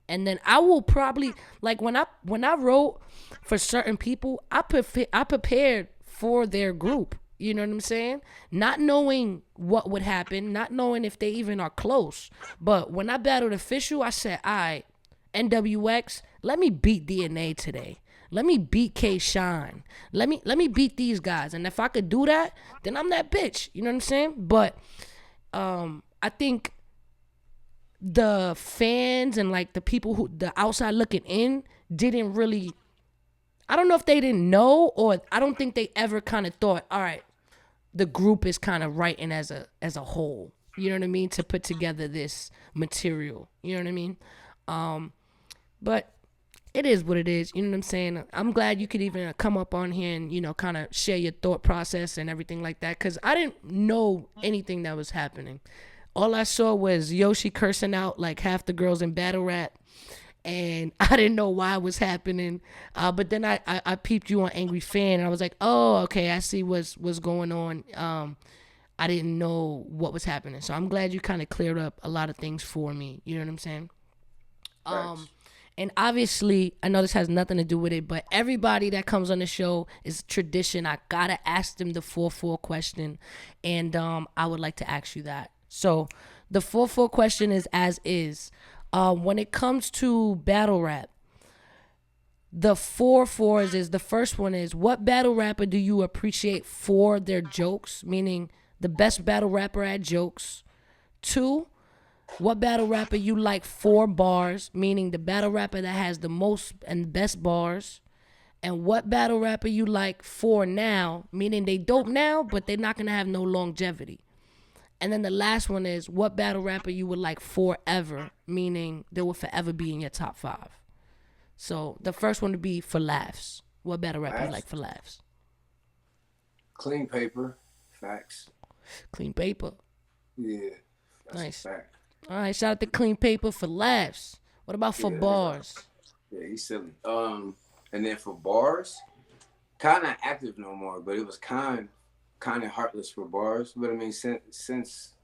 And then I will probably like when I wrote for certain people, I prepared for their group. You know what I'm saying? Not knowing what would happen, not knowing if they even are close. But when I battled official, I said, all right, NWX, let me beat DNA today. Let me beat K Shine. Let me beat these guys. And if I could do that, then I'm that bitch. You know what I'm saying? But I think the fans and like the people who the outside looking in didn't really, I don't know if they didn't know, or I don't think they ever kind of thought, all right, the group is kind of writing as a whole, you know what I mean, to put together this material, you know what I mean. But it is what it is, you know what I'm saying. I'm glad you could even come up on here and, you know, kind of share your thought process and everything like that, because I didn't know anything that was happening. All I saw was Yoshi cursing out like half the girls in battle rap, and I didn't know why it was happening. But then I peeped you on Angry Fan, and I was like, oh, okay, I see what's going on. I didn't know what was happening, so I'm glad you kind of cleared up a lot of things for me. You know what I'm saying? And obviously, I know this has nothing to do with it, but everybody that comes on the show is tradition. I gotta ask them the 4-4 question, and I would like to ask you that. So the 4-4 question is as is. When it comes to battle rap, the 4-4s is, the first one is, what battle rapper do you appreciate for their jokes? Meaning the best battle rapper at jokes. 2, what battle rapper you like for bars? Meaning the battle rapper that has the most and best bars. And what battle rapper you like for now? Meaning they dope now, but they're not going to have no longevity. And then the last one is, what battle rapper you would like forever, meaning they will forever be in your top 5. So the first one would be for laughs. What battle rapper you like for laughs? Clean Paper, facts. Clean Paper. Yeah, that's nice. a fact. All right, shout out to Clean Paper for laughs. What about for bars? Yeah, he's silly. And then for bars, kind of active no more, but it was kind of heartless for bars. But I mean, since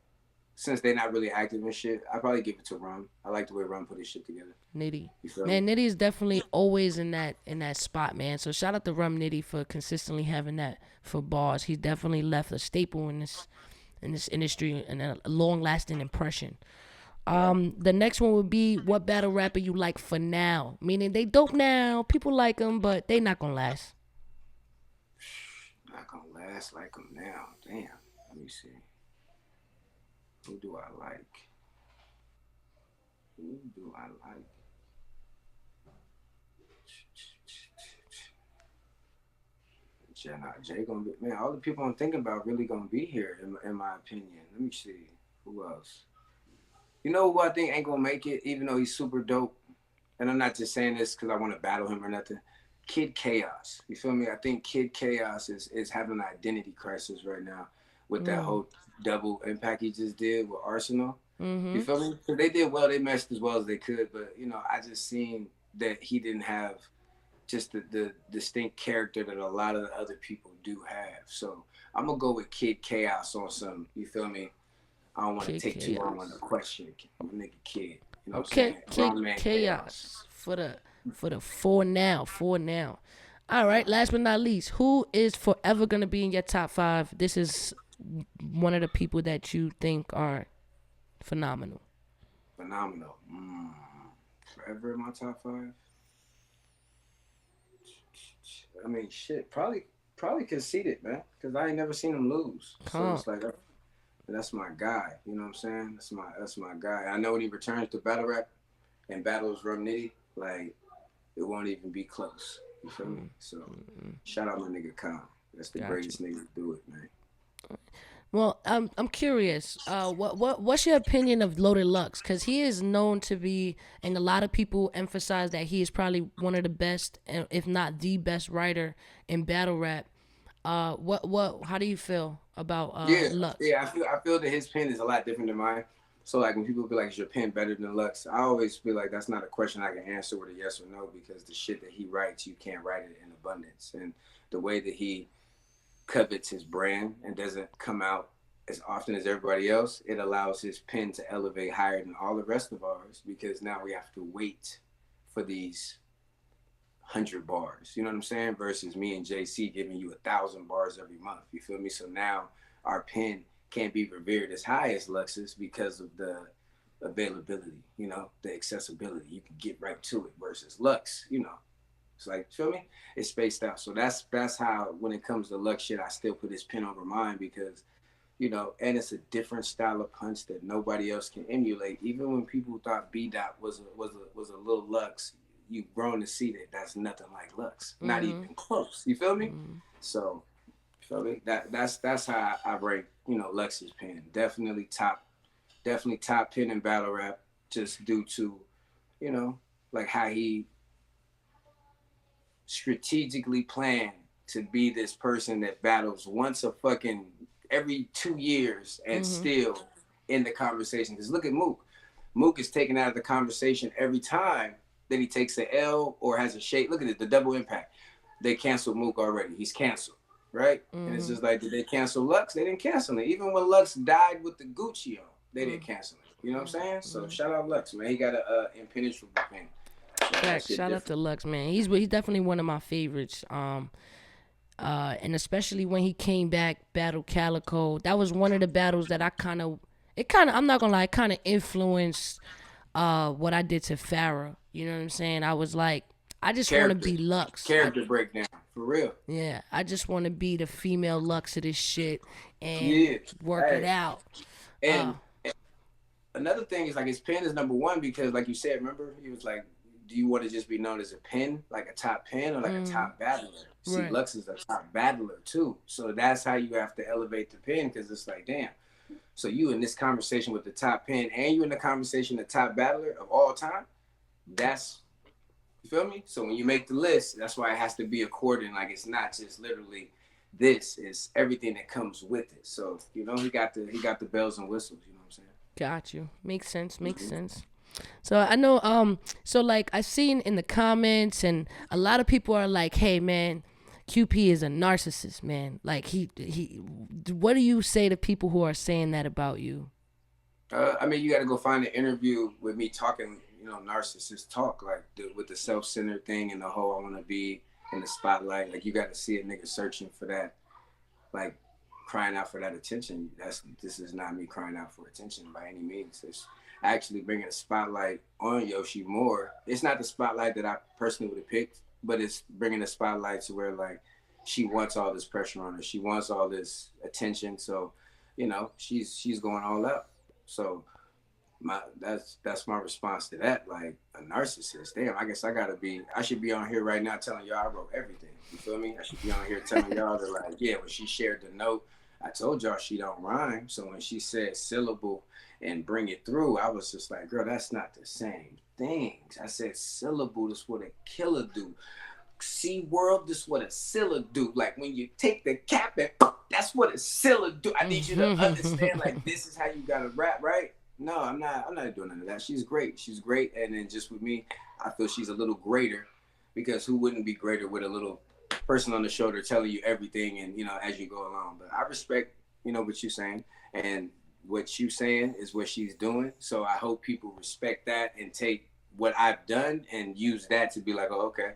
they're not really active and shit, I probably give it to Rum. I like the way Rum put his shit together. Nitty, man, Nitty is definitely always in that spot, man. So shout out to Rum Nitty for consistently having that for bars. He's definitely left a staple in this industry and a long lasting impression. The next one would be, what battle rapper you like for now? Meaning they dope now, people like them, but they not gonna last. Not gonna last like them now. Damn. Let me see. Who do I like? Jay gonna be, man. All the people I'm thinking about really gonna be here, in my opinion. Let me see. Who else? You know who I think ain't gonna make it, even though he's super dope. And I'm not just saying this because I want to battle him or nothing. Kid Chaos. You feel me? I think Kid Chaos is having an identity crisis right now with that whole double impact he just did with Arsenal. You feel me? So they did well. They meshed as well as they could. But, you know, I just seen that he didn't have just the distinct character that a lot of the other people do have. So I'm going to go with Kid Chaos on some, you feel me? I don't want to take too long on the question. I'm a nigga Kid. You know what I'm saying? Kid Chaos for the for now. All right, last but not least, who is forever going to be in your top 5? This is one of the people that you think are phenomenal. Forever in my top 5? I mean, shit, probably Conceited, man, because I ain't never seen him lose. So it's like, that's my guy. You know what I'm saying? That's my guy. I know when he returns to battle rap and battles Rum Nitty, like, it won't even be close. You feel me? So shout out my nigga Khan. That's the greatest nigga to do it, man. Well, I'm curious. What's your opinion of Loaded Lux? Because he is known to be, and a lot of people emphasize that he is probably one of the best, if not the best writer in battle rap. How do you feel about Yeah, Lux? yeah. I feel that his pen is a lot different than mine. So like when people be like, "Is your pen better than Lux?" I always feel like that's not a question I can answer with a yes or no because the shit that he writes, you can't write it in abundance, and the way that he covets his brand and doesn't come out as often as everybody else, it allows his pen to elevate higher than all the rest of ours because now we have to wait for these 100 bars. You know what I'm saying? Versus me and JC giving you 1,000 bars every month. You feel me? So now our pen can't be revered as high as Lux's because of the availability, the accessibility. You can get right to it versus Lux, It's like, feel me? It's spaced out. So that's how when it comes to Lux shit, I still put his pen over mine because, and it's a different style of punch that nobody else can emulate. Even when people thought B Dot was a little Lux, you've grown to see that that's nothing like Lux, not even close. You feel me? So, you feel me? That's how I rank, Lux's pen. Definitely top pen in battle rap, just due to, like how he strategically planned to be this person that battles once a fucking every 2 years and still in the conversation. Because look at Mook. Mook is taken out of the conversation every time that he takes an L or has a shake. Look at it, the double impact. They canceled Mook already. He's canceled, right? And it's just like, did they cancel Lux? They didn't cancel it. Even when Lux died with the Gucci on, they didn't cancel it. You know what I'm saying? So shout out Lux, man. He got a impenetrable thing. Facts. Shout out to Lux, man. He's definitely one of my favorites. And especially when he came back, Battle Calico. That was one of the battles that I'm not gonna lie, kind of influenced what I did to Farrah. You know what I'm saying? I was like, I just want to be Lux. Character breakdown, for real. Yeah, I just want to be the female Lux of this shit and work it out. And another thing is like his pen is number one because, like you said, remember he was like, do you want to just be known as a pen, like a top pen, or like a top battler? See, right. Lux is a top battler too. So that's how you have to elevate the pen because it's like, damn. So you in this conversation with the top pen and you in the conversation the top battler of all time, that's, you feel me? So when you make the list, that's why it has to be according. Like it's not just literally this, it's everything that comes with it. So, he got the bells and whistles, you know what I'm saying? Got you. Makes sense. So I know, so like I've seen in the comments and a lot of people are like, hey man, QP is a narcissist, man. Like he what do you say to people who are saying that about you? I mean, you got to go find an interview with me talking, narcissist talk, like with the self-centered thing and the whole I want to be in the spotlight. Like you got to see a nigga searching for that, like crying out for that attention. This is not me crying out for attention by any means. It's actually bringing a spotlight on Yoshi more. It's not the spotlight that I personally would have picked, but it's bringing a spotlight to where like she wants all this pressure on her. She wants all this attention. So, she's going all out. So that's my response to that. Like a narcissist. Damn, I guess I should be on here right now telling y'all I wrote everything. You feel me? I should be on here telling y'all that like, yeah, when she shared the note, I told y'all she don't rhyme. So when she said syllable and bring it through, I was just like, girl, that's not the same thing. I said syllable, that's what a killer do. See world, this what a silla do. Like when you take the cap and that's what a silla do. I need you to understand like this is how you gotta rap, right? No, I'm not doing none of that. She's great. And then just with me, I feel she's a little greater because who wouldn't be greater with a little person on the shoulder telling you everything and as you go along. But I respect, what you're saying. And what you saying is what she's doing. So I hope people respect that and take what I've done and use that to be like, oh, okay,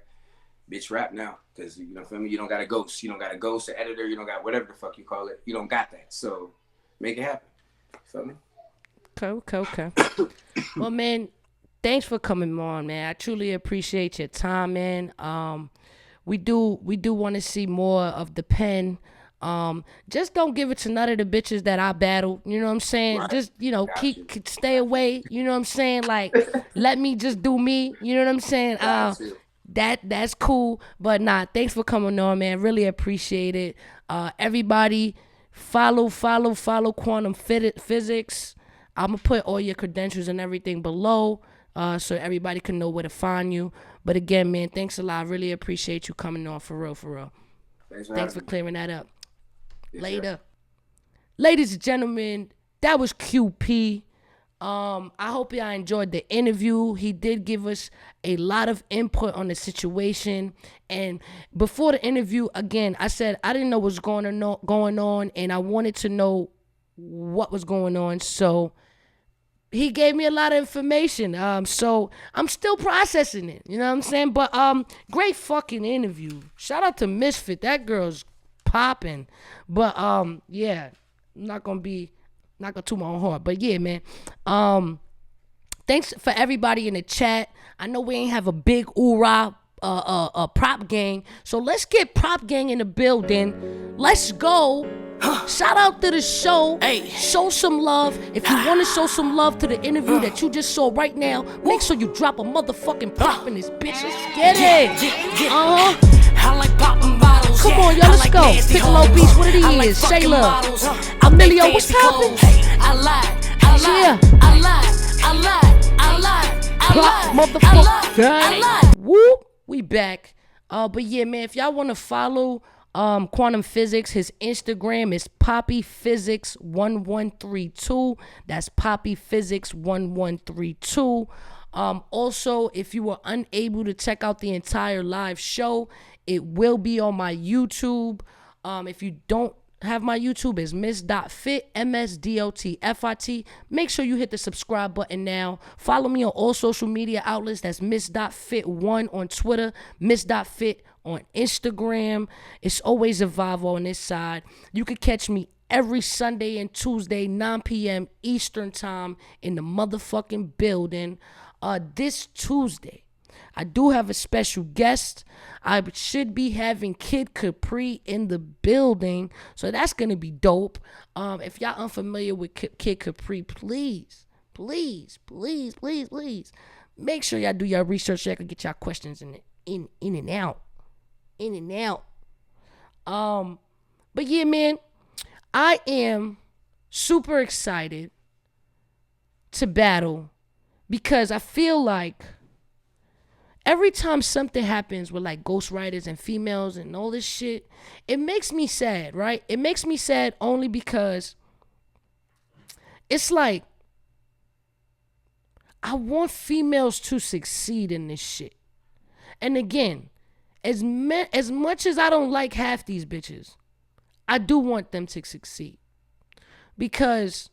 bitch, rap now. Because, feel me? You don't got a ghost. You don't got a ghost, an editor. You don't got whatever the fuck you call it. You don't got that. So make it happen. Feel me? Okay. Well, man, thanks for coming on, man. I truly appreciate your time, man. We do want to see more of the pen. Just don't give it to none of the bitches that I battle. You know what I'm saying? Right. Just, stay away. You know what I'm saying? Like, let me just do me. You know what I'm saying? That's cool. But nah, thanks for coming on, man. Really appreciate it. Everybody follow Quantum Physics. I'm going to put all your credentials and everything below so everybody can know where to find you. But again, man, thanks a lot. I really appreciate you coming on for real. Thanks for clearing that up. Yes, Later. sir. Ladies and gentlemen, that was QP. I hope y'all enjoyed the interview. He did give us a lot of input on the situation. And before the interview, again, I said I didn't know what was going on, and I wanted to know what was going on. So he gave me a lot of information. So I'm still processing it. You know what I'm saying? But great fucking interview. Shout out to Ms.Fit. That girl's popping. But yeah, not gonna toot my own horn. But yeah, man. Thanks for everybody in the chat. I know we ain't have a big oorah prop gang. So let's get prop gang in the building. Let's go. Shout out to the show. Hey. Show some love. If you want to show some love to the interview that you just saw right now, make sure you drop a motherfucking prop in this bitch. Let's get it. I like popping bottles. Come on, y'all, let's go. Piccolo Beach, what it is? Shayla. Emilio, what's poppin'? I lied. Motherfucker. Whoop. We back. But yeah, man, if y'all want to follow Quantum Physics, his Instagram is poppyphysics1132. That's poppyphysics1132. Also, if you were unable to check out the entire live show, it will be on my YouTube. If you don't have my YouTube, it's Ms.Fit, MSDOTFIT. Make sure you hit the subscribe button now. Follow me on all social media outlets. That's Ms.Fit1 on Twitter, Ms.Fit on Instagram. It's always a vibe on this side. You can catch me every Sunday and Tuesday, 9 p.m. Eastern time in the motherfucking building. This Tuesday, I do have a special guest. I should be having Kid Capri in the building, so that's gonna be dope. If y'all unfamiliar with Kid Capri, please, make sure y'all do your research so y'all can get y'all questions in and out. But yeah, man, I am super excited to battle because I feel like every time something happens with like ghostwriters and females and all this shit, it makes me sad, right? It makes me sad only because it's like I want females to succeed in this shit. And again, as much as I don't like half these bitches, I do want them to succeed because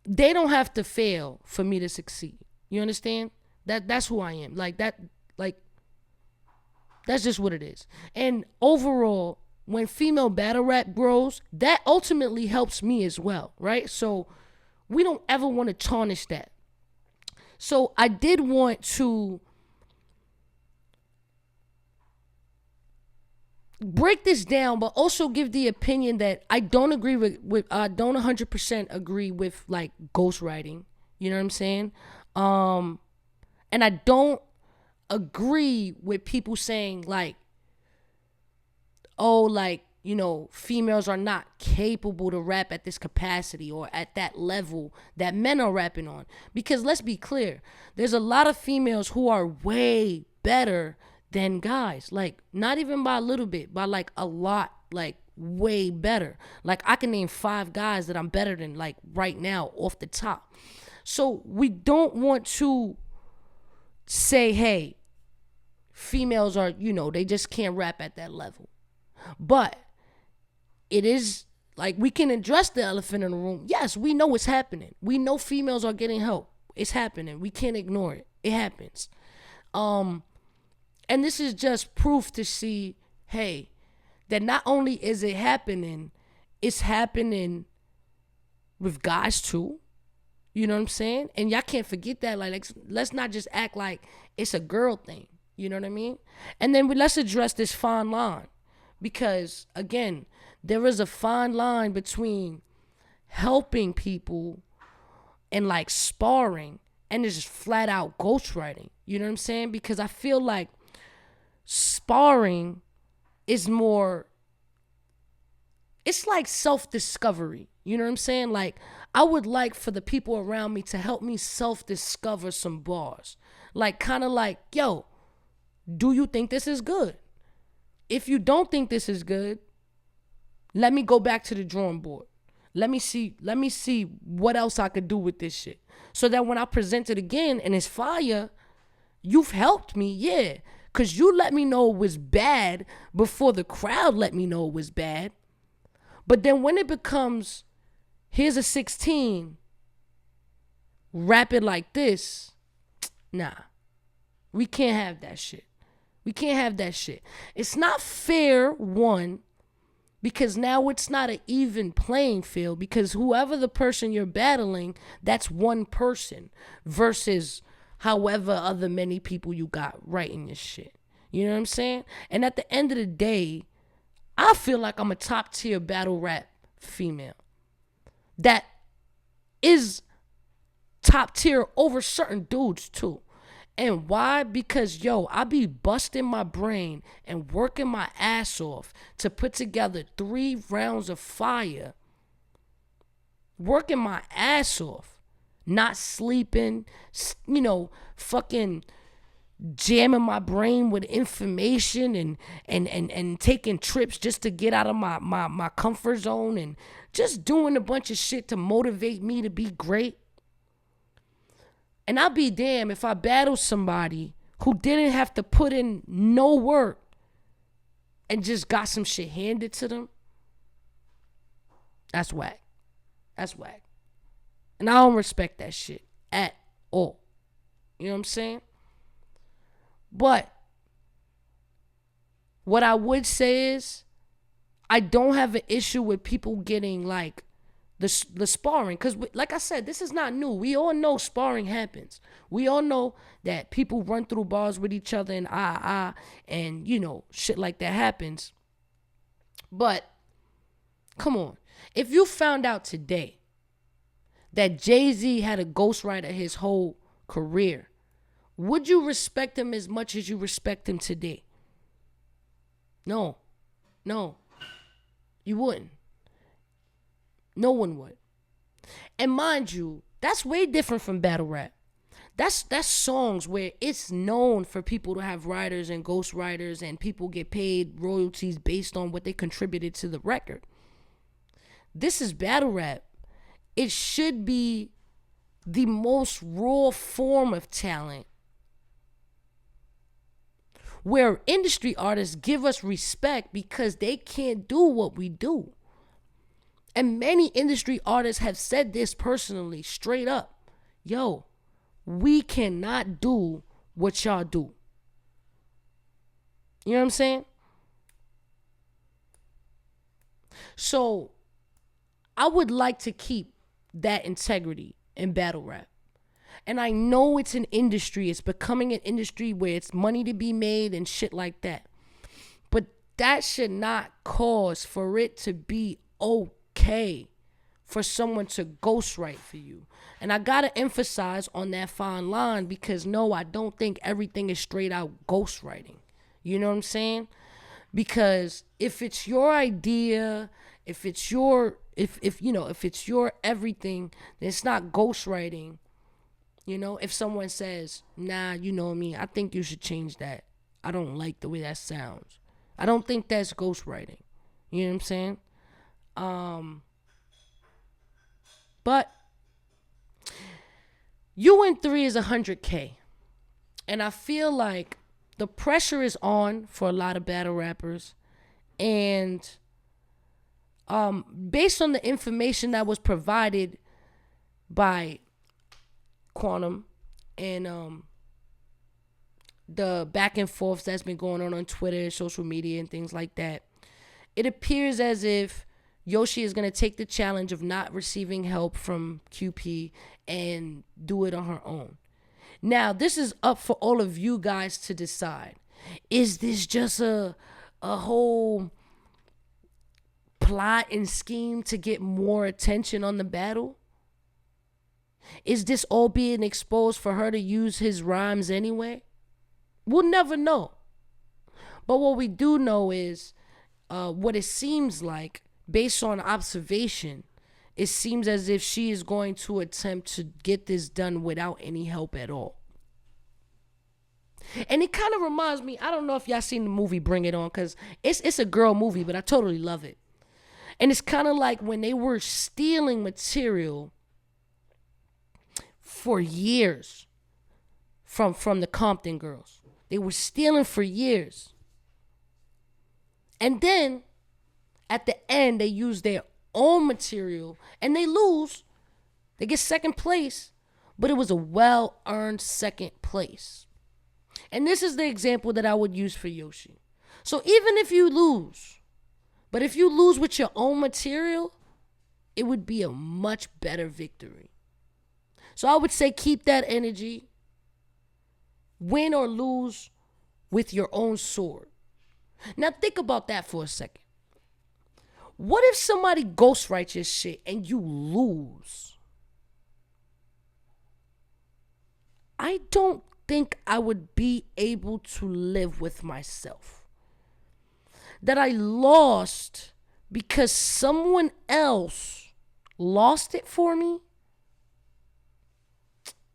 they don't have to fail for me to succeed. You understand? That's who I am. Like that's just what it is. And overall, when female battle rap grows, that ultimately helps me as well, right? So we don't ever want to tarnish that. So I did want to break this down, but also give the opinion that I don't agree with I don't 100% agree with like ghostwriting. You know what I'm saying? And I don't agree with people saying like, oh, like, you know, females are not capable to rap at this capacity or at that level that men are rapping on. Because let's be clear, there's a lot of females who are way better than guys. Like, not even by a little bit, by like a lot, like way better. Like, I can name 5 guys that I'm better than, like, right now off the top. So we don't want to say, hey, females are, you know, they just can't rap at that level. But it is like we can address the elephant in the room. Yes, we know it's happening. We know females are getting help. It's happening. We can't ignore it. It happens. And this is just proof to see, hey, that not only is it happening, it's happening with guys too. You know what I'm saying? And y'all can't forget that. Like, let's not just act like it's a girl thing. You know what I mean? And then let's address this fine line. Because, again, there is a fine line between helping people and, like, sparring and just flat out ghostwriting. You know what I'm saying? Because I feel like sparring is more, it's like self-discovery. You know what I'm saying? Like, I would like for the people around me to help me self-discover some bars. Like, kind of like, yo, do you think this is good? if you don't think this is good, let me go back to the drawing board. Let me see what else I could do with this shit. So that when I present it again and it's fire, you've helped me, yeah. Because you let me know it was bad before the crowd let me know it was bad. But then when it becomes, here's a 16, rap it like this, nah. We can't have that shit. We can't have that shit. It's not fair, one, because now it's not an even playing field, because whoever the person you're battling, that's one person versus however other many people you got writing this shit. You know what I'm saying? And at the end of the day, I feel like I'm a top tier battle rap female that is top tier over certain dudes too. And why? Because, yo, I be busting my brain and working my ass off to put together 3 rounds of fire. Working my ass off. Not sleeping, fucking jamming my brain with information and taking trips just to get out of my comfort zone and just doing a bunch of shit to motivate me to be great. And I'll be damned if I battle somebody who didn't have to put in no work and just got some shit handed to them. That's whack. That's whack. And I don't respect that shit at all. You know what I'm saying? But what I would say is I don't have an issue with people getting like the sparring, because like I said, this is not new. We all know sparring happens. We all know that people run through bars with each other and and shit like that happens. But come on, if you found out today that Jay-Z had a ghostwriter his whole career, would you respect him as much as you respect him today? No, you wouldn't. No one would. And mind you, that's way different from battle rap. That's songs where it's known for people to have writers and ghostwriters, and people get paid royalties based on what they contributed to the record. This is battle rap. It should be the most raw form of talent, where industry artists give us respect because they can't do what we do. And many industry artists have said this personally, straight up. Yo, we cannot do what y'all do. You know what I'm saying? So I would like to keep that integrity in battle rap. And I know it's an industry. It's becoming an industry where it's money to be made and shit like that. But that should not cause for it to be okay for someone to ghostwrite for you. And I gotta emphasize on that fine line, because no, I don't think everything is straight out ghostwriting. You know what I'm saying? Because if it's your idea, if it's your everything, then it's not ghostwriting. If someone says, nah, you know me, I think you should change that. I don't like the way that sounds. I don't think that's ghostwriting. You know what I'm saying? But UN3 is 100K. And I feel like the pressure is on for a lot of battle rappers. And based on the information that was provided by Quantum and the back and forths that's been going on Twitter, social media, and things like that, it appears as if Yoshi is going to take the challenge of not receiving help from QP and do it on her own. Now, this is up for all of you guys to decide. Is this just a whole plot and scheme to get more attention on the battle? Is this all being exposed for her to use his rhymes anyway? We'll never know. But what we do know is what it seems like, based on observation, it seems as if she is going to attempt to get this done without any help at all. And it kind of reminds me, I don't know if y'all seen the movie Bring It On, because it's a girl movie, but I totally love it. And it's kind of like when they were stealing material for years from the Compton girls. They were stealing for years. And then at the end, they use their own material and they lose. They get second place, but it was a well-earned second place. And this is the example that I would use for Yoshi. So even if you lose, but if you lose with your own material, it would be a much better victory. So I would say keep that energy. Win or lose with your own sword. Now think about that for a second. What if somebody ghostwrites your shit and you lose? I don't think I would be able to live with myself. That I lost because someone else lost it for me?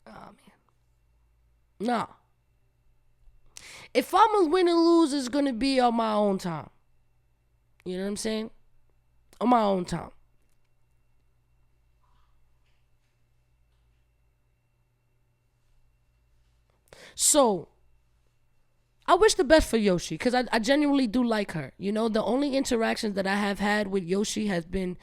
Oh, man. Nah. If I'm a win or lose, it's going to be on my own time. You know what I'm saying? On my own time. So, I wish the best for Yoshi because I genuinely do like her. You know, the only interactions that I have had with Yoshi has been,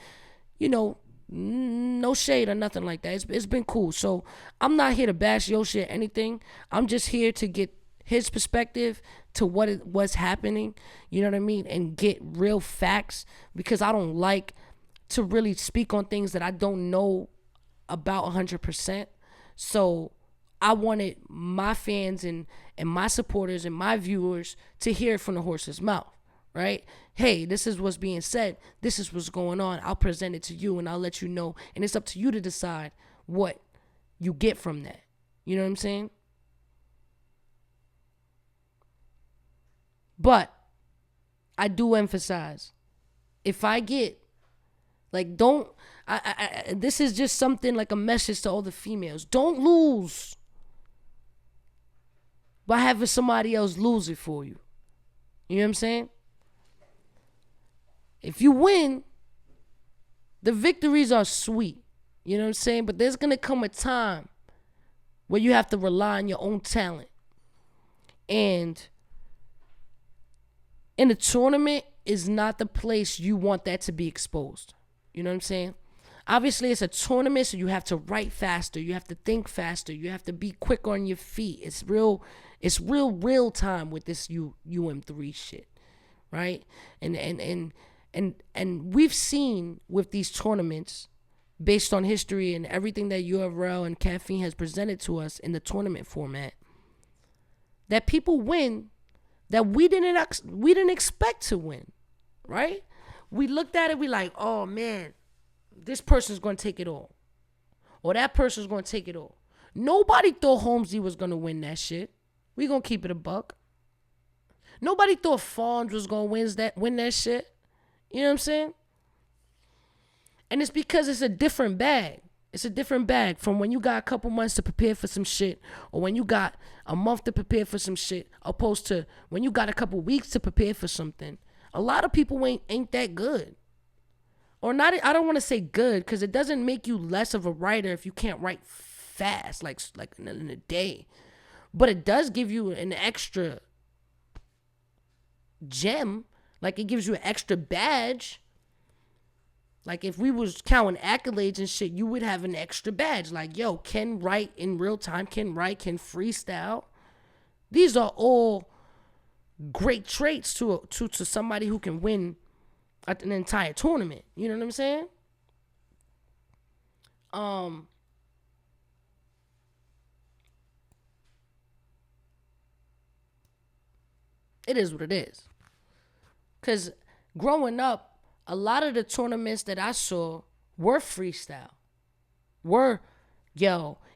you know, no shade or nothing like that. It's been cool. So, I'm not here to bash Yoshi or anything. I'm just here to get his perspective to what's happening, you know what I mean, and get real facts because I don't like to really speak on things that I don't know about 100%. So I wanted my fans and my supporters and my viewers to hear it from the horse's mouth, right? Hey, this is what's being said. This is what's going on. I'll present it to you and I'll let you know. And it's up to you to decide what you get from that. You know what I'm saying? But I do emphasize, if I get, like, don't, this is just something like a message to all the females. Don't lose by having somebody else lose it for you. You know what I'm saying? If you win, the victories are sweet. You know what I'm saying? But there's going to come a time where you have to rely on your own talent. And in a tournament is not the place you want that to be exposed. You know what I'm saying? Obviously, it's a tournament, so you have to write faster. You have to think faster. You have to be quick on your feet. It's real time with this UM3 shit, right? And we've seen with these tournaments, based on history and everything that URL and Caffeine has presented to us in the tournament format, that people win that we didn't expect to win, right? We looked at it, we like, oh man, this person's going to take it all. Or that person's going to take it all. Nobody thought Holmesy was going to win that shit. We going to keep it a buck. Nobody thought Fawns was going to win that shit. You know what I'm saying? And it's because it's a different bag. It's a different bag from when you got a couple months to prepare for some shit, or when you got a month to prepare for some shit, opposed to when you got a couple weeks to prepare for something. A lot of people ain't that good. Or not, I don't want to say good, because it doesn't make you less of a writer if you can't write fast, like in a day. But it does give you an extra gem. Like, it gives you an extra badge. Like, if we was counting accolades and shit, you would have an extra badge. Like, yo, can write in real time, can write, can freestyle. These are all great traits to somebody who can win an entire tournament. You know what I'm saying? It is what it is. Because growing up, a lot of the tournaments that I saw were freestyle.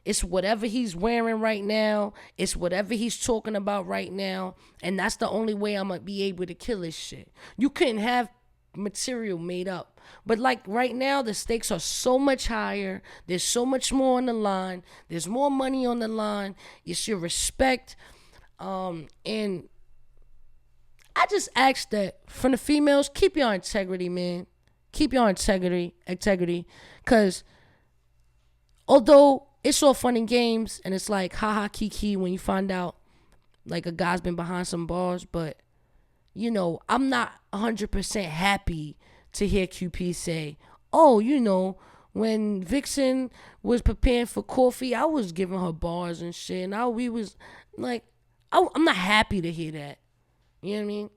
It's whatever he's wearing right now. It's whatever he's talking about right now. And that's the only way I'm going to be able to kill this shit. You couldn't have material made up. But like right now, the stakes are so much higher. There's so much more on the line. There's more money on the line. It's your respect. And I just ask that from the females, keep your integrity, man. Keep your integrity. Because although it's all fun and games and it's like haha kiki when you find out like a guy's been behind some bars, but you know, I'm not 100% happy to hear QP say, oh, you know, when Vixen was preparing for coffee, I was giving her bars and shit. And we was like, I'm not happy to hear that. You know what I mean?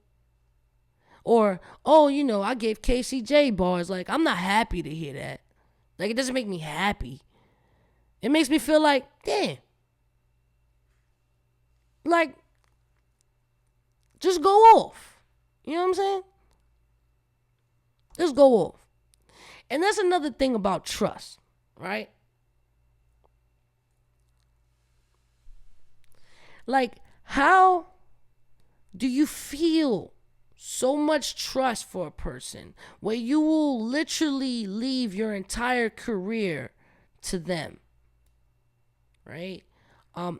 Or, oh, you know, I gave KCJ bars. Like, I'm not happy to hear that. Like, it doesn't make me happy. It makes me feel like, damn. Like, just go off. You know what I'm saying? Just go off. And that's another thing about trust, right? Like, how do you feel so much trust for a person where you will literally leave your entire career to them, right?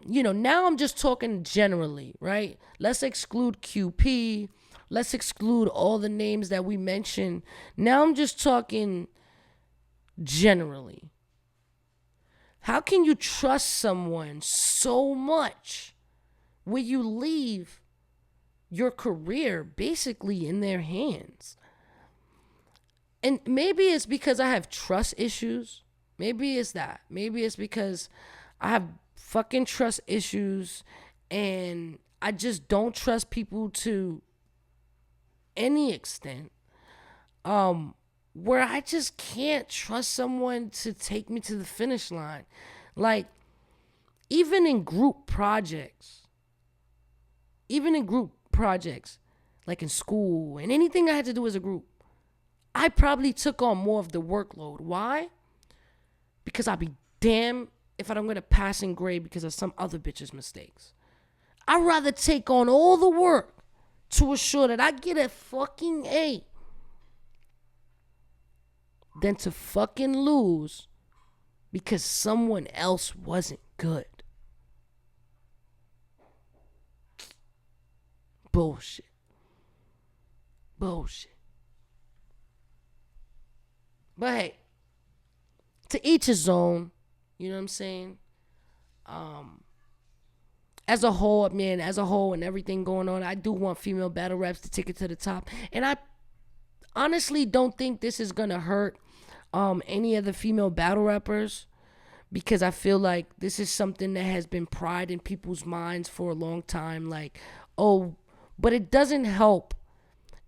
You know, now I'm just talking generally, right? Let's exclude QP. Let's exclude all the names that we mentioned. Now I'm just talking generally. How can you trust someone so much where you leave your career basically in their hands? And maybe it's because I have trust issues. Maybe it's that. Maybe it's because I have fucking trust issues and I just don't trust people to any extent. Where I just can't trust someone to take me to the finish line. Like, even in group projects, like in school and anything I had to do as a group, I probably took on more of the workload. Why? Because I'd be damn if I don't get a passing grade because of some other bitch's mistakes. I'd rather take on all the work to assure that I get a fucking A than to fucking lose because someone else wasn't good. Bullshit. But hey, to each his own. You know what I'm saying? As a whole and everything going on, I do want female battle raps to take it to the top. And I honestly don't think this is going to hurt any of the female battle rappers, because I feel like this is something that has been pride in people's minds for a long time. Like, oh, but it doesn't help.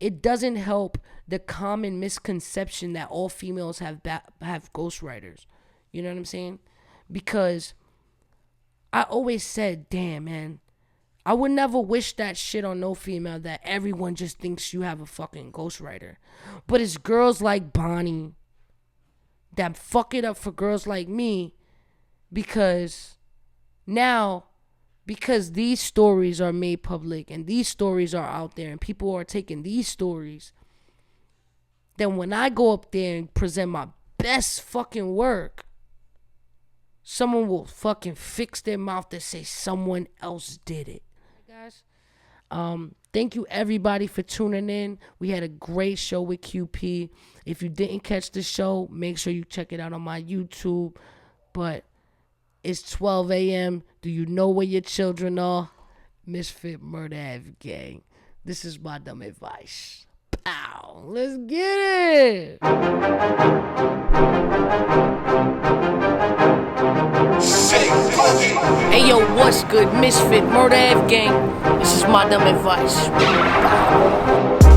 It doesn't help the common misconception that all females have ghostwriters. You know what I'm saying? Because I always said, damn, man, I would never wish that shit on no female, that everyone just thinks you have a fucking ghostwriter. But it's girls like Bonnie that fuck it up for girls like me, because these stories are made public and these stories are out there and people are taking these stories, then when I go up there and present my best fucking work, someone will fucking fix their mouth to say someone else did it. Guys, thank you everybody for tuning in. We had a great show with QP. If you didn't catch the show, make sure you check it out on my YouTube. But it's 12 a.m. Do you know where your children are? Ms.Fit Murder Ave Gang. This is my dumb advice. Pow. Let's get it. Hey yo, what's good? Ms.Fit Murder Ave Gang. This is my dumb advice. Pow.